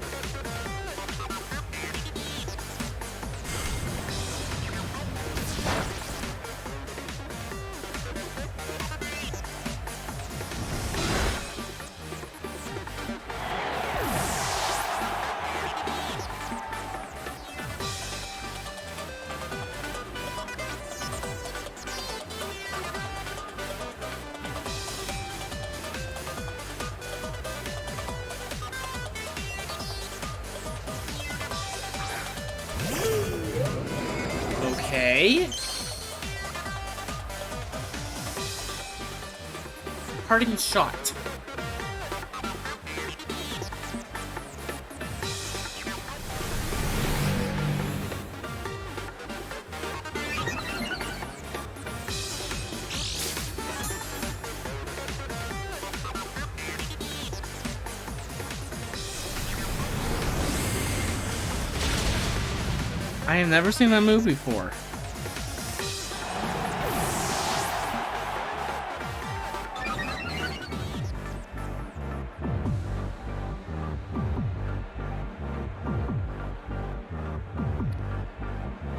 Okay. Parting shot. I have never seen that move before.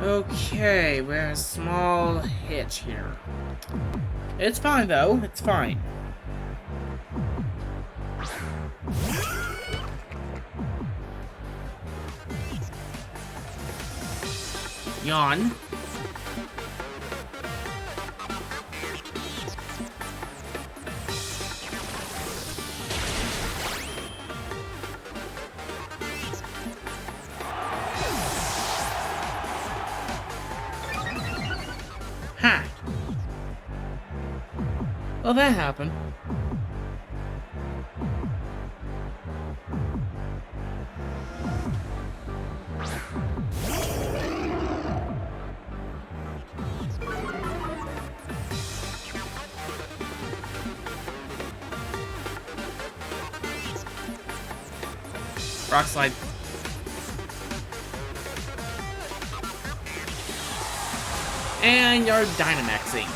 Okay, we have a small hitch here. It's fine though, it's fine. Yawn. Ha! Well, that happened. Rock slide. And you're Dynamaxing.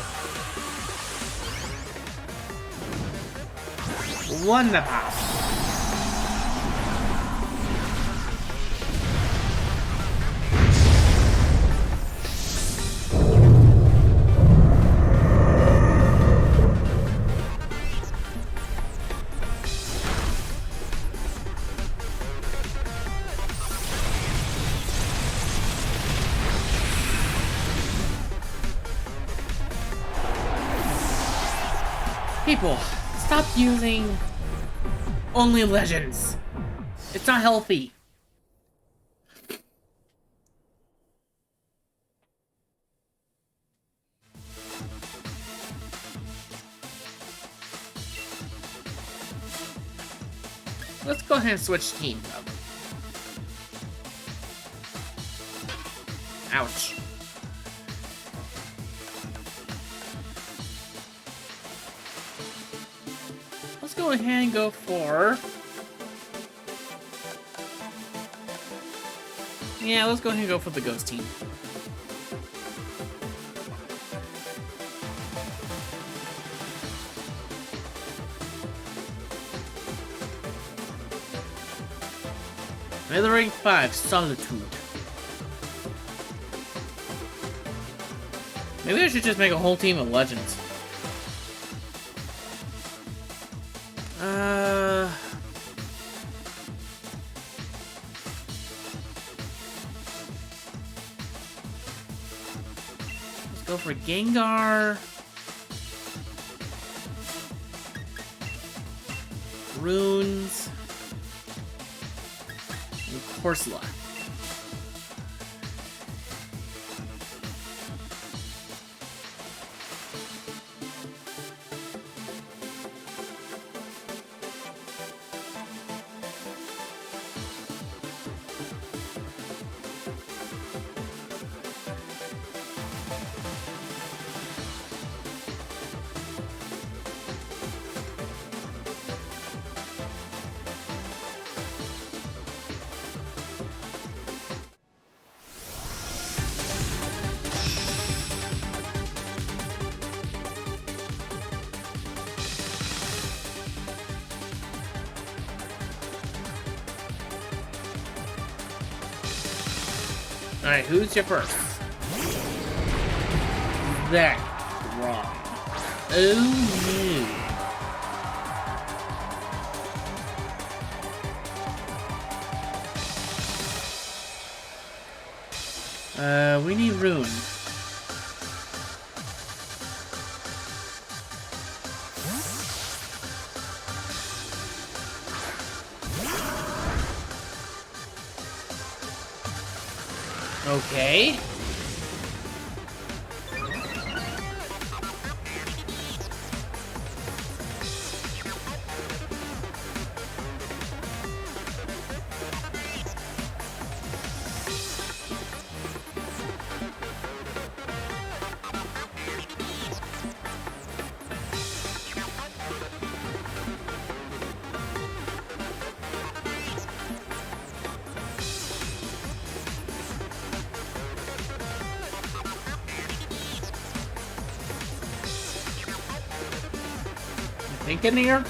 Wonderful. People, stop using only legends. It's not healthy. Let's go ahead and switch teams up. Ouch. Let's go ahead and go for... Yeah, let's go ahead and go for the ghost team. Withering 5, Solitude. Maybe I should just make a whole team of legends. Go for Gengar. Runes. And Corsola. Alright, who's your first? That wrong. Oh no. We need Rune. Okay. Think in here?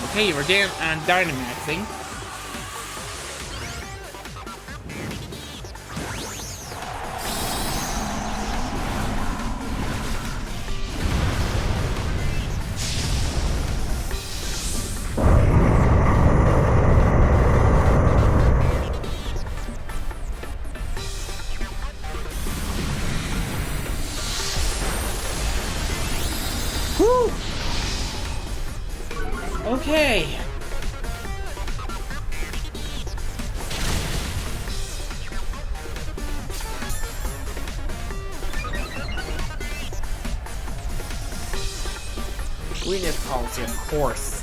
Okay, we're down on Dynamaxing. Whew! Okay. Weakness policy, of course.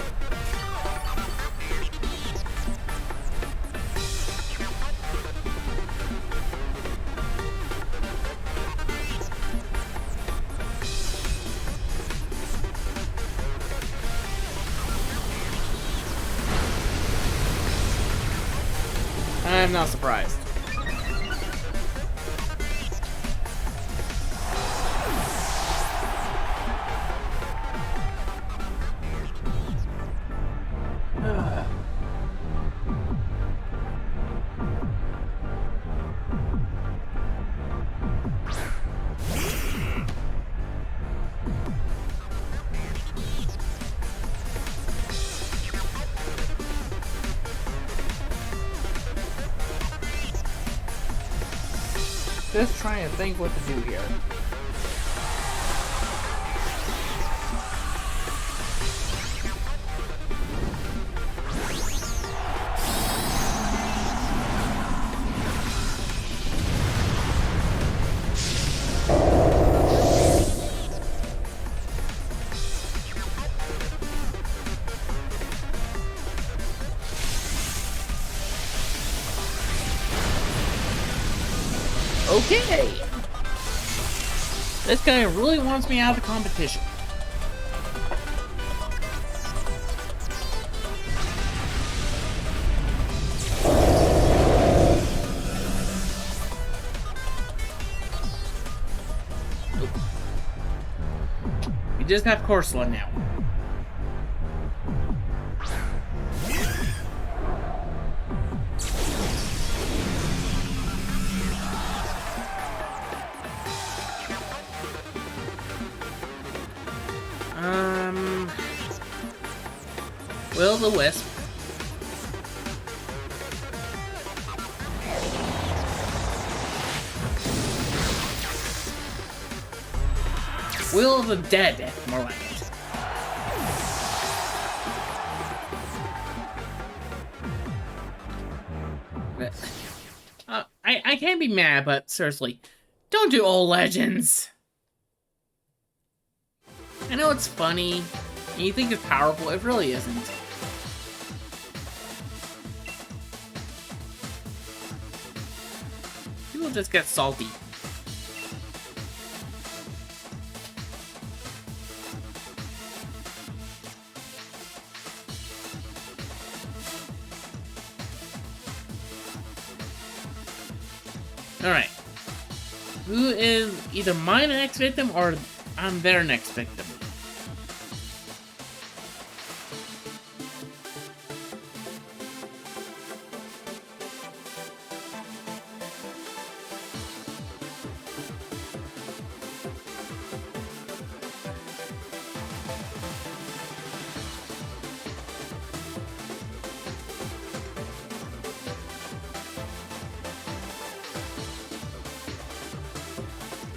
I'm not surprised. Just trying to think what to do here. Okay! This guy really wants me out of the competition. We just have Corsola now. Will the Wisp. Will of the Dead, more like it. I can't be mad, but seriously, don't do old legends. I know it's funny, and you think it's powerful, it really isn't. People just get salty. Alright. Who is either my next victim or I'm their next victim?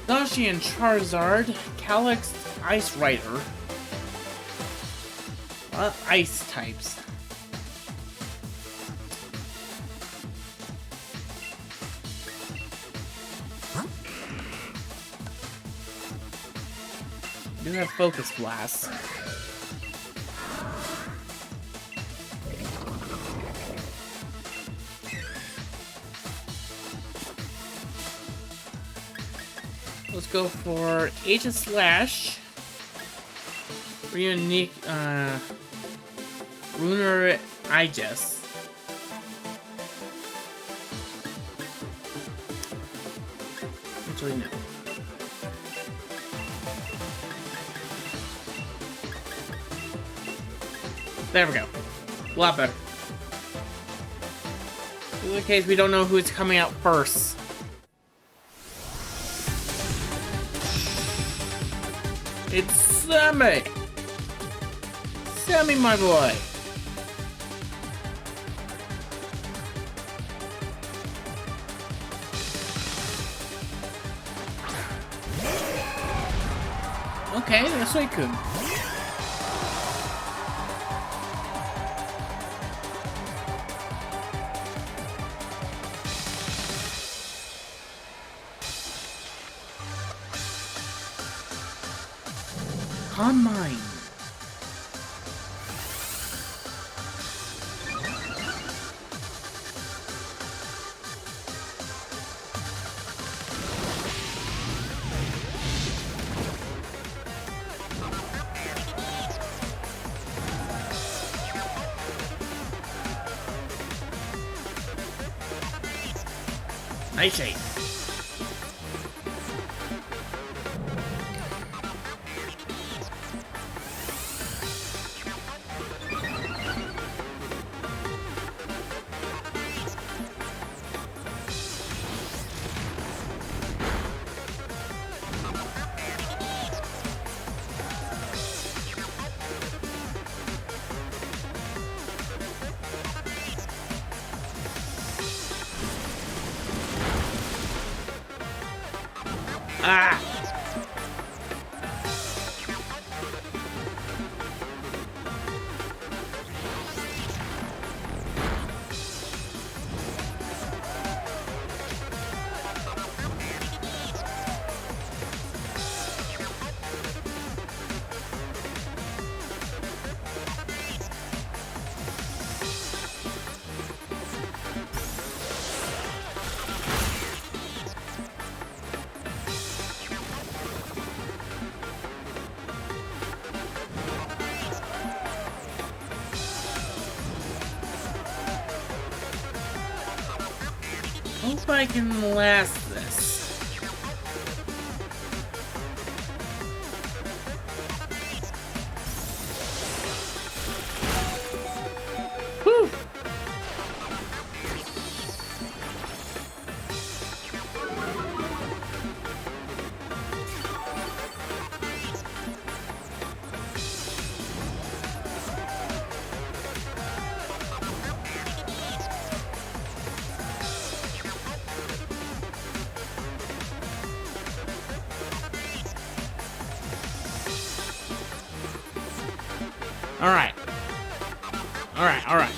Zacian Charizard, Calyx Ice Rider. Ice types. Do have Focus Blast. Let's go for Aegis Slash. Unique, Lunar Aegis. Actually, no. There we go. A lot better. In the case, we don't know who's coming out first. It's Sammy! Sammy, my boy! Okay, that's Suicune. On mine. Nightshade. Ah! Hope I can last this. Whew! Alright. Alright, alright.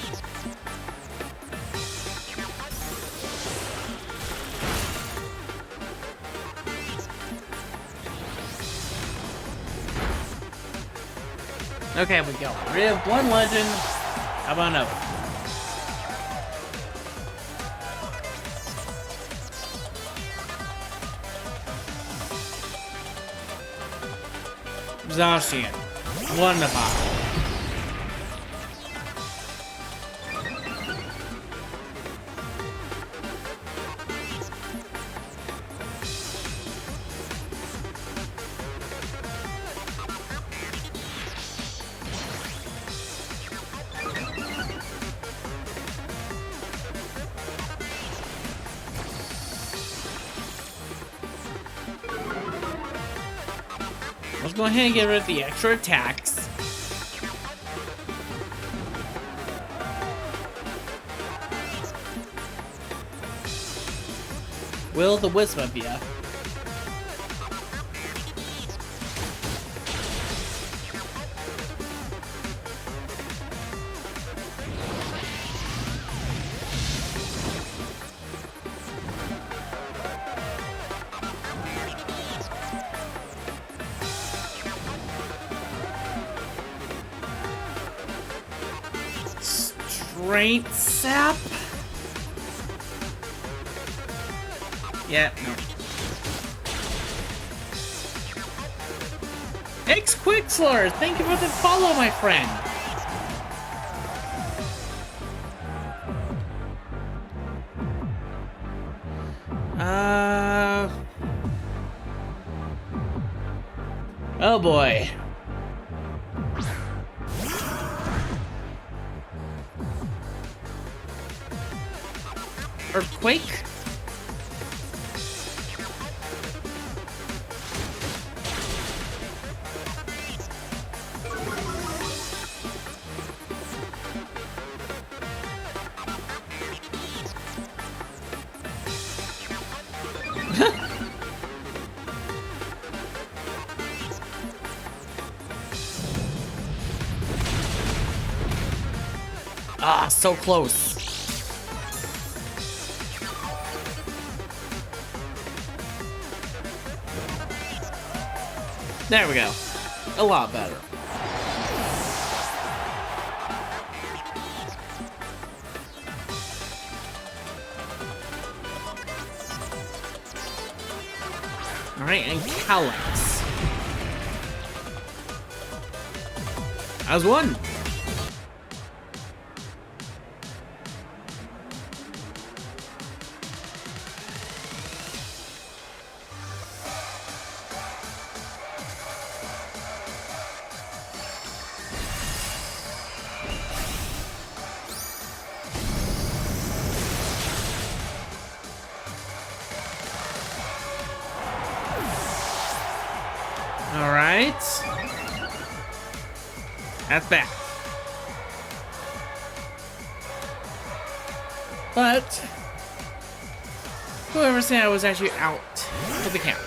Okay, we go. We have one legend. How about another? Zacian. Wonderful. Let's go ahead and get rid of the extra attacks. Will the wisdom of you? Strength sap? Yeah, no. X Quickslur, thank you for the follow, my friend. Oh boy. Earthquake? Ah, so close. There we go. A lot better. Alright, and Calyx. As one. Alright. That's that. But whoever said I was actually out for the count.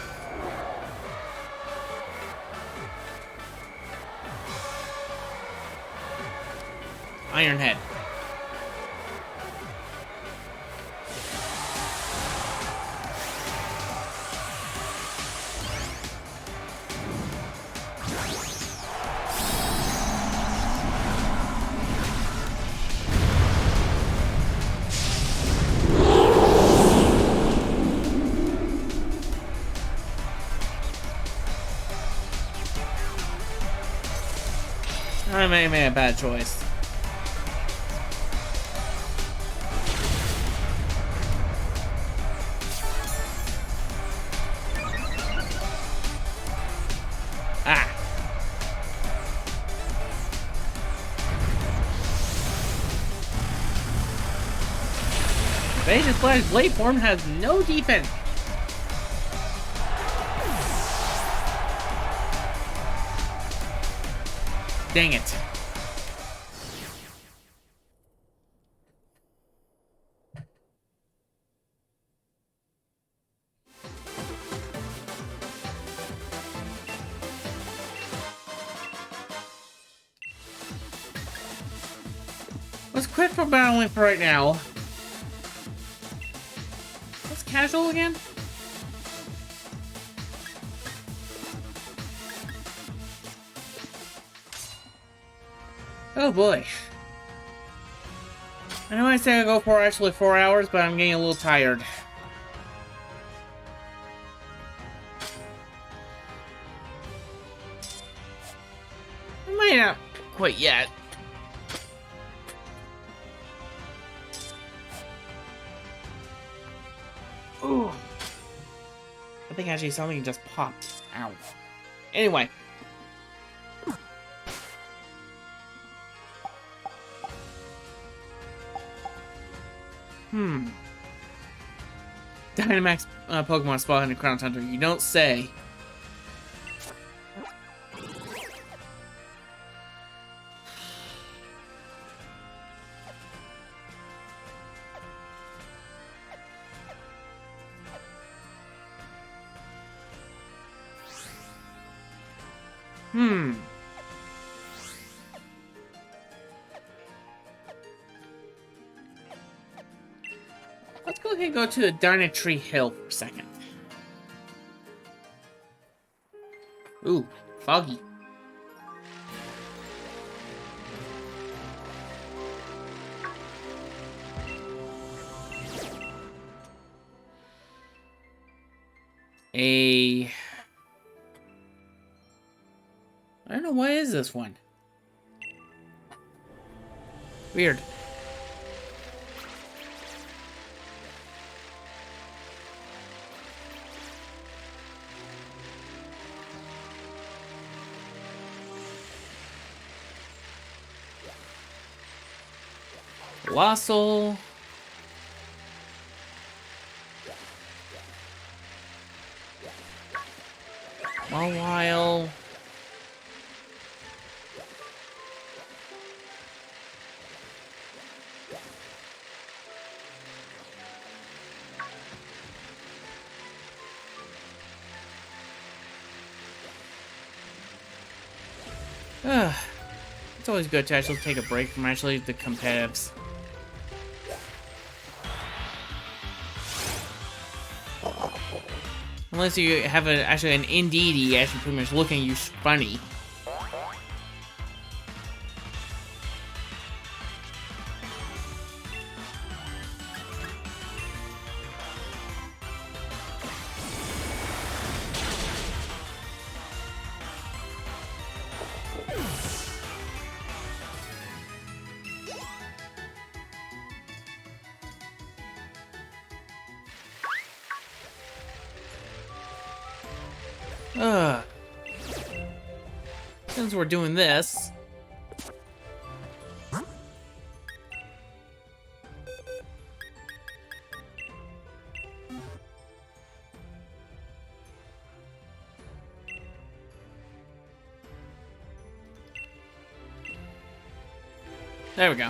Ironhead. I may have made a bad choice. Ah. Evasion Slash Blade Form has no defense. Dang it. Let's quit for battling for right now. What's casual again? Oh boy. I know I say I go for actually 4 hours, but I'm getting a little tired. I might not quite yet. Ooh. I think actually something just popped. Ow. Anyway. Dynamax Pokemon spot in the Crown Hunter. You don't say. Let's go ahead and go to the Dynatree Hill for a second. Ooh, foggy. I don't know, what is this one? Weird. Colossal. Mawile. It's always good to actually take a break from actually the competitives. Unless you have actually an Indeedee actually pretty much looking at you funny. Since we're doing this, there we go.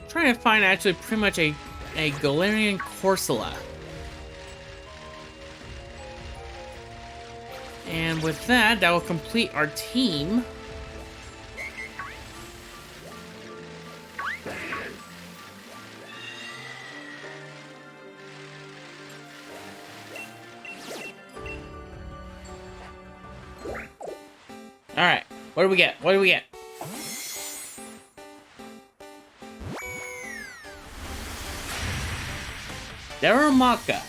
Trying to find actually pretty much a Galarian Corsola. And with that, that will complete our team. Alright, what do we get? What do we get? Daramaka.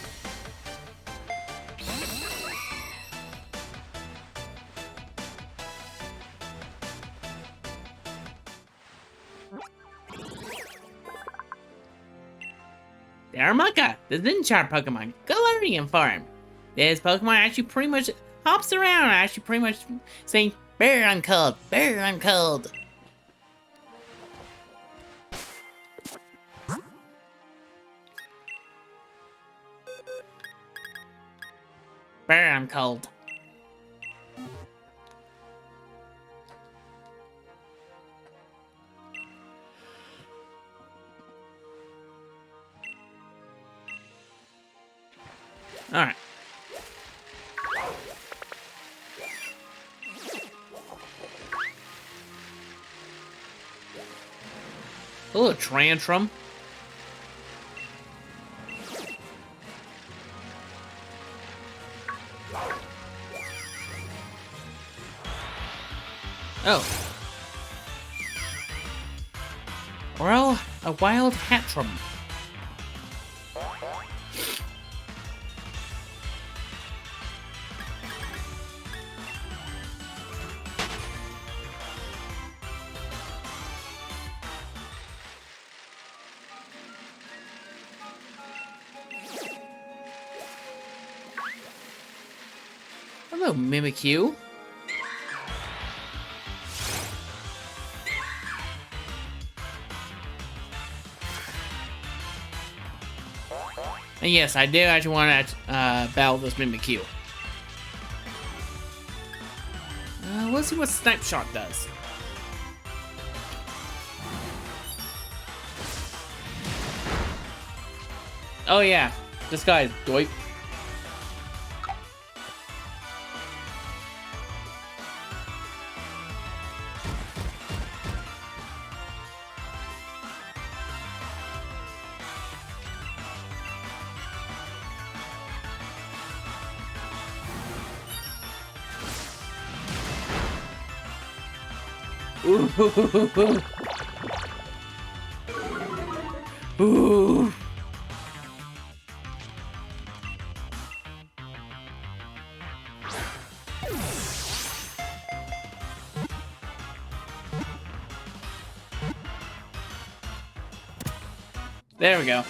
Daramaka, the Zinchar Pokemon, Galarian form. This Pokemon actually pretty much hops around, actually pretty much saying, "Bear on cold, bear on cold." Bear on cold. Alright. A little tantrum. Oh. Well, a wild hatchrum. Hello, Mimikyu. And yes, I do actually want to battle this Mimikyu. Let's see what Snipe Shot does. Oh yeah, this guy's doink. Ooh. Ooh. There we go.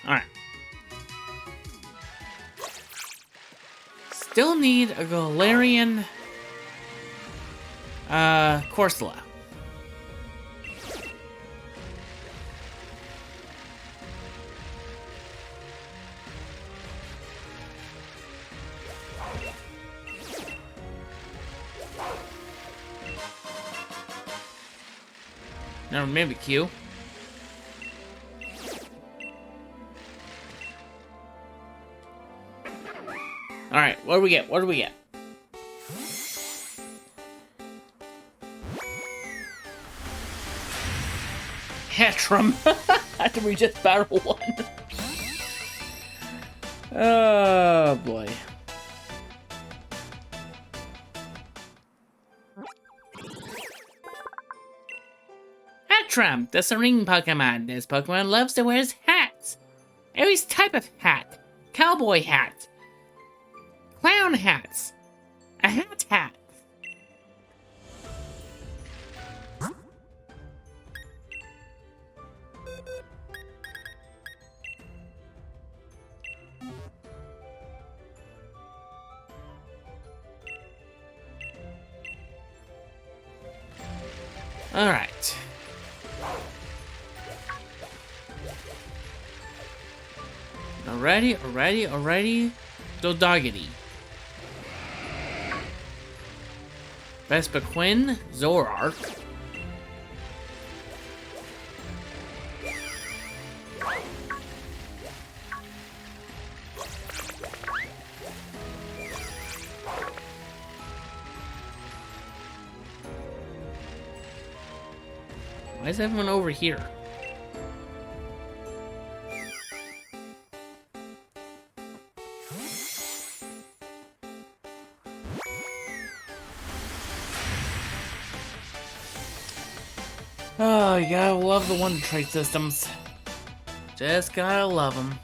Alright. Still need a Galarian Corsola. Now Mimikyu. Alright, what do we get? What do we get? Hatchrum. After we just battle one. Oh boy. Hatchrum, the serene Pokemon. This Pokemon loves to wear hats. Every type of hat. Cowboy hat. Clown hats. A hat. Alright. Alrighty. Dodoggity. Vespiquen, Zoroark. Why is everyone over here? Oh, you gotta love the Wonder Trait systems. Just gotta love them.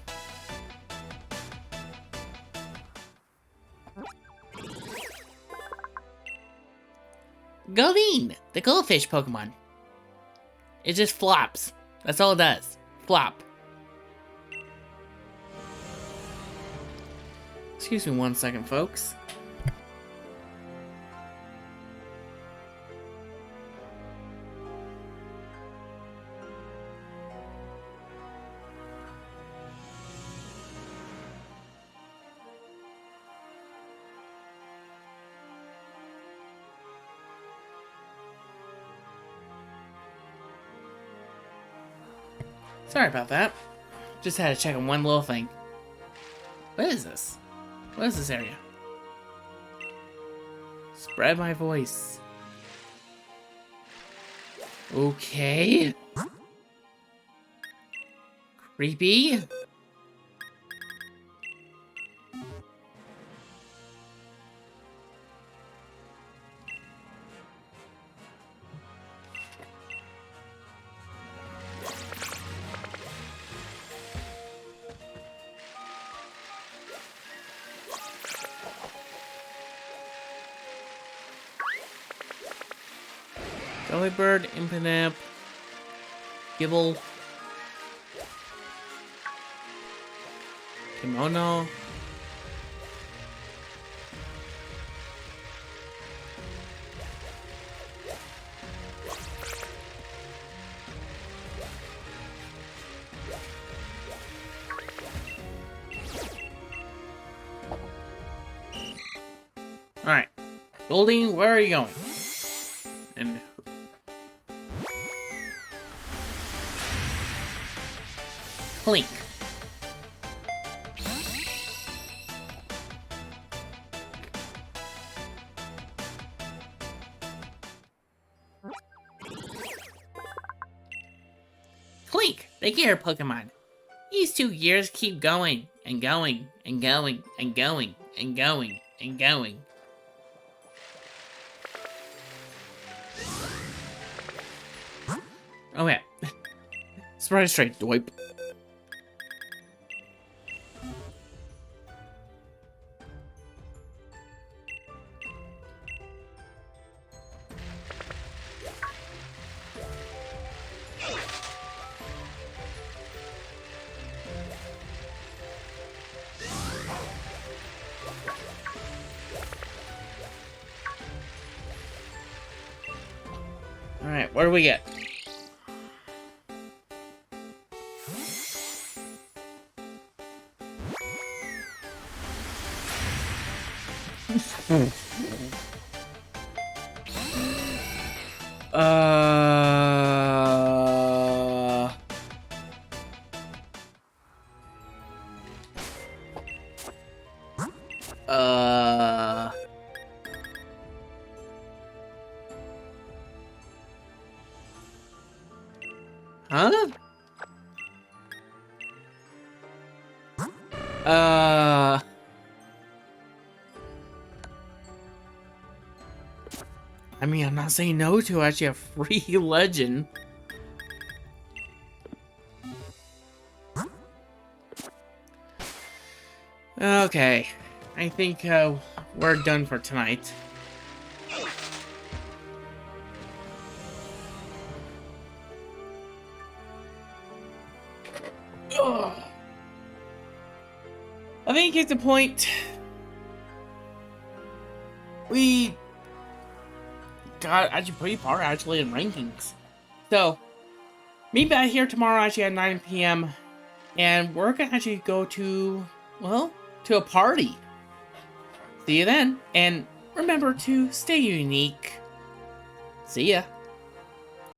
Galeen, the goldfish Pokemon. It just flops. That's all it does. Flop. Excuse me 1 second, folks. Sorry about that. Just had to check on one little thing. What is this? What is this area? Spread my voice. Okay. Creepy. Bird, Impinap, Gibble, Kimono. Alright. Golding, where are you going? And Clink. Clink, the gear Pokemon. These 2 years keep going and going and going and going and going and going. Oh yeah. Surprise straight, doip. Alright, what do we get? Huh? I mean, I'm not saying no to actually a free legend. Okay, I think we're done for tonight. Ugh. I think it's the point. We got actually pretty far actually in rankings. So, meet back here tomorrow actually at 9 p.m. And we're gonna actually go to, well, to a party. See you then, and remember to stay unique. See ya.